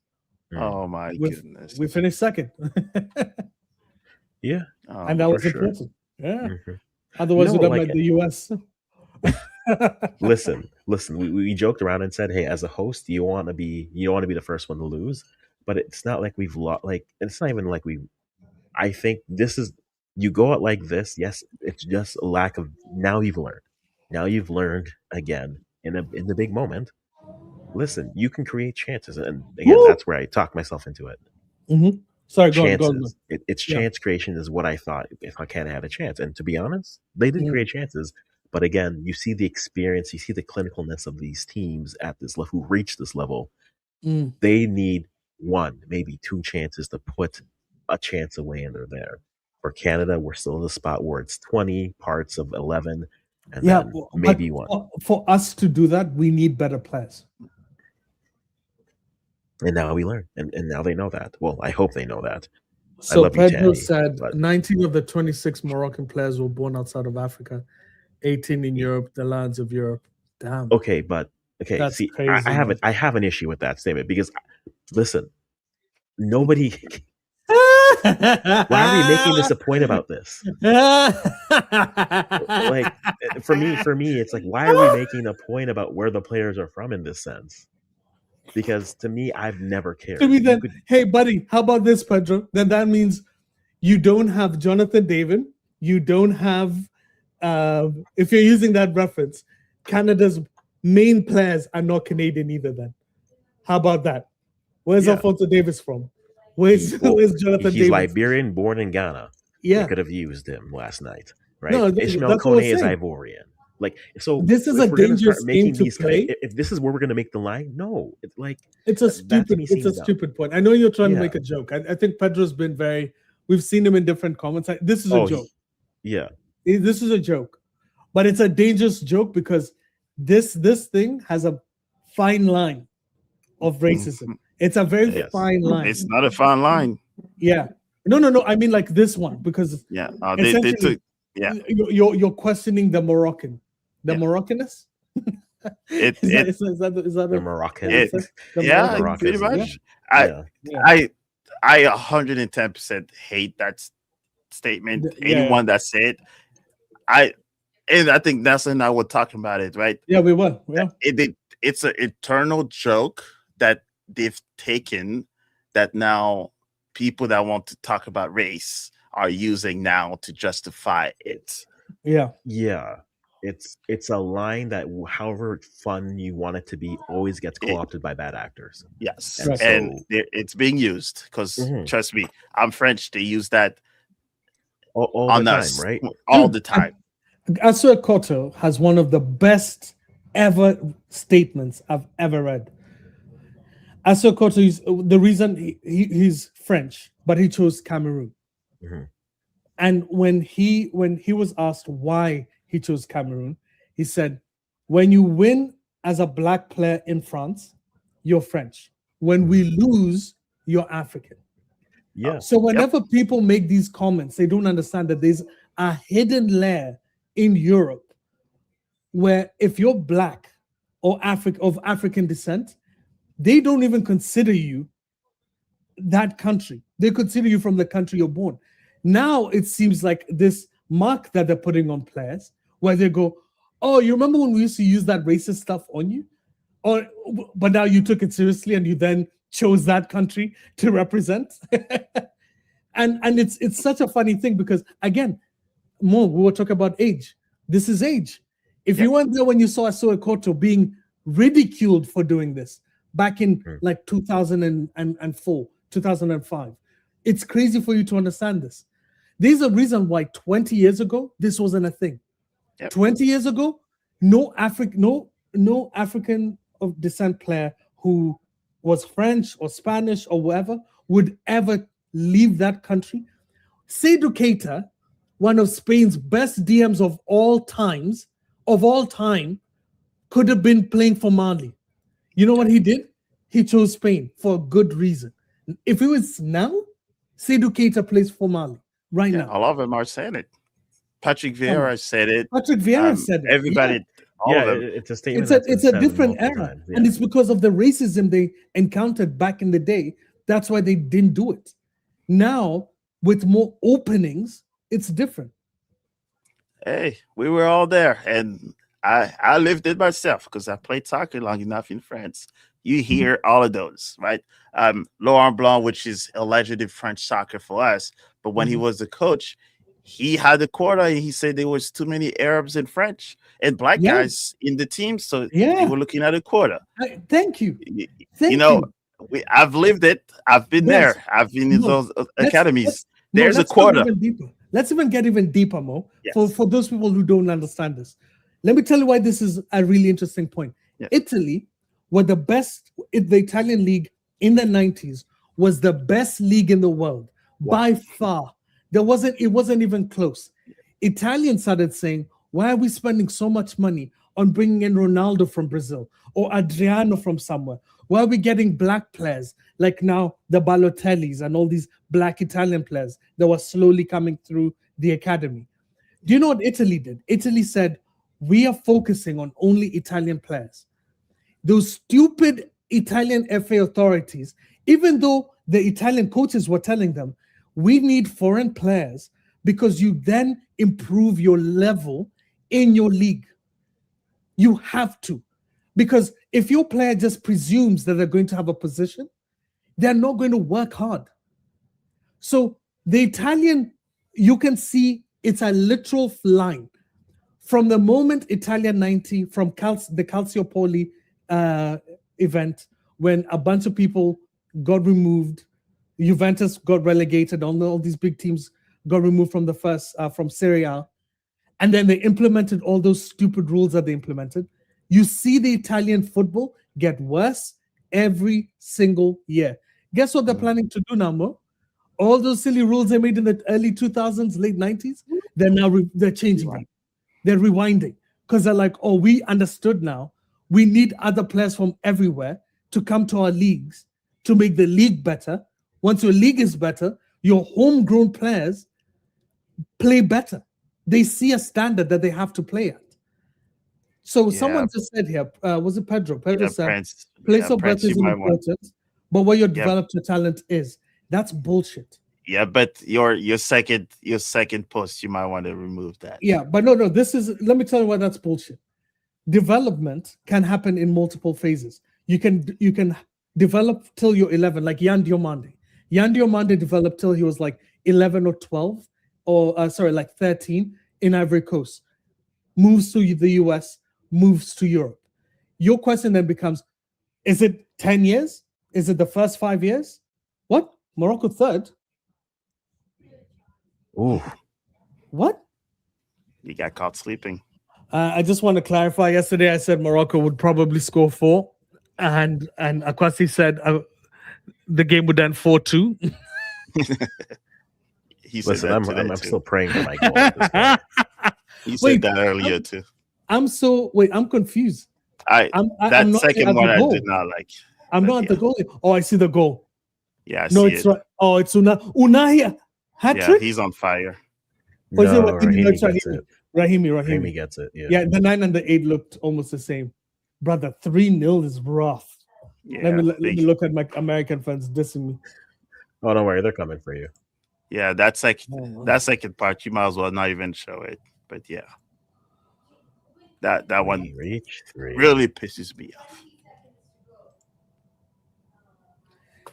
Oh my goodness. We finished second. Yeah. Oh, And that for was sure. important. Yeah. Mhm. Otherwise, No, we'd have like- met the US. Listen. We joked around and said, hey, as a host, you don't want to be the first one to lose, but it's not like we've lost. Like, it's not even like I think this is, you go out like this. Yes, it's just a lack of. Now you've learned. Now you've learned again in the big moment. Listen, you can create chances, and again, Woo! that's where I talk myself into it. Sorry, go on. Chances. It's Yeah. chance creation is what I thought if I can't had a chance. And to be honest, they did create chances. But again, you see the experience, you see the clinicalness of these teams at this level who reach this level. They need one, maybe 2 chances to put a chance away, and they're there. For Canada, we're still in the spot where it's 20 parts of 11, and then maybe but one. For us to do that, we need better players. And now we learn, and now they know that. Well, I hope they know that. So love you, Pedro Tanny, said but- 19 of the 26 Moroccan players were born outside of Africa, 18 in Europe, the lands of Europe. Damn. Okay, but That's see, crazy, I have an issue with that statement because, listen, nobody. Why are we making this a point about this? Like, for me, it's like, why are we making a point about where the players are from in this sense? Because to me, I've never cared. To me, You then, could- hey, buddy, how about this, Pedro? Then that means You don't have Jonathan David. You don't have, if you're using that reference, Canada's main players are not Canadian either. Then, how about that? Where's Yeah. Alfonso Davis from? Where's Jonathan He's Davis? Liberian, born in Ghana. Yeah. They could have used him last night, right? No, Ishmael that's what we're Kone is saying. Ivorian. Like, so This is if a we're gonna start dangerous making game to these play. if this is where we're gonna make the line, no, it's like It's a that to stupid. me It's a seems dumb. stupid point. I know you're trying to Yeah. make a joke. I think Pedro's been very. We've seen him in different comments. This is a joke. Yeah, This is a joke, but it's a dangerous joke because this thing has a fine line of racism. It's a very Yes. fine line. It's not a fine line. Yeah. No. I mean like this one because Yeah. They essentially took. Yeah. you're questioning the Moroccan, the Yeah. Moroccanist. It. Is it that the a, Moroccan. it- the yeah. Moroccan? Pretty Moroccans, much. yeah. I 110% hate that statement. Yeah. Anyone that said, and I think Nelson and I were talking about it, right? Yeah, we were. Yeah. It's an eternal joke that they've taken that now people that want to talk about race are using now to justify it. Yeah. Yeah. It's a line that, however fun you want it to be, always gets co-opted by bad actors. Yes, And and so- it's being used because Mhm. trust me, I'm French. They use that All on the time, us right? all the time. Asua Koto has one of the best ever statements I've ever read. Asua Koto is the reason he's French, but he chose Cameroon. Mhm. And when he was asked why he chose Cameroon, he said, "When you win as a black player in France, you're French. When we lose, you're African." Yeah. So whenever people make these comments, they don't understand that there's a hidden layer in Europe where if you're black or of African descent, they don't even consider you that country. They consider you from the country you're born. Now it seems like this mark that they're putting on players where they go, "Oh, you remember when we used to use that racist stuff on you? But now you took it seriously and you then chose that country to represent." and it's such a funny thing because again, we were talking about age. This is age. If you weren't there when you saw Asua Koto being ridiculed for doing this back in like 2004, 2005, it's crazy for you to understand this. There's a reason why 20 years ago this wasn't a thing. 20 years ago, no African of descent player who was French or Spanish or whatever would ever leave that country. Seydou Keita, one of Spain's best DMs of all time, could have been playing for Mali. You know what he did? He chose Spain for a good reason. If it was now, Seydou Keita plays for Mali right now. All of them are saying it. Patrick Vieira said it. Patrick Vieira said it. Everybody, all of them. It's a statement. It's a different era, and it's because of the racism they encountered back in the day. That's why they didn't do it. Now, with more openings, it's different. Hey, we were all there, and I lived it myself because I played soccer long enough in France. You hear all of those, right? Laurent Blanc, which is alleged in French soccer for us, but when he was the coach, he had a quota and he said there was too many Arabs and French and black guys in the team, so they were looking at a quota. Thank you. I've lived it. I've been there. I've been in those academies. There's a quota. Let's even get even deeper, Mo. Yes. For those people who don't understand this, let me tell you why this is a really interesting point. Yes. Italy were the best. The Italian league in the 90s was the best league in the world by far. It wasn't even close. Italians started saying, "Why are we spending so much money on bringing in Ronaldo from Brazil or Adriano from somewhere? Why are we getting black players like now the Balotellis and all these black Italian players that were slowly coming through the academy?" Do you know what Italy did? Italy said, "We are focusing on only Italian players." Those stupid Italian FA authorities, even though the Italian coaches were telling them, "We need foreign players because you then improve your level in your league." You have to. Because if your player just presumes that they're going to have a position, they're not going to work hard. So The Italian, you can see it's a literal line. From the moment Italia 90, from the Calciopoli event, when a bunch of people got removed, Juventus got relegated, all these big teams got removed from the first, from Serie A, and then they implemented all those stupid rules that they implemented. You see the Italian football get worse every single year. Guess what they're planning to do now, Mo? All those silly rules they made in the early 2000s, late 90s, they're changing them. They're rewinding because they're like, oh, we understood now. We need other players from everywhere to come to our leagues to make the league better. Once your league is better, your homegrown players play better. They see a standard that they have to play at. So someone just said here, was it Pedro? Pedro said, place of birth is important, but where you develop your talent is. That's bullshit. Yeah, but your second post, you might want to remove that. Yeah, but no, let me tell you why that's bullshit. Development can happen in multiple phases. You can develop till you're 11, like Yan Diomande. Yan Diomande developed till he was like 11 or 12, or like 13 in Ivory Coast. Moves to the US, moves to Europe. Your question then becomes, is it 10 years? Is it the first 5 years? What? Morocco third? Ooh. What? You got caught sleeping. I just want to clarify. Yesterday, I said Morocco would probably score 4, and Akwasi said the game would end 4-2. Listen, I'm still praying for my goal at this point. You said that earlier too. I'm confused. I'm that second one I did not like. I'm not at the goal. Oh, I see the goal. Yeah, it's right. Oh, it's Unai hat trick. Yeah, he's on fire. No, Raheem gets it. Rahimi gets it. Yeah, the 9 and the 8 looked almost the same. Brother, 3-0 is rough. Yeah, let me look at my American friends dissing me. Oh, don't worry, they're coming for you. Yeah, that second part, you might as well not even show it. But yeah, that one really pisses me off.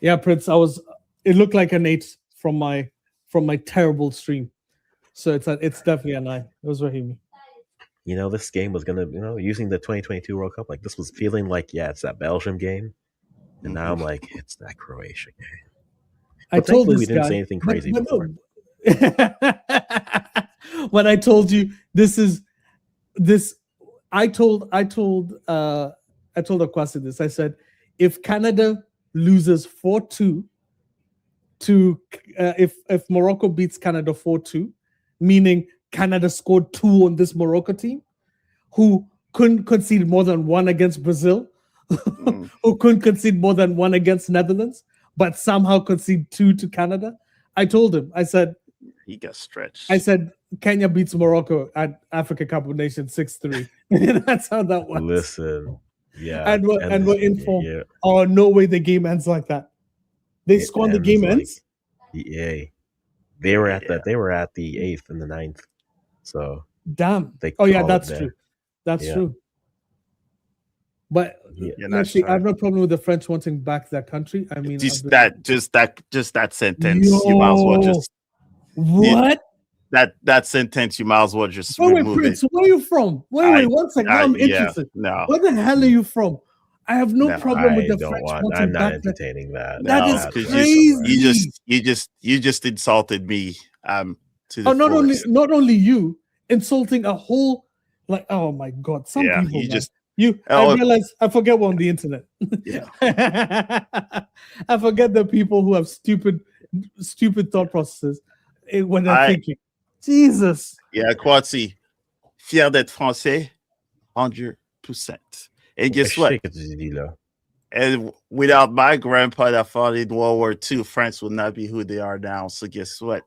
Yeah, Prince, it looked like an 8 from my terrible stream. So it's definitely an 9. It was Rahimi. This game was gonna, using the 2022 World Cup, like this was feeling like, it's that Belgium game, and now I'm like, it's that Croatia game. But I told we didn't say anything crazy before. When I told you I told Akwasi this. I said, if Canada loses 4-2 to if Morocco beats Canada 4-2, meaning Canada scored 2 on this Morocco team, who couldn't concede more than 1 against Brazil, who couldn't concede more than 1 against Netherlands, but somehow concede 2 to Canada. I told him, I said, he got stretched. I said, Kenya beats Morocco at Africa Cup of Nations 6-3. That's how that was. Listen, yeah. And we're in form. Yeah. Oh, no way the game ends like that. They scored the game ends? Yeah. They were at They were at the 8th and the 9th. So damn. That's true. That's true. But actually, I have no problem with the French wanting back their country. I mean, just that sentence. You might as well just what? That sentence. You might as well just remove Prince, where are you from? Wait, 1 second. I'm interested. No. Where the hell are you from? I have no problem with the French wanting I'm not back entertaining that. That is crazy. You just insulted me. Not only you insulting a whole, like, oh my God, some people. I realize I forget one on the internet. Yeah. I forget the people who have stupid thought processes when they're thinking. Jesus. Yeah, Kwasi, fier d'être français, 100%. And guess what? And without my grandpa that fought in World War II, France would not be who they are now. So guess what?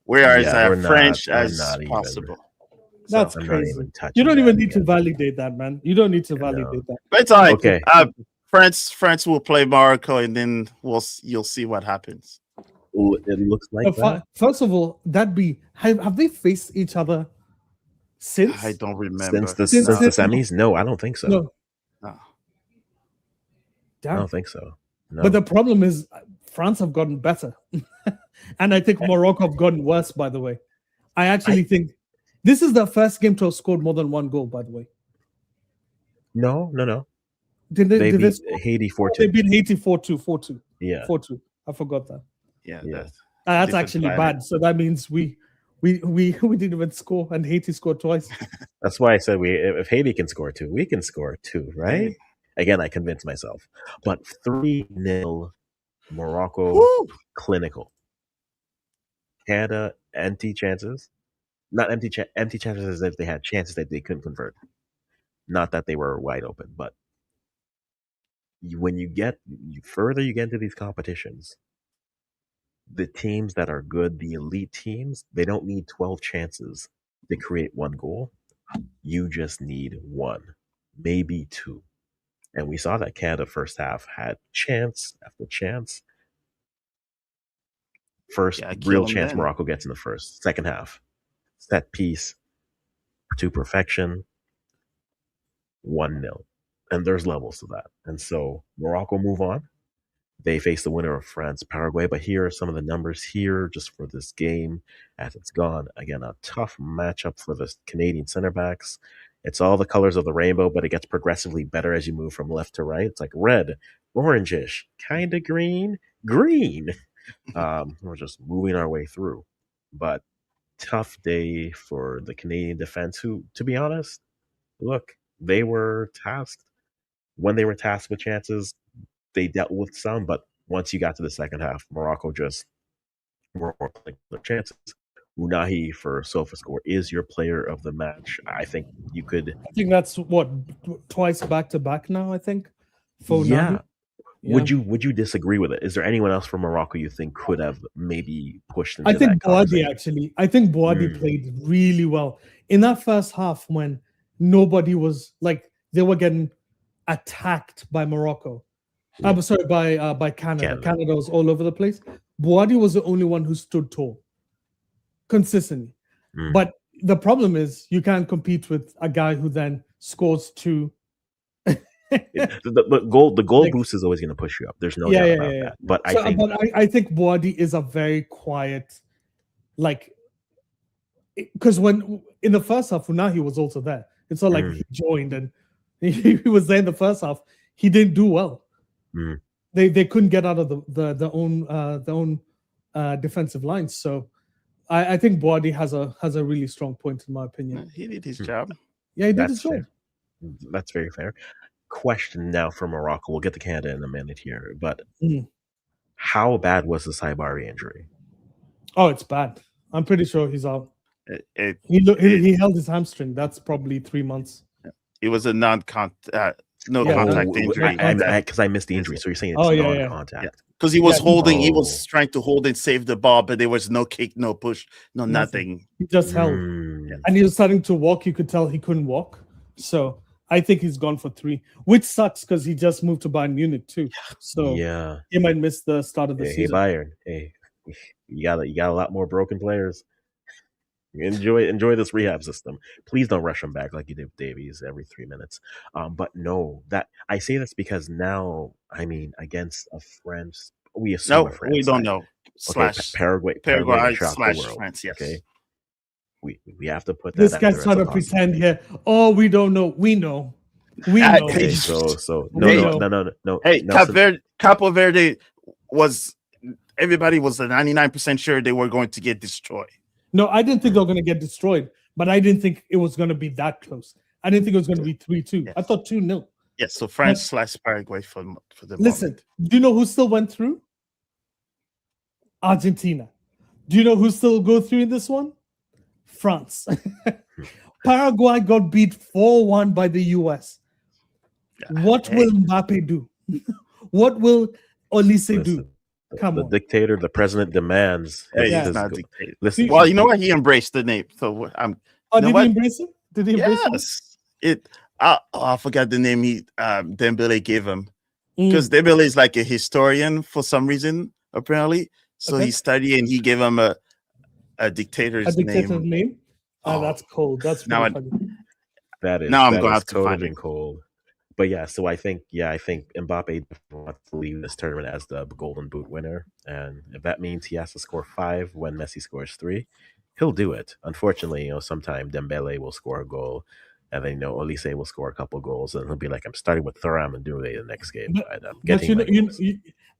We're as French as possible. That's crazy. You don't even need to validate that, man. You don't need to validate that. But it's all right. Okay. France will play Morocco, and then you'll see what happens. Ooh, it looks like that. First of all, have they faced each other since? I don't remember. Since the semis? No, I don't think so. No. I don't think so. No. But the problem is France have gotten better. And I think Morocco have gotten worse, by the way. I actually think this is the first game to have scored more than one goal, by the way. No. Did They they beat score? Haiti Oh, they 4-2. beat Haiti 4-2, 4-2. Yeah. 4-2. I forgot that. Yeah, Yeah. That's different actually planet. bad. So that means we didn't even score, and Haiti scored twice. That's why I said if Haiti can score 2, we can score 2, right? Hey. Again, I convinced myself. But 3-0 Morocco Woo! clinical. Canada empty chances. Not empty chances as if they had chances that they couldn't convert. Not that they were wide open, but when you further you get into these competitions, the teams that are good, the elite teams, they don't need 12 chances to create one goal. You just need one, maybe two. And we saw that Canada first half had chance after chance. First Yeah, real kill 'em chance then. Morocco gets in the first. Second half, set piece to perfection, 1-0. And there's levels to that. And so Morocco move on. They face the winner of France, Paraguay. But here are some of the numbers here just for this game as it's gone. Again, a tough matchup for the Canadian center backs. It's all the colors of the rainbow, but it gets progressively better as you move from left to right. It's like red, orangish, kind of green, green. We're just moving our way through. But tough day for the Canadian defense, who, to be honest, look, they were tasked. When they were tasked with chances, they dealt with some, but once you got to the second half, Morocco just were more playing their chances. Unahi for SofaScore is your player of the match. I think you could. I think that's what twice back to back now. I think. For Yeah. Nahi. Would you disagree with it? Is there anyone else from Morocco you think could have maybe pushed into I think that Boadi conversation? actually. I think Boadi played really well in that first half when nobody was like they were getting attacked by Morocco. I'm sorry, by Canada. Canada was all over the place. Boadi was the only one who stood tall consistently. But the problem is you can't compete with a guy who then scores 2. The goal boost is always going to push you up. There's no doubt about that. But I think Boadi is a very quiet, like, because when in the first half, Unahi was also there. It's not like he joined and he was there in the first half. He didn't do well. They couldn't get out of their own defensive lines. So I think Boadi has a really strong point in my opinion. He did his job. Yeah, he did his job. That's very fair. Question now for Morocco. We'll get to Canada in a minute here, but how bad was the Saibari injury? Oh, it's bad. I'm pretty sure he's out. He held his hamstring. That's probably 3 months. It was a contact injury. Because I missed the injury. So you're saying it's non-contact? Because he was he was trying to hold and save the ball, but there was no kick, no push, no nothing. He just held, and he was starting to walk. You could tell he couldn't walk. So I think he's gone for 3, which sucks because he just moved to Bayern Munich too. So he might miss the start of the season. Hey Bayern, hey, you got a lot more broken players. Enjoy this rehab system. Please don't rush him back like you did with Davies every 3 minutes. But no, that I say this because now, I mean, against a French, we assume a French we don't side. know. Okay, Paraguay slash France. Yes. Okay, we have to put that. This guy's trying to pretend here. Oh, we don't know. We know. We know. Okay, so no. Hey, Capo Verde was. Everybody was 99% sure they were going to get destroyed. No, I didn't think they were going to get destroyed, but I didn't think it was going to be that close. I didn't think it was going to be 3-2. Yes. I thought 2-0. Yes, so France slash Paraguay for the Listen, moment. Do you know who still went through? Argentina. Do you know who still go through in this one? France. Paraguay got beat 4-1 by the US. What will Mbappe do? What will Olise do? Come on. Dictator, the president demands. He's not dictator. Listen, well, you know what? He embraced the name. So did he embrace it? Did he embrace it? I forgot the name Dembele gave him. Because Dembele is like a historian for some reason, apparently. So he studied and he gave him a dictator's name. Oh, that's cold. That's now funny. That is now I'm that going to is have to find and cold. But yeah, so I think Mbappe wants to leave this tournament as the Golden Boot winner, and if that means he has to score 5 when Messi scores 3, he'll do it. Unfortunately, sometime Dembele will score a goal, and then Olise will score a couple goals, and he'll be like, "I'm starting with Thuram and Dembele the next game, But, and I'm but getting my goals."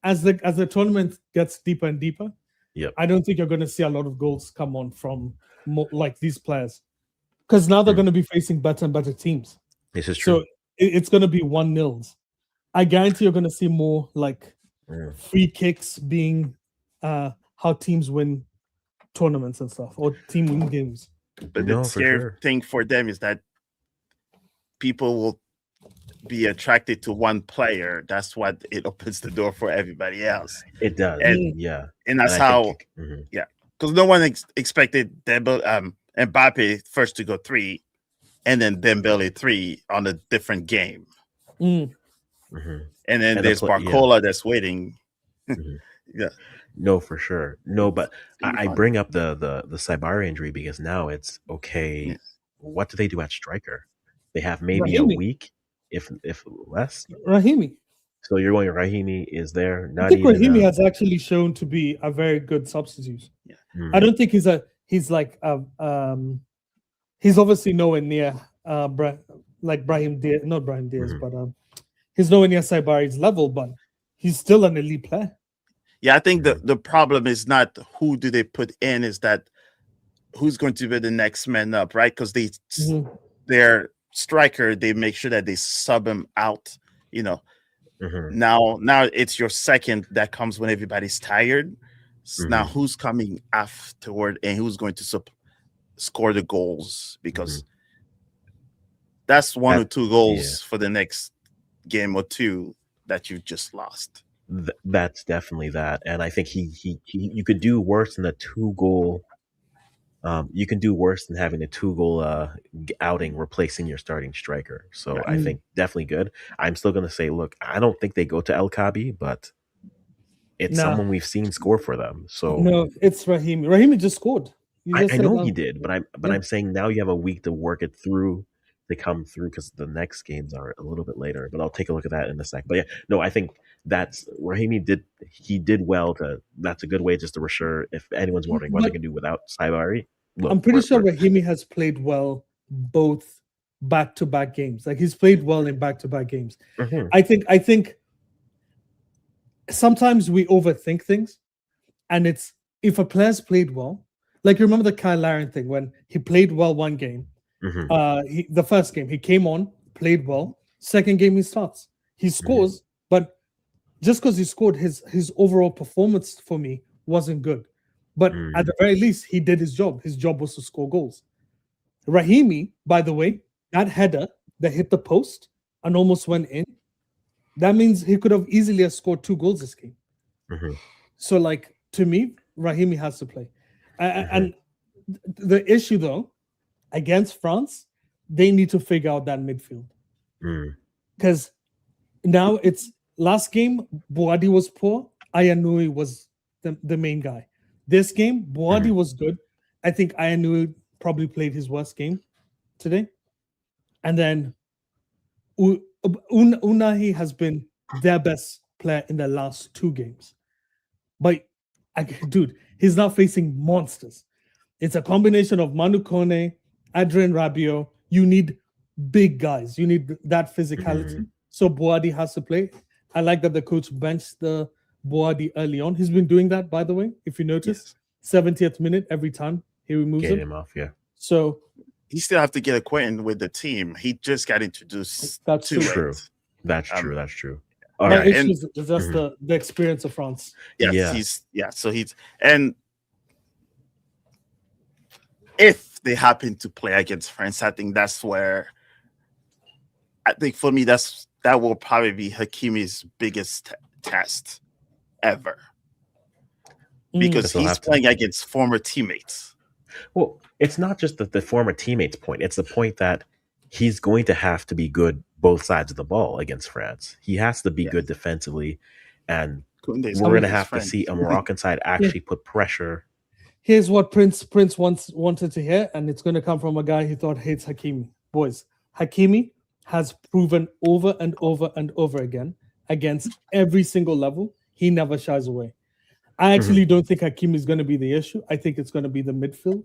as the tournament gets deeper and deeper, Yep. I don't think you're going to see a lot of goals come on from like these players, because now they're going to be facing better and better teams. This is true. So it's going to be 1-0. I guarantee you're going to see more like free kicks being how teams win tournaments and stuff, or team win games. But the scary thing for them is that people will be attracted to one player. That's what it opens the door for everybody else. It does, and that's how, because no one expected Mbappe first to go 3, and then Dembele 3 on a different game. And then there's Barcola that's waiting. Yeah. No, for sure. No, but I bring up the Saibari injury because now it's okay. Yes. What do they do at striker? They have maybe a week, if less. Raheem. So you're going Raheem is there? I think Raheem has actually shown to be a very good substitute. Yeah. I don't think he's obviously nowhere near like Brahim Diaz, not Brahim Diaz, but he's nowhere near Saibari's level, but he's still an elite player. Yeah, I think the problem is not who do they put in, is that who's going to be the next man up, right? Because their striker, they make sure that they sub him out, Now it's your second that comes when everybody's tired. Now who's coming afterward and who's going to score the goals? Because that's one or two goals for the next game or two that you just lost. That's definitely that, and I think you could do worse than a 2-goal. You can do worse than having a 2-goal outing replacing your starting striker. So I think definitely good. I'm still going to say, look, I don't think they go to El Kabi, but it's someone we've seen score for them. So no, it's Raheem. Raheem just scored. I know he did, but I'm saying now you have a week to work it through, to come through, because the next games are a little bit later. But I'll take a look at that in a sec. But yeah, no, I think that's Raheem did well. That's a good way just to reassure if anyone's wondering what they can do without Saibari. I'm pretty sure Raheem has played well both back-to-back games. Like he's played well in back-to-back games. I think sometimes we overthink things, and it's if a player's played well. Like remember the Kyle Larin thing when he played well one game. The first game he came on, played well. Second game he starts, he scores, but just because he scored, his overall performance for me wasn't good. But at the very least, he did his job. His job was to score goals. Rahimi, by the way, that header that hit the post and almost went in, that means he could have easily scored 2 goals this game. So, like, to me, Rahimi has to play. And the issue, though, against France, they need to figure out that midfield. Because now it's last game, Boadi was poor. Ayanui was the main guy. This game, Boadi was good. I think Ayanui probably played his worst game today. And then Unahi has been their best player in the last 2 games. But, dude, he's now facing monsters. It's a combination of Manu Kone, Adrien Rabiot. You need big guys. You need that physicality. So Boadi has to play. I like that the coach benched the Boadi early on. He's been doing that, by the way, if you notice. 70th minute every time he removes him off, So he still have to get acquainted with the team. He just got introduced. That's true. That's true. That's true. All right. It's just the experience of France. So and if they happen to play against France, I think that's where for me that will probably be Hakimi's biggest test ever, because he's playing against former teammates. Well, it's not just the former teammates point. It's the point that he's going to have to be good both sides of the ball against France. He has to be good defensively, and we're going to have to see a Moroccan side actually put pressure. Here's what Prince wanted to hear, and it's going to come from a guy he thought hates Hakimi. Boys, Hakimi has proven over and over and over again against every single level, he never shies away. I actually don't think Hakimi is going to be the issue. I think it's going to be the midfield.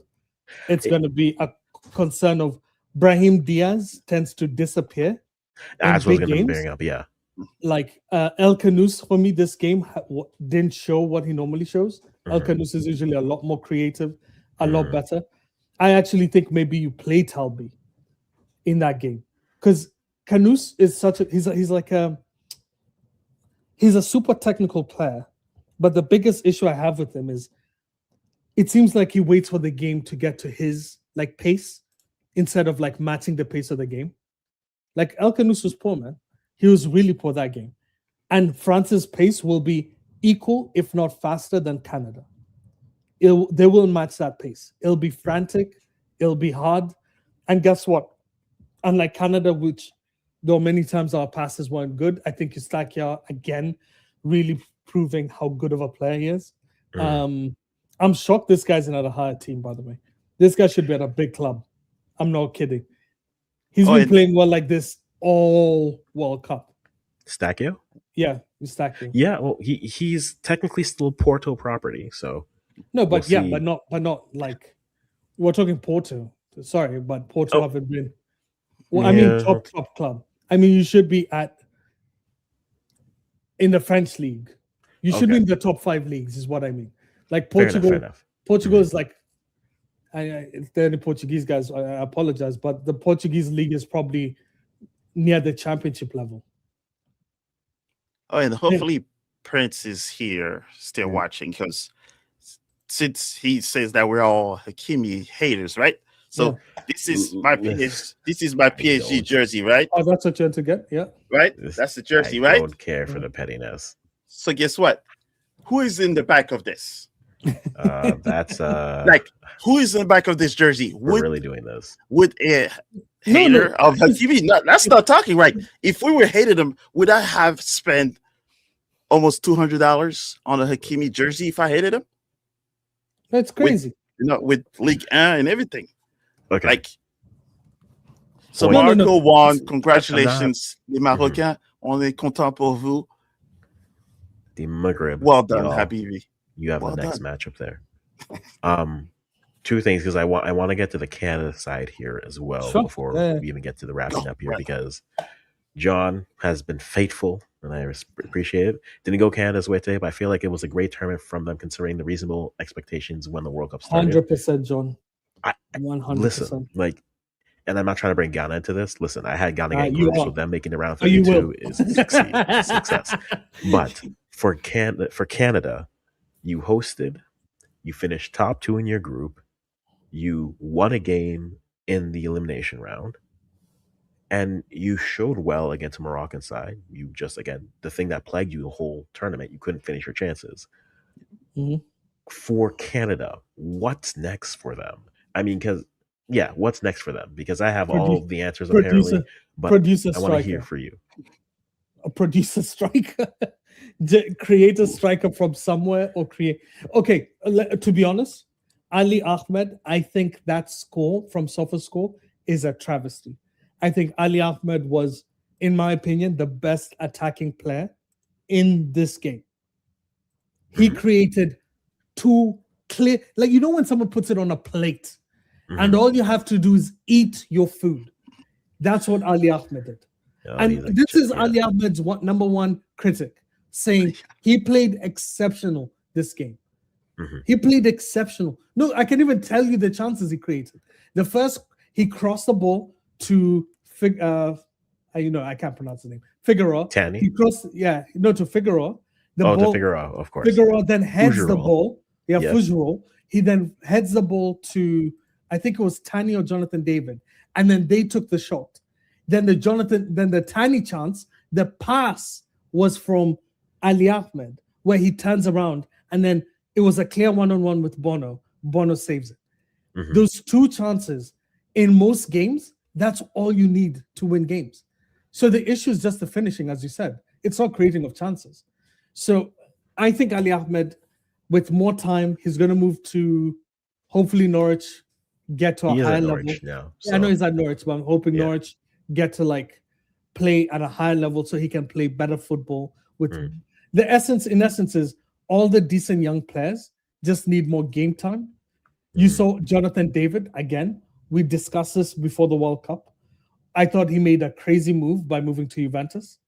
It's going to be a concern of Brahim Diaz tends to disappear That's in what I was big going to games. bring up. Yeah. Like El Canous, for me, this game didn't show what he normally shows. El Canous is usually a lot more creative, a lot better. I actually think maybe you play Talbi in that game because Canous is such a he's a super technical player, but the biggest issue I have with him is it seems like he waits for the game to get to his like pace instead of like matching the pace of the game. Like El Canous was poor, man. He was really poor that game. And France's pace will be equal, if not faster, than Canada. They will match that pace. It'll be frantic. It'll be hard. And guess what? Unlike Canada, which though many times our passes weren't good, I think Eustaquia, again, really proving how good of a player he is. I'm shocked this guy's not a higher team, by the way. This guy should be at a big club. I'm not kidding. He's been playing well like this all World Cup. Stacchio? Yeah, Eustaquia. Yeah, well, he's technically still Porto property, so no, but we'll see. but not like we're talking Porto. Sorry, but Porto haven't been. Well, I mean, top club. I mean, you should be in the French league. You should be in the top 5 leagues, is what I mean. Like Portugal. Fair enough. Portugal is like. If there are any Portuguese guys, I apologize, but the Portuguese league is probably near the championship level. Oh, and hopefully Prince is here still watching because since he says that we're all Hakimi haters, right? So this is my PSG jersey, right? Oh, that's what you want to get, yeah. Right? That's the jersey, right? I don't care for the pettiness. So guess what? Who is in the back of this? That's like who is in the back of this jersey? We're really doing this. Would a hater of Hakimi? No, that's not talking right. If we were hated him, would I have spent almost $200 on a Hakimi jersey if I hated him? That's crazy. With Ligue 1 and everything. Okay. Like, so Morocco won. Congratulations, les Marocains. On est content pour vous. The Maghreb. Well done, Habibi. You have the next matchup there. Two things, because I want to get to the Canada side here as well before we even get to the wrapping up here, because John has been faithful and I appreciate it. Didn't go Canada's way today, but I feel like it was a great tournament from them considering the reasonable expectations when the World Cup started. 100%, John. 100%. Listen, and I'm not trying to bring Ghana into this. Listen, I had Ghana getting groups, so them making the round 32 is a success. But for Canada, you hosted, you finished top 2 in your group, you won a game in the elimination round, and you showed well against a Moroccan side. You just, again, the thing that plagued you the whole tournament, you couldn't finish your chances. Mm-hmm. For Canada, what's next for them? I mean, what's next for them? Because I have all the answers apparently, but I want to hear for you. Produce a striker. Create a striker from somewhere or create. Okay, to be honest, Ali Ahmed, I think that score from SofaScore is a travesty. I think Ali Ahmed was, in my opinion, the best attacking player in this game. He created 2 clear, like, you know, when someone puts it on a plate and all you have to do is eat your food. That's what Ali Ahmed did. And this is Ali Ahmed's number 1 critic, saying he played exceptional this game. He played exceptional. No, I can even tell you the chances he created. The first, he crossed the ball to I can't pronounce the name. Figueroa. Tani. He crossed, to Figueroa. To Figueroa, of course. Figueroa then heads the ball. Yes. Fougerolles. He then heads the ball to, I think it was Tani or Jonathan David, and then they took the shot. Then the Tani chance, the pass was from Ali Ahmed, where he turns around, and then it was a clear 1-on-1 with Bono. Bono saves it. Those 2 chances in most games, that's all you need to win games. So the issue is just the finishing, as you said. It's not creating of chances. So I think Ali Ahmed, with more time, he's going to move to hopefully Norwich, get to a higher level. Now, I know he's at Norwich, but I'm hoping Norwich get to like play at a higher level so he can play better football. With Mm. the essence, in essence, is all the decent young players just need more game time. You Mm. saw Jonathan David again. We discussed this before the World Cup. I thought he made a crazy move by moving to Juventus,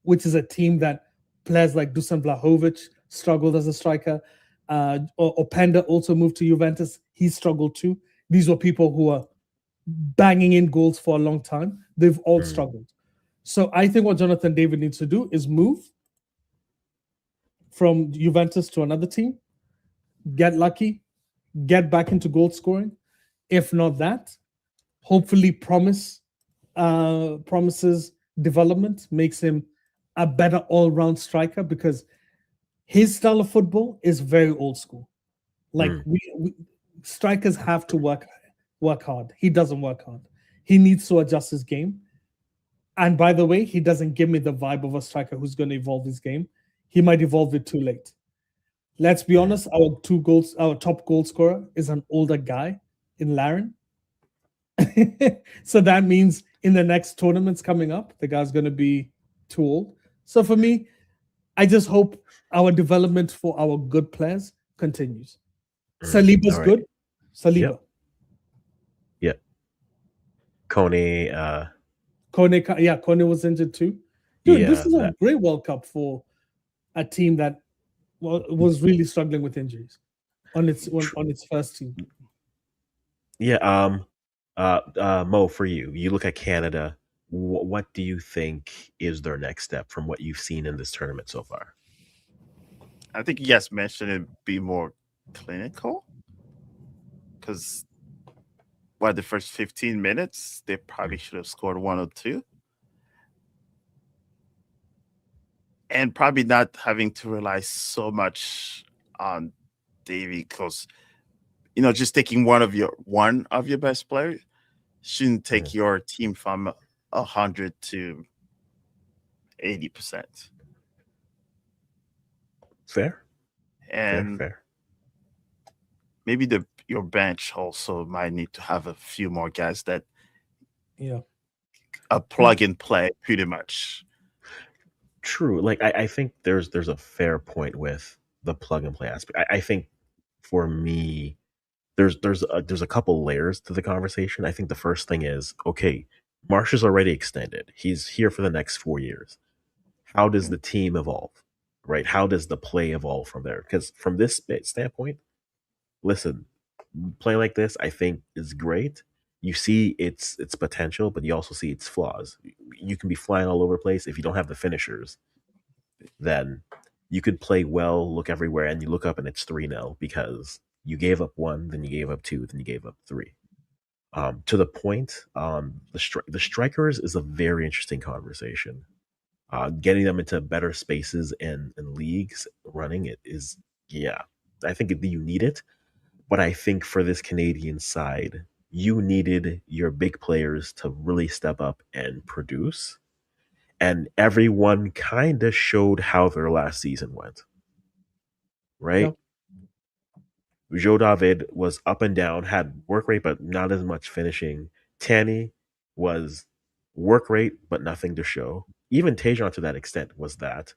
which is a team that players like Dusan Vlahovic struggled as a striker. Openda also moved to Juventus. He struggled too. These were people who are banging in goals for a long time. They've all Mm. struggled. So I think what Jonathan David needs to do is move from Juventus to another team, get lucky, get back into goal scoring. If not that, hopefully promises development, makes him a better all-round striker, because his style of football is very old school. Like Mm. we strikers have to work hard. He doesn't work hard. He needs to adjust his game. And by the way, he doesn't give me the vibe of a striker who's going to evolve his game. He might evolve it too late. Let's be honest, our top goal scorer is an older guy in Laren. So that means in the next tournaments coming up, the guy's going to be too old. So for me, I just hope our development for our good players continues. Saliba's All right. good. Saliba. Yep. Kone, Kone was injured too. Dude, this yeah, is a that- great World Cup for a team that was really struggling with injuries on its first team. yeah. Mo, for you, you look at Canada. What do you think is their next step from what you've seen in this tournament so far? I think you guys mentioned it be more clinical, because the first 15 minutes they probably should have scored 1 or 2, and probably not having to rely so much on Davy, because just taking one of your best players shouldn't take your team from 100 to 80%. Fair. And Fair. maybe your bench also might need to have a few more guys that a plug and play pretty much. True. Like I think there's a fair point with the plug and play aspect. I think for me, there's a couple layers to the conversation. I think the first thing is, okay, Marsh is already extended. He's here for the next 4 years. How does the team evolve? Right? How does the play evolve from there? Because from this standpoint, listen, playing like this, I think is great. You see its potential, but you also see its flaws. You can be flying all over the place if you don't have the finishers. Then you could play well, look everywhere, and you look up and it's 3-0 because you gave up 1, then you gave up 2, then you gave up 3. To the point, the strikers is a very interesting conversation. Getting them into better spaces and leagues running it is, I think you need it. But I think for this Canadian side, you needed your big players to really step up and produce. And everyone kind of showed how their last season went. Right? Yep. Joe David was up and down, had work rate, but not as much finishing. Tanny was work rate, but nothing to show. Even Tejan, to that extent, was that.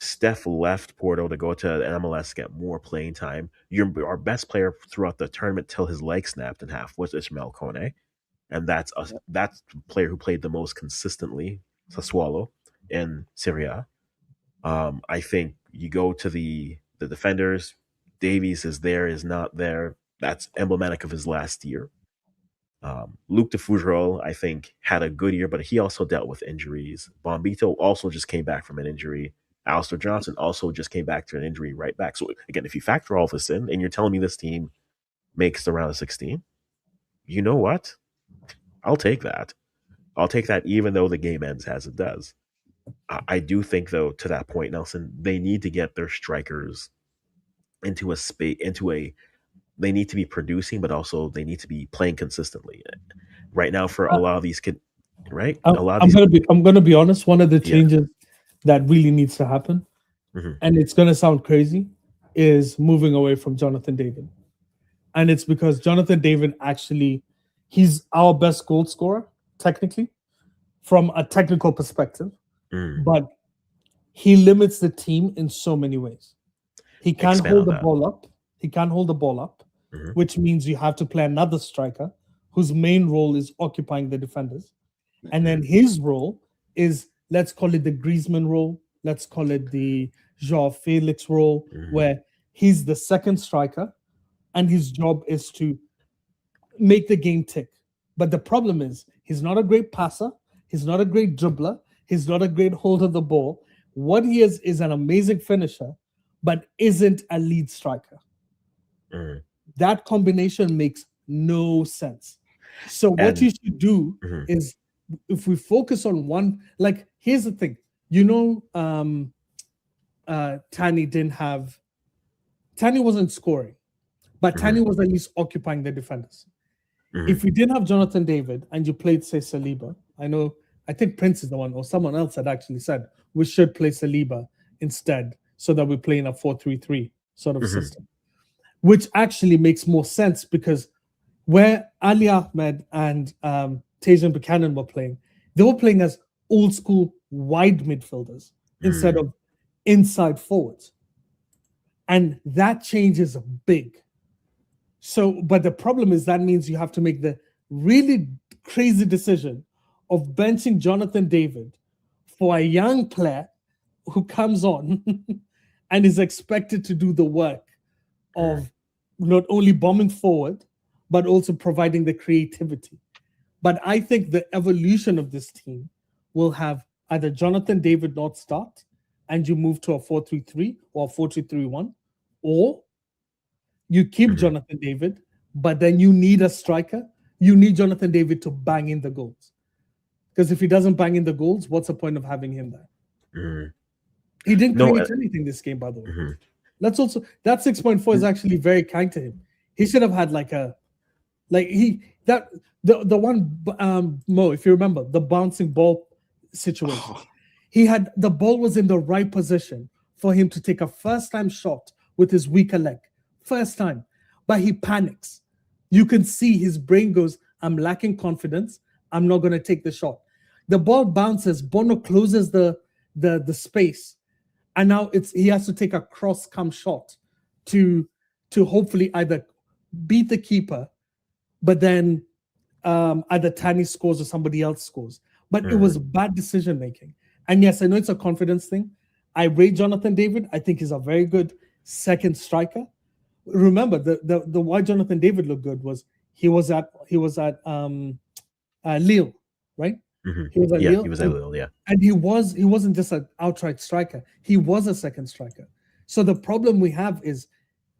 Steph left Porto to go to MLS, get more playing time. Our best player throughout the tournament till his leg snapped in half was Ismael Kone. And that's the player who played the most consistently, Sassuolo, in Serie A. I think you go to the defenders, Davies is there, is not there. That's emblematic of his last year. Luke de Fougerolles, I think, had a good year, but he also dealt with injuries. Bombito also just came back from an injury. Alistair Johnson also just came back to an injury right back. So again, if you factor all this in and you're telling me this team makes the round of 16, you know what? I'll take that. I'll take that even though the game ends as it does. I do think, though, to that point, Nelson, they need to get their strikers into a space, they need to be producing, but also they need to be playing consistently. Right now, for a lot of these kids, right? I'm gonna be honest. One of the changes that really needs to happen, and it's gonna sound crazy, is moving away from Jonathan David. And it's because Jonathan David he's our best goal scorer, technically, from a technical perspective, Mm. but he limits the team in so many ways. He can't Expand hold on the that. ball up. He can't hold the ball up, Mhm. which means you have to play another striker whose main role is occupying the defenders. And then his role is, let's call it the Griezmann role, let's call it the Joao Felix role, where he's the second striker and his job is to make the game tick. But the problem is, he's not a great passer, he's not a great dribbler, he's not a great holder of the ball. What he is an amazing finisher, but isn't a lead striker. Mm. That combination makes no sense. So what And- you should do Mhm. is, if we focus on one, like, here's the thing, Tani wasn't scoring, but Tani was at least occupying the defenders. If we didn't have Jonathan David and you played, say, Saliba, I think Prince is the one, or someone else had actually said we should play Saliba instead, so that we play in a 4-3-3 sort of system, which actually makes more sense, because where Ali Ahmed and Tajan Buchanan were playing, they were playing as old school wide midfielders instead of inside forwards. And that change is big. So, but the problem is that means you have to make the really crazy decision of benching Jonathan David for a young player who comes on and is expected to do the work of not only bombing forward, but also providing the creativity. But I think the evolution of this team will have either Jonathan David not start and you move to a 4-3-3 or a 4-2-3-1, or you keep Jonathan David, but then you need a striker. You need Jonathan David to bang in the goals. Because if he doesn't bang in the goals, what's the point of having him there? He didn't create anything this game, by the way. Let's also, that 6.4 is actually very kind to him. He should have had the one, Mo, if you remember, the bouncing ball situation. The ball was in the right position for him to take a first-time shot with his weaker leg. First time. But he panics. You can see his brain goes, I'm lacking confidence. I'm not going to take the shot. The ball bounces. Bono closes the space. And now he has to take a cross-come shot to hopefully either beat the keeper, but then either Tani scores or somebody else scores. But it was bad decision-making. And yes, I know it's a confidence thing. I rate Jonathan David. I think he's a very good second striker. Remember, the why Jonathan David looked good was he was at Lille, right? He was at Lille, yeah. And he wasn't just an outright striker. He was a second striker. So the problem we have is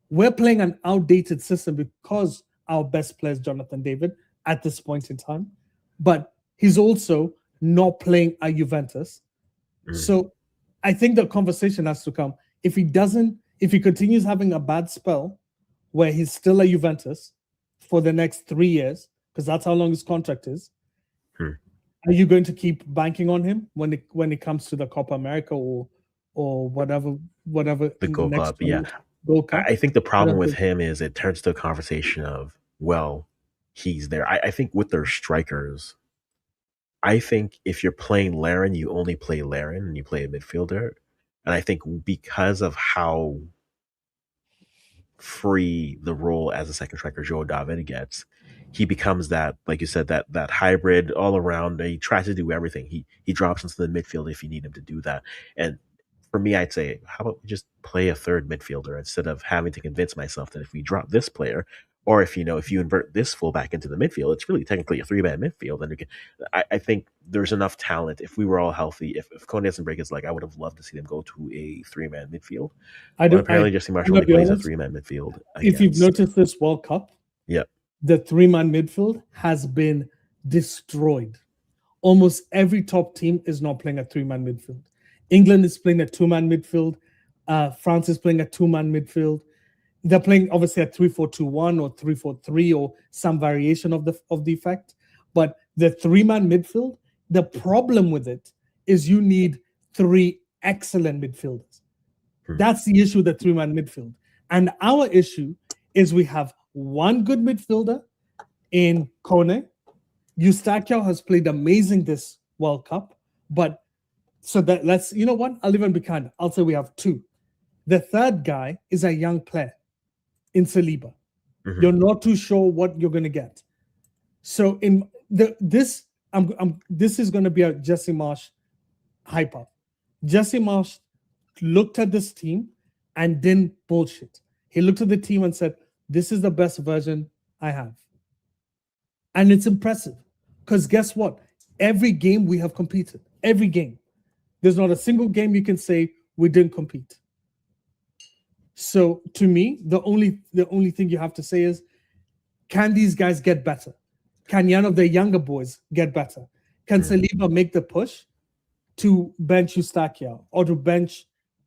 we're playing an outdated system because our best player is Jonathan David at this point in time, but he's also not playing at Juventus. So I think the conversation has to come. If he continues having a bad spell where he's still at Juventus for the next 3 years, because that's how long his contract is, are you going to keep banking on him when it comes to the Copa America or whatever the Gold Cup? Yeah, Gold Cup? I think the problem with him is it turns to a conversation of, well, he's there. I think with their strikers, I think if you're playing Larin, you only play Larin and you play a midfielder. And I think because of how free the role as a second striker Joao David gets, he becomes that, like you said, that hybrid all around. He tries to do everything. He drops into the midfield if you need him to do that. And for me, I'd say, how about we just play a third midfielder instead of having to convince myself that if we drop this player, or if you invert this fullback into the midfield, it's really technically a 3-man midfield. And I think there's enough talent. If we were all healthy, if Kone doesn't break his leg, I would have loved to see them go to a 3-man midfield. Apparently, Jesse Marshall only plays a 3-man midfield. If you've noticed this World Cup, the 3-man midfield has been destroyed. Almost every top team is not playing a 3-man midfield. England is playing a 2-man midfield. France is playing a 2-man midfield. They're playing obviously a 3-4-2-1 or 3-4-3 or some variation of the effect. But the 3-man midfield, the problem with it is you need 3 excellent midfielders. That's the issue with the 3-man midfield. And our issue is we have one good midfielder in Kone. Eustachio has played amazing this World Cup. But so that let's, you know what? I'll even be kind. I'll say we have 2. The third guy is a young player in Saliba. Mhm. You're not too sure what you're going to get. So in this is going to be a Jesse Marsh hype up. Jesse Marsh looked at this team and didn't bullshit. He looked at the team and said, "This is the best version I have." And it's impressive because guess what? Every game we have competed. Every game. There's not a single game you can say we didn't compete. So to me, the only thing you have to say is, can these guys get better? Can one of the younger boys get better? Can Saliba make the push to bench Eustaquia or to bench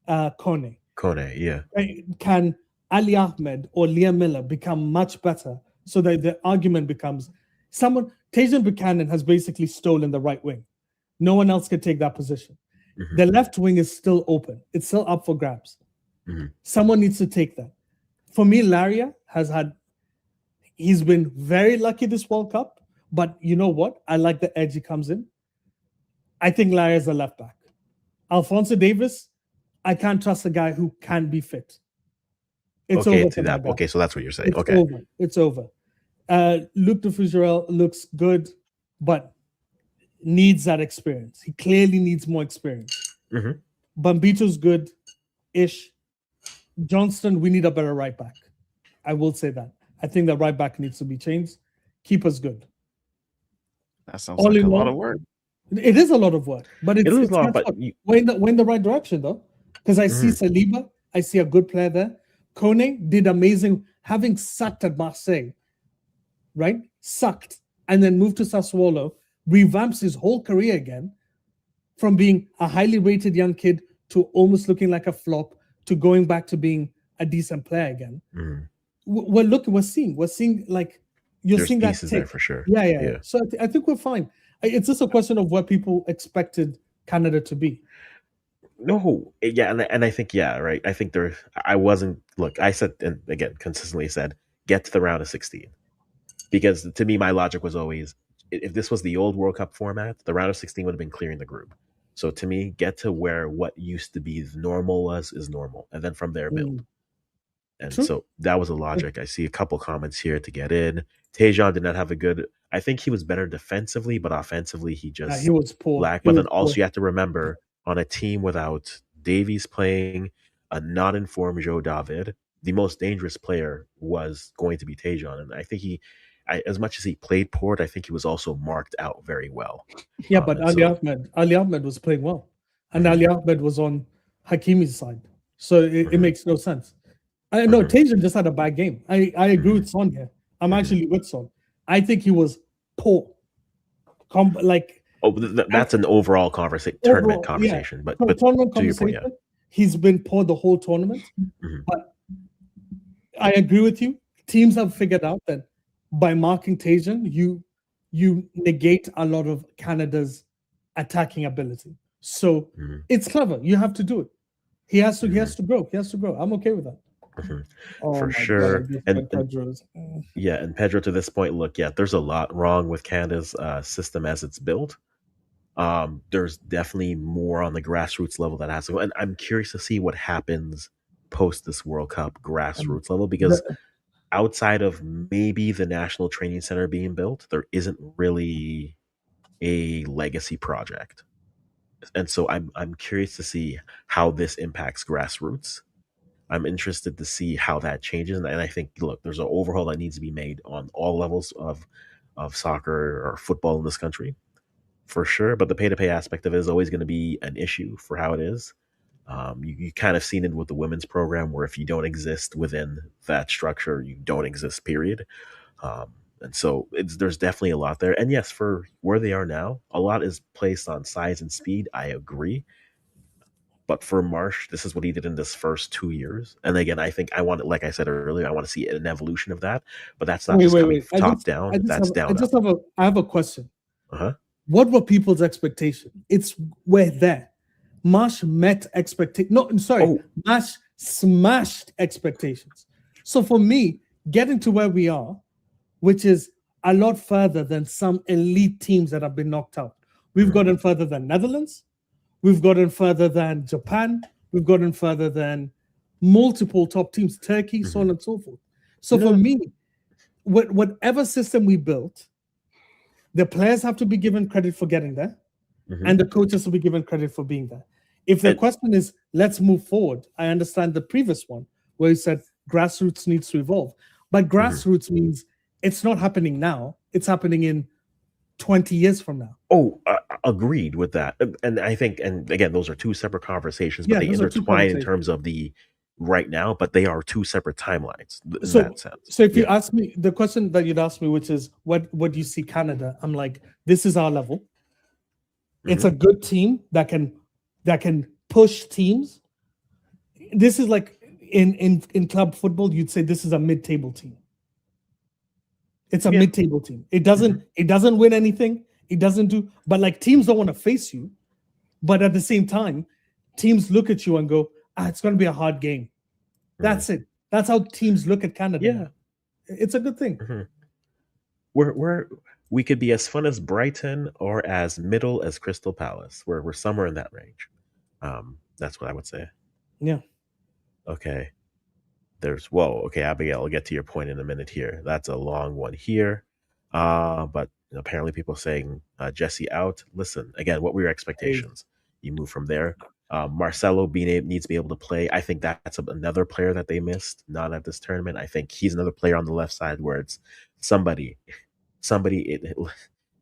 Kone? Kone, yeah. Can Ali Ahmed or Liam Miller become much better so that the argument becomes someone? Tajon Buchanan has basically stolen the right wing. No one else can take that position. Mhm. The left wing is still open. It's still up for grabs. Mhm. Someone needs to take that. For me, Laria he's been very lucky this World Cup, but you know what? I like the edge he comes in. I think Laria is a left back. Alphonso Davis, I can't trust a guy who can be fit. It's Okay, over to for my that. guy. Okay, so that's what you're saying. It's Okay. over. It's over. Luke de Fuggerel looks good, but needs that experience. He clearly needs more experience. Mhm. Bambito's good-ish. Johnston, we need a better right back. I will say that. I think the right back needs to be changed. Keeper's good. That sounds All like in a lot all, of work. It is a lot of work, but it's It is it's a lot, guess but what? you, We're in the right direction though, because I see Saliba, I see a good player there. Kone did amazing, having sucked at Marseille, right? Sucked, and then moved to Sassuolo, revamps his whole career again, from being a highly rated young kid to almost looking like a flop to going back to being a decent player again. mhm. We're seeing like you're There's seeing that pieces there tick. for sure. Yeah. So I think we're fine. It's just a question of what people expected Canada to be. No, yeah, and I think right. I think I wasn't. Look, I said, and again, consistently said, get to the round of 16, because to me, my logic was always, if this was the old World Cup format, the round of 16 would have been clearing the group. So to me, get to where what used to be normal is normal, and then from there build. And True. so that was a logic. I see a couple comments here to get in. Tajon did not have a good. I think he was better defensively, but offensively he just He was poor. lacked. He But was then also poor. you have to remember, on a team without Davies playing, a not informed Joe David, the most dangerous player was going to be Tajon. And I think as much as he played poor, I think he was also marked out very well. Yeah, but and Ali so- Ahmed was playing well, and Mhm. Ali Ahmed was on Hakimi's side, so it Mhm. makes no sense. I know Mhm. Tajon just had a bad game. I agree with Son here. I'm Mhm. actually with Son. I think he was poor. Like Oh, that's an overall tournament overall, conversation. yeah. But Tournament to your point, conversation, he's been poor the whole tournament. Mhm. But I agree with you. Teams have figured out that by marking Tajon, you negate a lot of Canada's attacking ability. So Mhm. it's clever. You have to do it. He has to grow. He has to grow. I'm okay with that. Mhm. Oh For my sure. God, And Pedro's. yeah, and Pedro, to this point, look, there's a lot wrong with Canada's system as it's built. There's definitely more on the grassroots level that has to go, and I'm curious to see what happens post this World Cup grassroots level, because outside of maybe the National Training Center being built, there isn't really a legacy project. And so I'm curious to see how this impacts grassroots. I'm interested to see how that changes. And I think, look, there's an overhaul that needs to be made on all levels of soccer or football in this country, for sure. But the pay-to-pay aspect of it is always going to be an issue for how it is. You kind of seen it with the women's program, where if you don't exist within that structure, you don't exist, period. And so there's definitely a lot there. And yes, for where they are now, a lot is placed on size and speed. I agree. But for Marsh, this is what he did in this first 2 years. And again, I think like I said earlier, I want to see an evolution of that. But that's not just coming top down. That's down. I have a question. Uh-huh. What were people's expectations? We're there. Marsh met expectations. No, I'm sorry. Oh. Marsh smashed expectations. So for me, getting to where we are, which is a lot further than some elite teams that have been knocked out, We've gotten further than Netherlands. We've gotten further than Japan. We've gotten further than multiple top teams, Turkey, so on and so forth. So for me, whatever system we built, the players have to be given credit for getting there, and the coaches will be given credit for being there. If the question is, let's move forward, I understand the previous one where you said grassroots needs to evolve. But grassroots means it's not happening now. It's happening in 20 years from now. Oh, agreed with that. And I think, and again, those are two separate conversations, but they intertwine in terms of the right now, but they are two separate timelines in that sense. So if you ask me the question that you'd ask me, which is what do you see Canada? I'm like, this is our level. It's a good team that can push teams. This is like in club football, you'd say this is a mid-table team. It's a mid-table team. It doesn't win anything. It doesn't do, but like teams don't want to face you. But at the same time, teams look at you and go, it's going to be a hard game. That's it. That's how teams look at Canada. Yeah. It's a good thing. We could be as fun as Brighton or as middle as Crystal Palace. We're somewhere in that range. That's what I would say. Yeah. Okay. Okay, Abigail, I'll get to your point in a minute here. That's a long one here. But apparently people are saying Jesse out. Listen, again, what were your expectations? You move from there. Marcelo needs to be able to play. I think that's another player that they missed, not at this tournament. I think he's another player on the left side where it's somebody,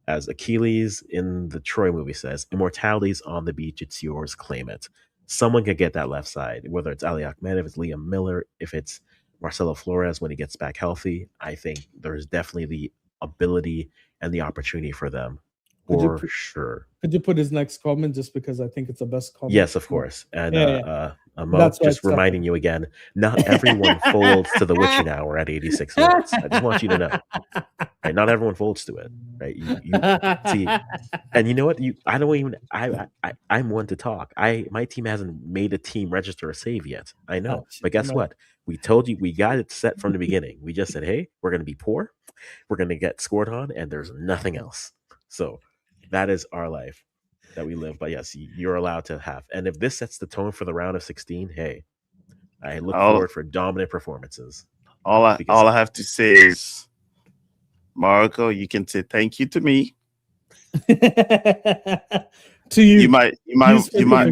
as Achilles in the Troy movie says, immortality's on the beach, it's yours, claim it. Someone could get that left side, whether it's Ali Ahmed, if it's Liam Miller, if it's Marcelo Flores when he gets back healthy. I think there's definitely the ability and the opportunity for them. For sure. Could you put his next comment just because I think it's the best comment? Yes, of course. And just reminding you again, not everyone folds to the witching hour at 86 minutes. I just want you to know. Right? Not everyone folds to it. Right? You see, and you know what? I'm one to talk. My team hasn't made a team register a save yet. I know. But guess what? We told you we got it set from the beginning. We just said, hey, we're gonna be poor, we're gonna get scored on, and there's nothing else. So that is our life that we live. But yes, you're allowed to have. And if this sets the tone for the round of 16, hey, I look forward for dominant performances. All I have to say is, Morocco, you can say thank you to me. To you. You might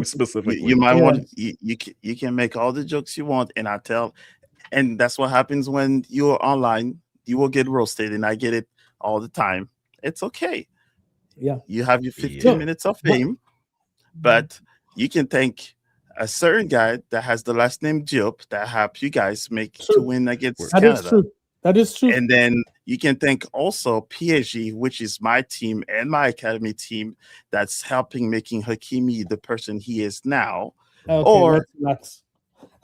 specifically. You might want you can make all the jokes you want, and that's what happens when you're online. You will get roasted, and I get it all the time. It's okay. Yeah, you have your 15 minutes of fame, but you can thank a certain guy that has the last name Diop that helped you guys to win against Canada. That is true. And then you can thank also PSG, which is my team and my academy team, that's helping making Hakimi the person he is now. Okay, let's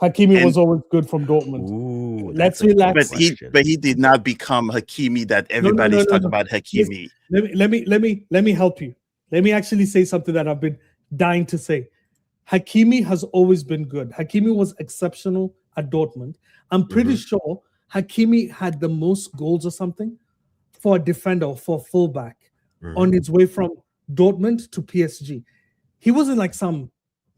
Hakimi was always good from Dortmund. Ooh, let's relax. But he did not become Hakimi that everybody's talking about Hakimi. Let me help you. Let me actually say something that I've been dying to say. Hakimi has always been good. Hakimi was exceptional at Dortmund. I'm pretty sure Hakimi had the most goals or something for a defender or for a fullback on his way from Dortmund to PSG. He wasn't like some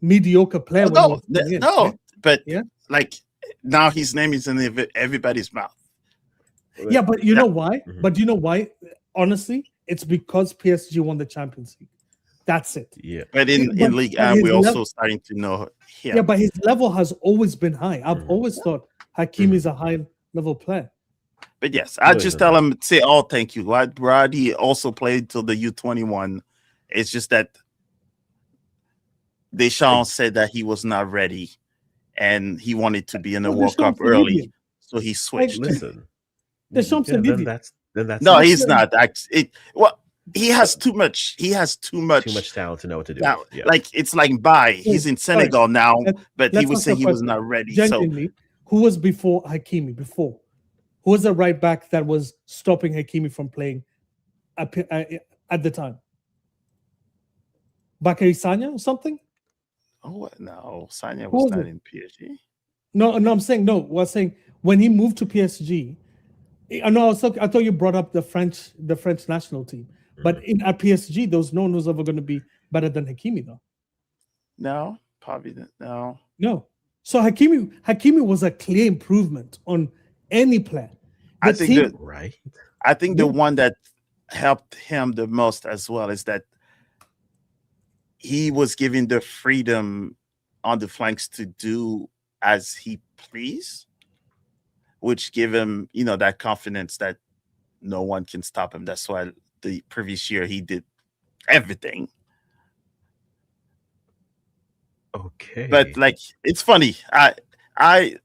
mediocre player. But like now his name is in everybody's mouth. Yeah, but you know why? But you know why? Honestly, it's because PSG won the Champions League. That's it. Yeah. But in League A, we're also starting to know him. Yeah, but his level has always been high. I've always thought Hakimi is a high-level player. But yes, I just tell him, say, oh, thank you. Brady also played till the U21. It's just that Deschamps said that he was not ready and he wanted to be in the World Cup early, so he switched. Listen, Deschamps then that's no, he's not. He has too much. He has too much talent to know what to do. Now, like it's like he's in Senegal now, but he was saying he was not ready. Genuinely, who was before Hakimi? Who was the right back that was stopping Hakimi from playing at the time? Bakary Sagna or something? Oh no, Sagna was not in PSG. No, I'm saying no. We're saying when he moved to PSG. I thought you brought up the French national team. But at PSG, there was no one was ever going to be better than Hakimi, though. No, probably no. No. So Hakimi was a clear improvement on any player. I The think team, that Right. I think the Yeah. one that helped him the most as well is that he was given the freedom on the flanks to do as he pleased, which gave him, that confidence that no one can stop him. That's why the previous year he did everything. Okay. But like, it's funny. I'm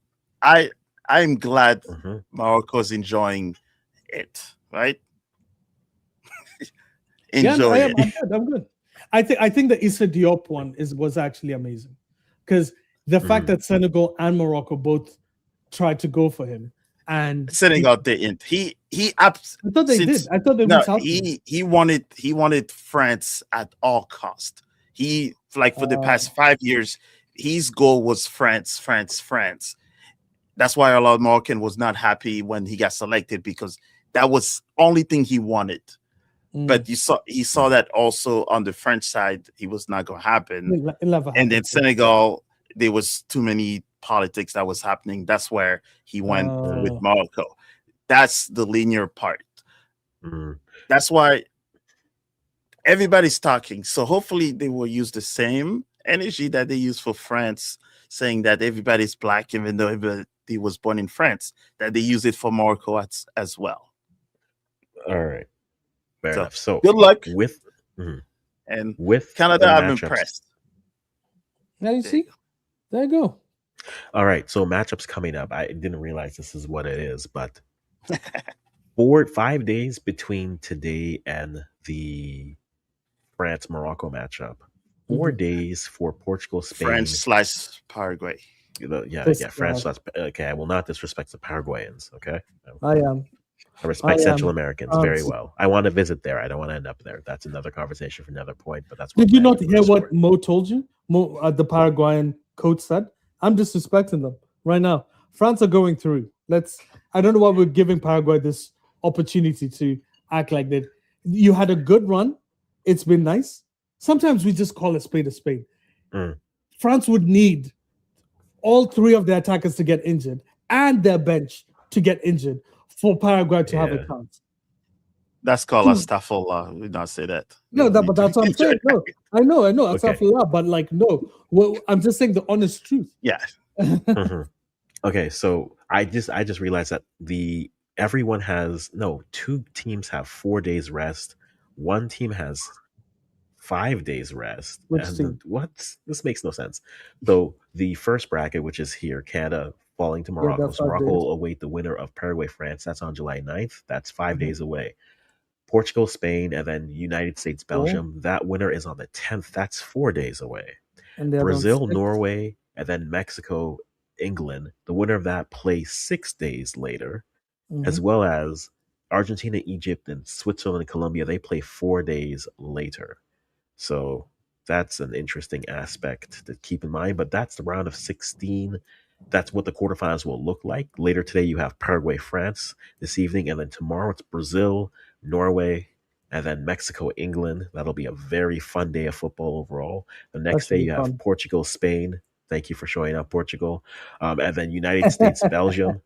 glad Mhm. Morocco's enjoying it, right? yeah, no, Enjoy I am. it. I'm good. I think the Issa Diop one was actually amazing because the fact that Senegal and Morocco both tried to go for him, and Senegal didn't. He I thought they did. I thought they no, reached out to him. he wanted France at all cost. He, like, for the past 5 years, his goal was France, France, France. That's why a lot of Moroccan was not happy when he got selected, because that was only thing he wanted. But he saw that also on the French side, it was not going to happen. It never And happened. then Senegal, there was too many politics that was happening. That's where he went with Morocco. That's the linear part. That's why everybody's talking. So hopefully they will use the same energy that they use for France, saying that everybody's black, even though everybody was born in France, that they use it for Morocco as well. All right. Fair enough. So good luck with and with Canada. the I'm matchups. impressed. Now you see, there you go. All right, so matchups coming up. I didn't realize this is what it is, but 5 days between today and the France-Morocco matchup. 4 days for Portugal, Spain. France/Paraguay. France. Okay, I will not disrespect the Paraguayans. Okay, I am. I respect Central Americans very well. I want to visit there. I don't want to end up there. That's another conversation for another point. But that's. Did you not hear what Mo told you? The Paraguayan coach said, "I'm disrespecting them right now. France are going through. I don't know why we're giving Paraguay this opportunity to act like that. You had a good run. It's been nice. Sometimes we just call a spade a spade. France would need all three of their attackers to get injured and their bench to get injured for Paraguay to have a chance. That's called Astaghfirullah. We don't say that. No, but that's what I'm saying. No, I know. Astaghfirullah, but no. Well, I'm just saying the honest truth. Yeah. Okay, so I just realized that everyone has 2 teams have 4 days rest. One team has 5 days rest. Which team? This makes no sense. So the first bracket, which is here, Canada falling to Morocco. So Morocco will await the winner of Paraguay, France. That's on July 9th. That's 5 days away. Portugal, Spain, and then United States, Belgium. That winner is on the 10th. That's 4 days away. And Brazil, Norway, and then Mexico, England. The winner of that plays 6 days later, as well as Argentina, Egypt, and Switzerland and Colombia. They play 4 days later. So that's an interesting aspect to keep in mind. But that's the round of 16. That's what the quarterfinals will look like. Later today, you have Paraguay, France this evening. And then tomorrow, it's Brazil, Norway, and then Mexico, England. That'll be a very fun day of football overall. The next day, you have Portugal, Spain. Thank you for showing up, Portugal. And then United States, Belgium.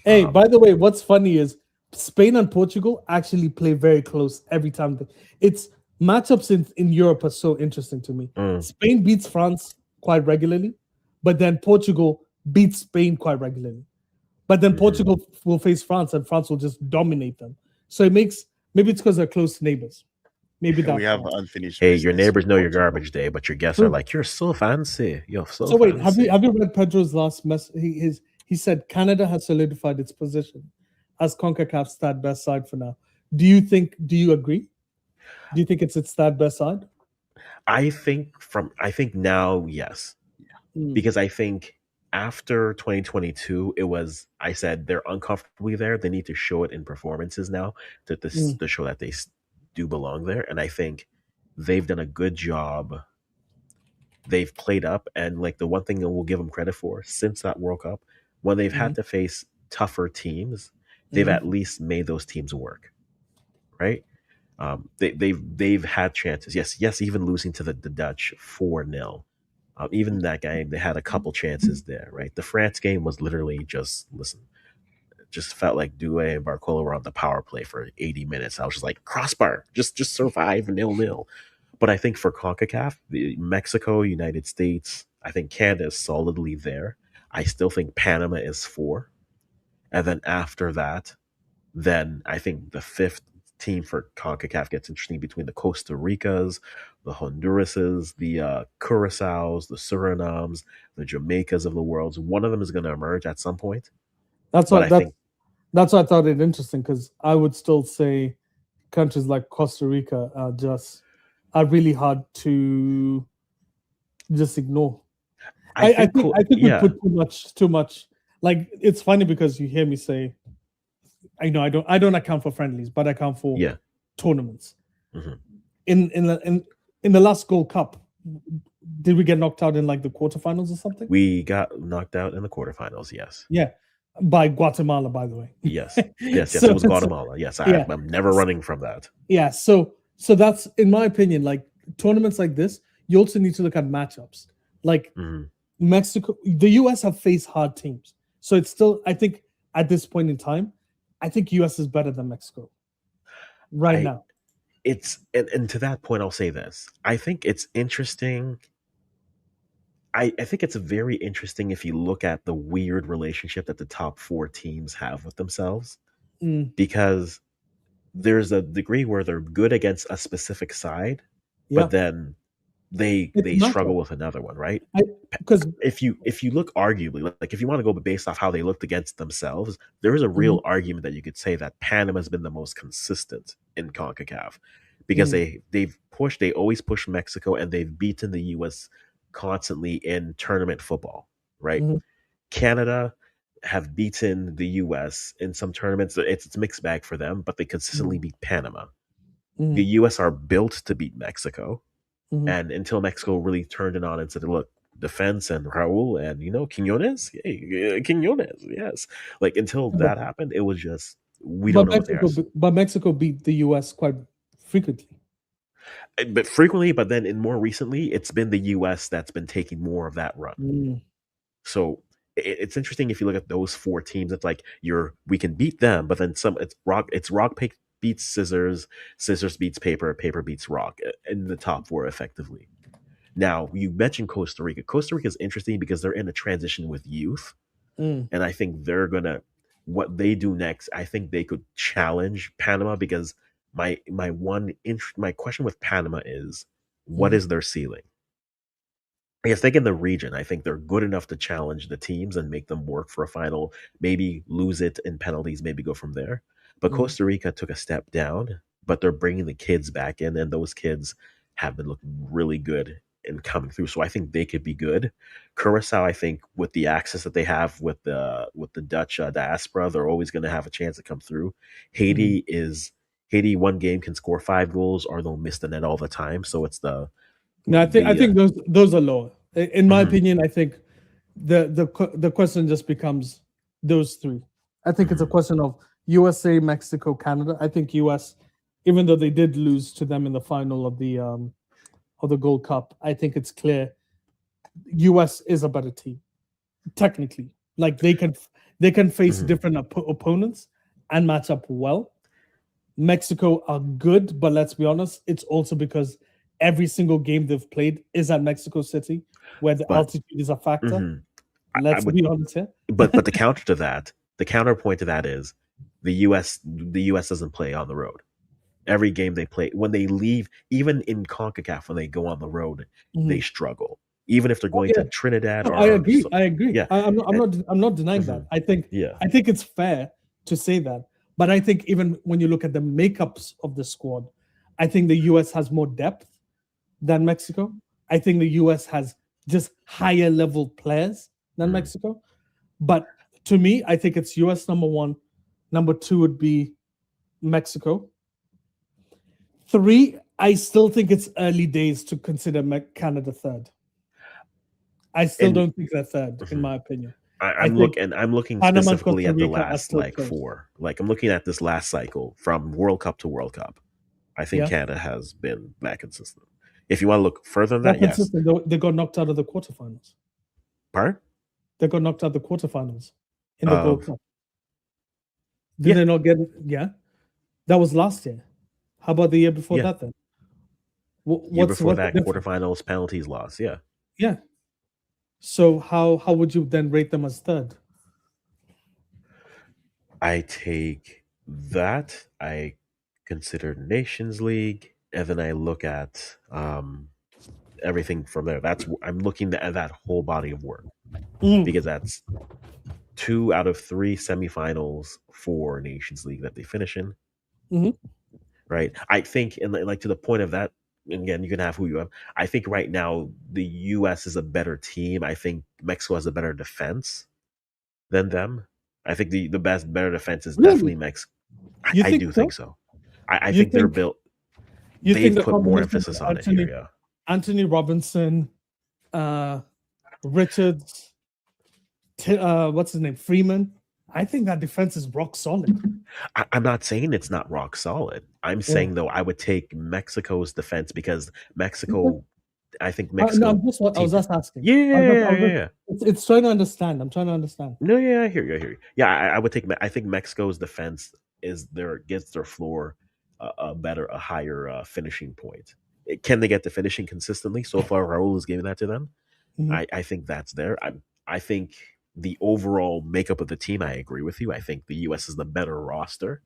Hey, by the way, what's funny is Spain and Portugal actually play very close every time. It's matchups in Europe are so interesting to me. Spain beats France quite regularly, but then Portugal beats Spain quite regularly. But then Portugal will face France, and France will just dominate them. So it makes, maybe it's because they're close neighbors. Maybe that we have unfinished. Hey, your neighbors know your garbage day, but your guests are like, you're so fancy. So wait, have you read Pedro's last message? He said Canada has solidified its position as CONCACAF's third best side for now. Do you agree? Do you think it's its third best side? I think now, yes. Because I think after 2022, I said they're uncomfortably there. They need to show it in performances now to show that they do belong there. And I think they've done a good job. They've played up, and like the one thing that we'll give them credit for since that World Cup, when they've had to face tougher teams, they've at least made those teams work, right? They've had chances. Yes, even losing to the Dutch 4-0. Even that game, they had a couple chances there, right? The France game was literally just felt like Doué and Barcola were on the power play for 80 minutes. I was just like, crossbar, just survive 0-0. But I think for CONCACAF, Mexico, United States, I think Canada is solidly there. I still think Panama is 4. And then after that, then I think the 5th team for CONCACAF gets interesting between the Costa Ricas, the Hondurases, the Curaçaos, the Surinams, the Jamaicas of the world. One of them is going to emerge at some point. That's But what I think that's why I thought it interesting, because I would still say countries like Costa Rica are really hard to just ignore. I think we put too much. Like, it's funny because you hear me say, I know I don't account for friendlies, but I account for tournaments. Mhm. In the last Gold Cup, did we get knocked out in like the quarterfinals or something? We got knocked out in the quarterfinals, yes. Yeah, by Guatemala, by the way. Yes, it So- was Guatemala. Yes, yeah. I'm never running from that. Yeah, so that's, in my opinion, like tournaments like this, you also need to look at matchups. Like Mhm. Mexico, the US have faced hard teams. So it's still, I think at this point in time, I think US is better than Mexico right now. It's and to that point, I'll say this. I think it's interesting. I think it's very interesting if you look at the weird relationship that the top 4 teams have with themselves, Mm, because there's a degree where they're good against a specific side, yeah, but then they It's not struggle that. with another one, right? Because If you look arguably, like if you want to go based off how they looked against themselves, there is a real argument that you could say that Panama's been the most consistent in CONCACAF, because they always push Mexico, and they've beaten the US constantly in tournament football, right? Mhm. Canada have beaten the US in some tournaments. It's a mixed bag for them, but they consistently beat Panama. Mhm. The US are built to beat Mexico. Mhm. And until Mexico really turned it on and said, look, defense and Raul and, Quinones, Quinones, yes. Like, until that happened, it was just, we don't know what they are. But Mexico beat the US quite frequently. But frequently, but then more recently, it's been the US that's been taking more of that run. Mm. So it's interesting if you look at those 4 teams. It's like we can beat them, but then it's rock paper beats scissors, scissors beats paper, paper beats rock in the top 4 effectively. Now, you mentioned Costa Rica. Costa Rica is interesting because they're in a transition with youth, Mm. and I think what they do next, I think they could challenge Panama, because my question with Panama is, what is their ceiling? I think in the region, I think they're good enough to challenge the teams and make them work for a final, maybe lose it in penalties, maybe go from there. But Costa Rica took a step down, but they're bringing the kids back in, and those kids have been looking really good and coming through. So I think they could be good. Curacao, I think, with the access that they have with the Dutch diaspora, they're always going to have a chance to come through. Haiti, one game can score 5 goals, or they'll miss the net all the time. So it's No, I think those are lower. In my opinion, I think the question just becomes those 3. I think it's a question of USA, Mexico, Canada. I think US, even though they did lose to them in the final of the Gold Cup, I think it's clear US is a better team technically. Like they can face different opponents and match up well. Mexico are good, but let's be honest, it's also because every single game they've played is at Mexico City, where the altitude is a factor. Let's be honest here. But the counterpoint to that is the US doesn't play on the road. Every game they play, when they leave, even in CONCACAF, when they go on the road, they struggle. Even if they're going to Trinidad. No, I agree. Yeah. I'm not denying that. I think it's fair to say that. But I think even when you look at the makeups of the squad, I think the US has more depth than Mexico. I think the US has just higher level players than Mexico. But to me, I think it's US number 1. Number 2 would be Mexico. 3, I still think it's early days to consider Canada 3rd. I still don't think they're 3rd, in my opinion. I'm looking specifically at the last 4. Like, I'm looking at this last cycle from World Cup to World Cup. I think Yeah. Canada has been that consistent. If you want to look further than Not that, yes. consistent. They got knocked out of the quarterfinals. Pardon? They got knocked out of the quarterfinals in the Gold Of- Cup. Did Yeah. they not get it? Yeah. That was last year. How about the year before Yeah. that then? Year before the that, difference? quarterfinals, penalties loss. Yeah. Yeah. So how would you then rate them as third? I take that. I consider Nations League, and then I look at everything from there. I'm looking at that whole body of work because that's 2 out of 3 semifinals for Nations League that they finish in. Mhm. Right. I think, and like to the point of that, again, you can have who you have. I think right now the U.S. is a better team. I think Mexico has a better defense than them. I think the better defense is Really? definitely Mexico. You I think do so? think so. I You think they're think- built. You They've think the put more combination of emphasis on it here. Yeah. Anthony Robinson, Richards, what's his name? Freeman. I think that defense is rock solid. I'm not saying it's not rock solid. I'm saying though I would take Mexico's defense because Mexico. I think Mexico. No, I was just asking. Yeah. It's trying to understand. I'm trying to understand. No, yeah, I hear you. Yeah, I would take. I think Mexico's defense gets their floor a higher finishing point. Can they get the finishing consistently? So far, Raul is giving that to them. Mhm. I think that's there. I think the overall makeup of the team. I agree with you. I think the U.S. is the better roster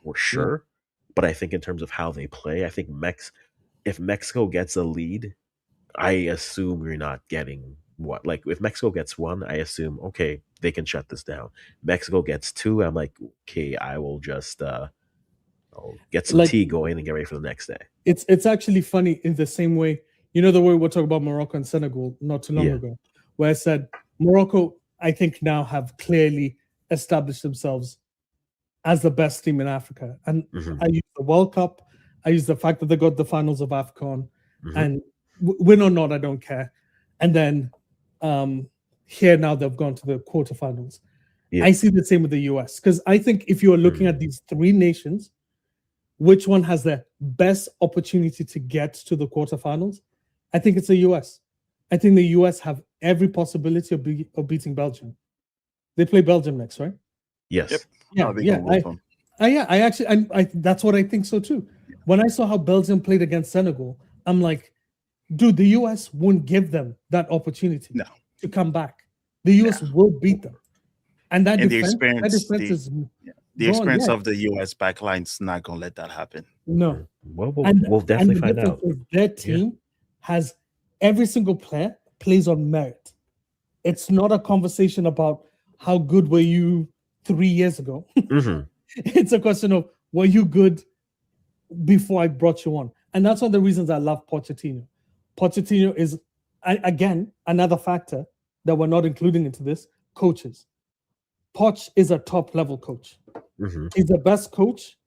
for sure. But I think in terms of how they play, I think if Mexico gets a lead, I assume you're not getting what. Like if Mexico gets 1, I assume okay they can shut this down. Mexico gets 2, I'm like okay, I will just I'll get some tea going and get ready for the next day. It's actually funny in the same way. You know the way we're talking about Morocco and Senegal not too long ago, where I said Morocco, I think now have clearly established themselves as the best team in Africa. And I use the World Cup, I use the fact that they got the finals of AFCON, and win or not, I don't care. And then here now they've gone to the quarterfinals. I see the same with the US, because I think if you're looking at these 3 nations, which one has the best opportunity to get to the quarterfinals? I think it's the US. I think the US have every possibility of beating Belgium. They play Belgium next, right? Yes. Yep. I that's what I think so too. When I saw how Belgium played against Senegal, I'm like, dude, the US won't give them that opportunity to come back. The US will beat them. And that defense is the experience of the US backline's not gonna let that happen. No. Well, we'll definitely find out. Their team has every single player plays on merit. It's not a conversation about how good were you 3 years ago. It's a question of were you good before I brought you on? And that's one of the reasons I love Pochettino. Pochettino is, again, another factor that we're not including into this, coaches. Poch is a top-level coach. He's the best coach.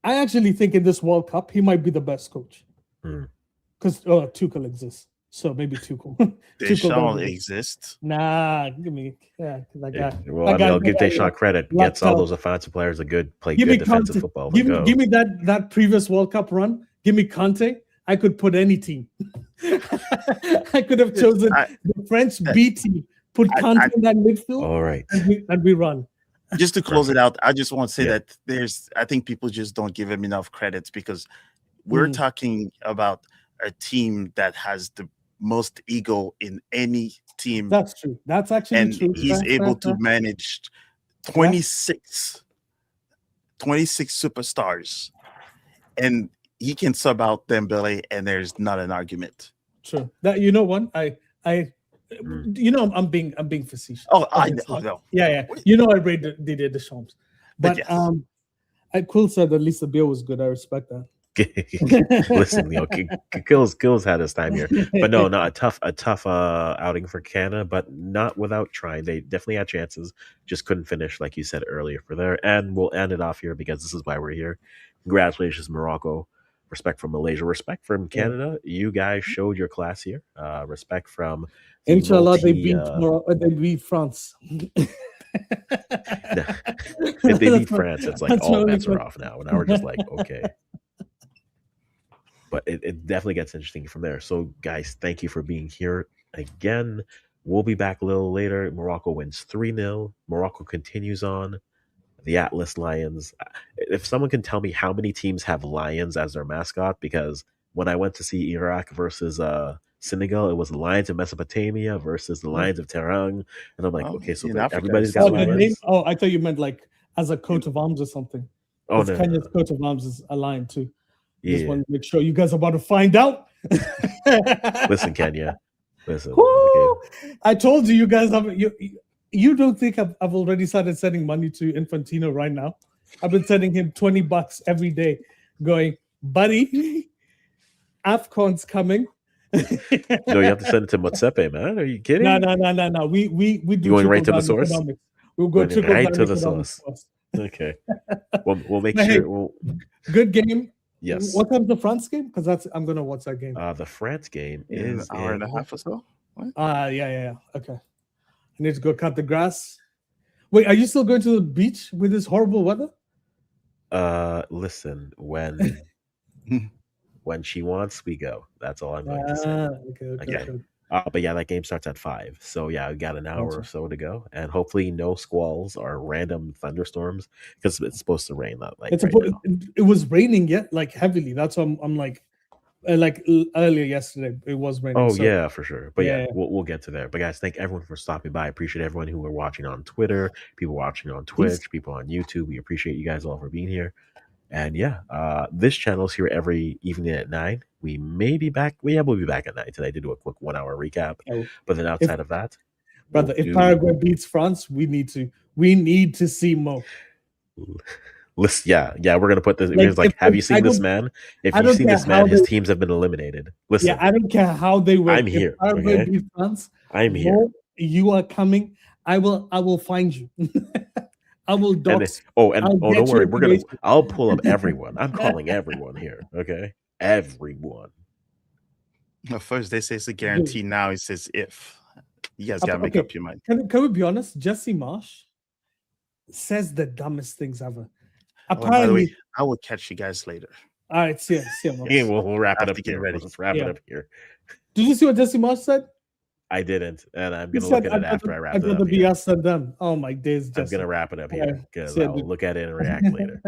I actually think in this World Cup, he might be the best coach. Because Tuchel exists. So maybe Tuchel. Deschamps exists. Nah, give me that guy. Well, I'll give Deschamps credit. Gets all those offensive players play good defensive football. Give me that previous World Cup run. Give me Conte. I could put any team. I could have chosen the French B team. Put Conte in that midfield. All right. And we run. Just to close it out, I just want to say that I think people just don't give him enough credits because we're talking about a team that has the most ego in any team. That's true. That's actually true. He's able to manage 26 superstars, and he can sub out Dembele, and there's not an argument. True. That you know what I'm being facetious. Oh, I know. Yeah. You know I rate Didier Deschamps, but Quill said at least the beer was good. I respect that. Listen, Kills had his time here, but no, a tough outing for Canada, but not without trying. They definitely had chances, just couldn't finish, like you said earlier, for there. And we'll end it off here because this is why we're here. Congratulations, Morocco. Respect from Malaysia. Respect from Canada. You guys showed your class here. Respect from Inshallah, they beat France. If they beat France, it's like all bets are off now. And now we're just like, okay. but it definitely gets interesting from there. So, guys, thank you for being here again. We'll be back a little later. Morocco wins 3-0. Morocco continues on. The Atlas Lions. If someone can tell me how many teams have lions as their mascot, because when I went to see Iraq versus Senegal, it was the Lions of Mesopotamia versus the Lions of Tehran, and I'm like, Well, okay, so in Africa, everybody's it's got Oh, the name. lions. Oh, I thought you meant like as a coat of arms or something. Oh Because no, Kenya's coat of arms is a lion too. Just yeah. want to make sure you guys are about to find out. Listen, Kenya, listen. Woo! Okay. I told you, you guys have you don't think I've already started sending money to Infantino right now? I've been sending him $20 every day, going, buddy, AFCON's coming. No, you have to send it to Motsepe, man. Are you kidding? No. We do You going right to the trickle-down source? economics. We'll go Going trickle right down to the economics source. first. Okay. We'll make But hey, sure. Good game. Yes. What time's the France game? Because I'm gonna watch that game. The France game in an is hour and a in. half or so. Yeah. Okay. I need to go cut the grass. Wait, are you still going to the beach with this horrible weather? Listen, when she wants, we go. That's all I'm going to say. Okay. But yeah, that game starts at 5. So yeah, we got an hour Gotcha. or so to go, and hopefully no squalls or random thunderstorms because it's supposed to rain. It was raining yet, like heavily. That's why I'm like earlier yesterday it was raining. Oh so, yeah, for sure. But yeah, yeah. we'll get to there. But guys, thank everyone for stopping by. I appreciate everyone who are watching on Twitter, people watching on Twitch, people on YouTube. We appreciate you guys all for being here. And yeah, this channel is here every evening at 9. We may be back. We'll be back at 9 today to do a quick 1-hour recap. Oh, but then outside of that, brother, if Paraguay beats France, we need to see Mo. Yeah, we're gonna put this. Have you seen this man? If you've seen this man, his teams have been eliminated. Listen, yeah, I don't care how they win. I'm here. If Paraguay beats France, I'm here. Mo, you are coming. I will find you. I will dox. Don't worry. I'll pull up everyone. I'm calling everyone here. Okay, everyone. Well, first they say it's a guarantee. Now it says if. You guys gotta make up your mind. Can we be honest? Jesse Marsh says the dumbest things ever. Apparently, by the way, I will catch you guys later. All right, see ya. We'll wrap it up here. Ready. Let's wrap it up here. Did you see what Jesse Marsh said? I didn't, and I'm gonna look at it after I wrap it up. I'd rather be us than them. Oh my days, Jesse. I'm gonna wrap it up here because I'll look at it and react later.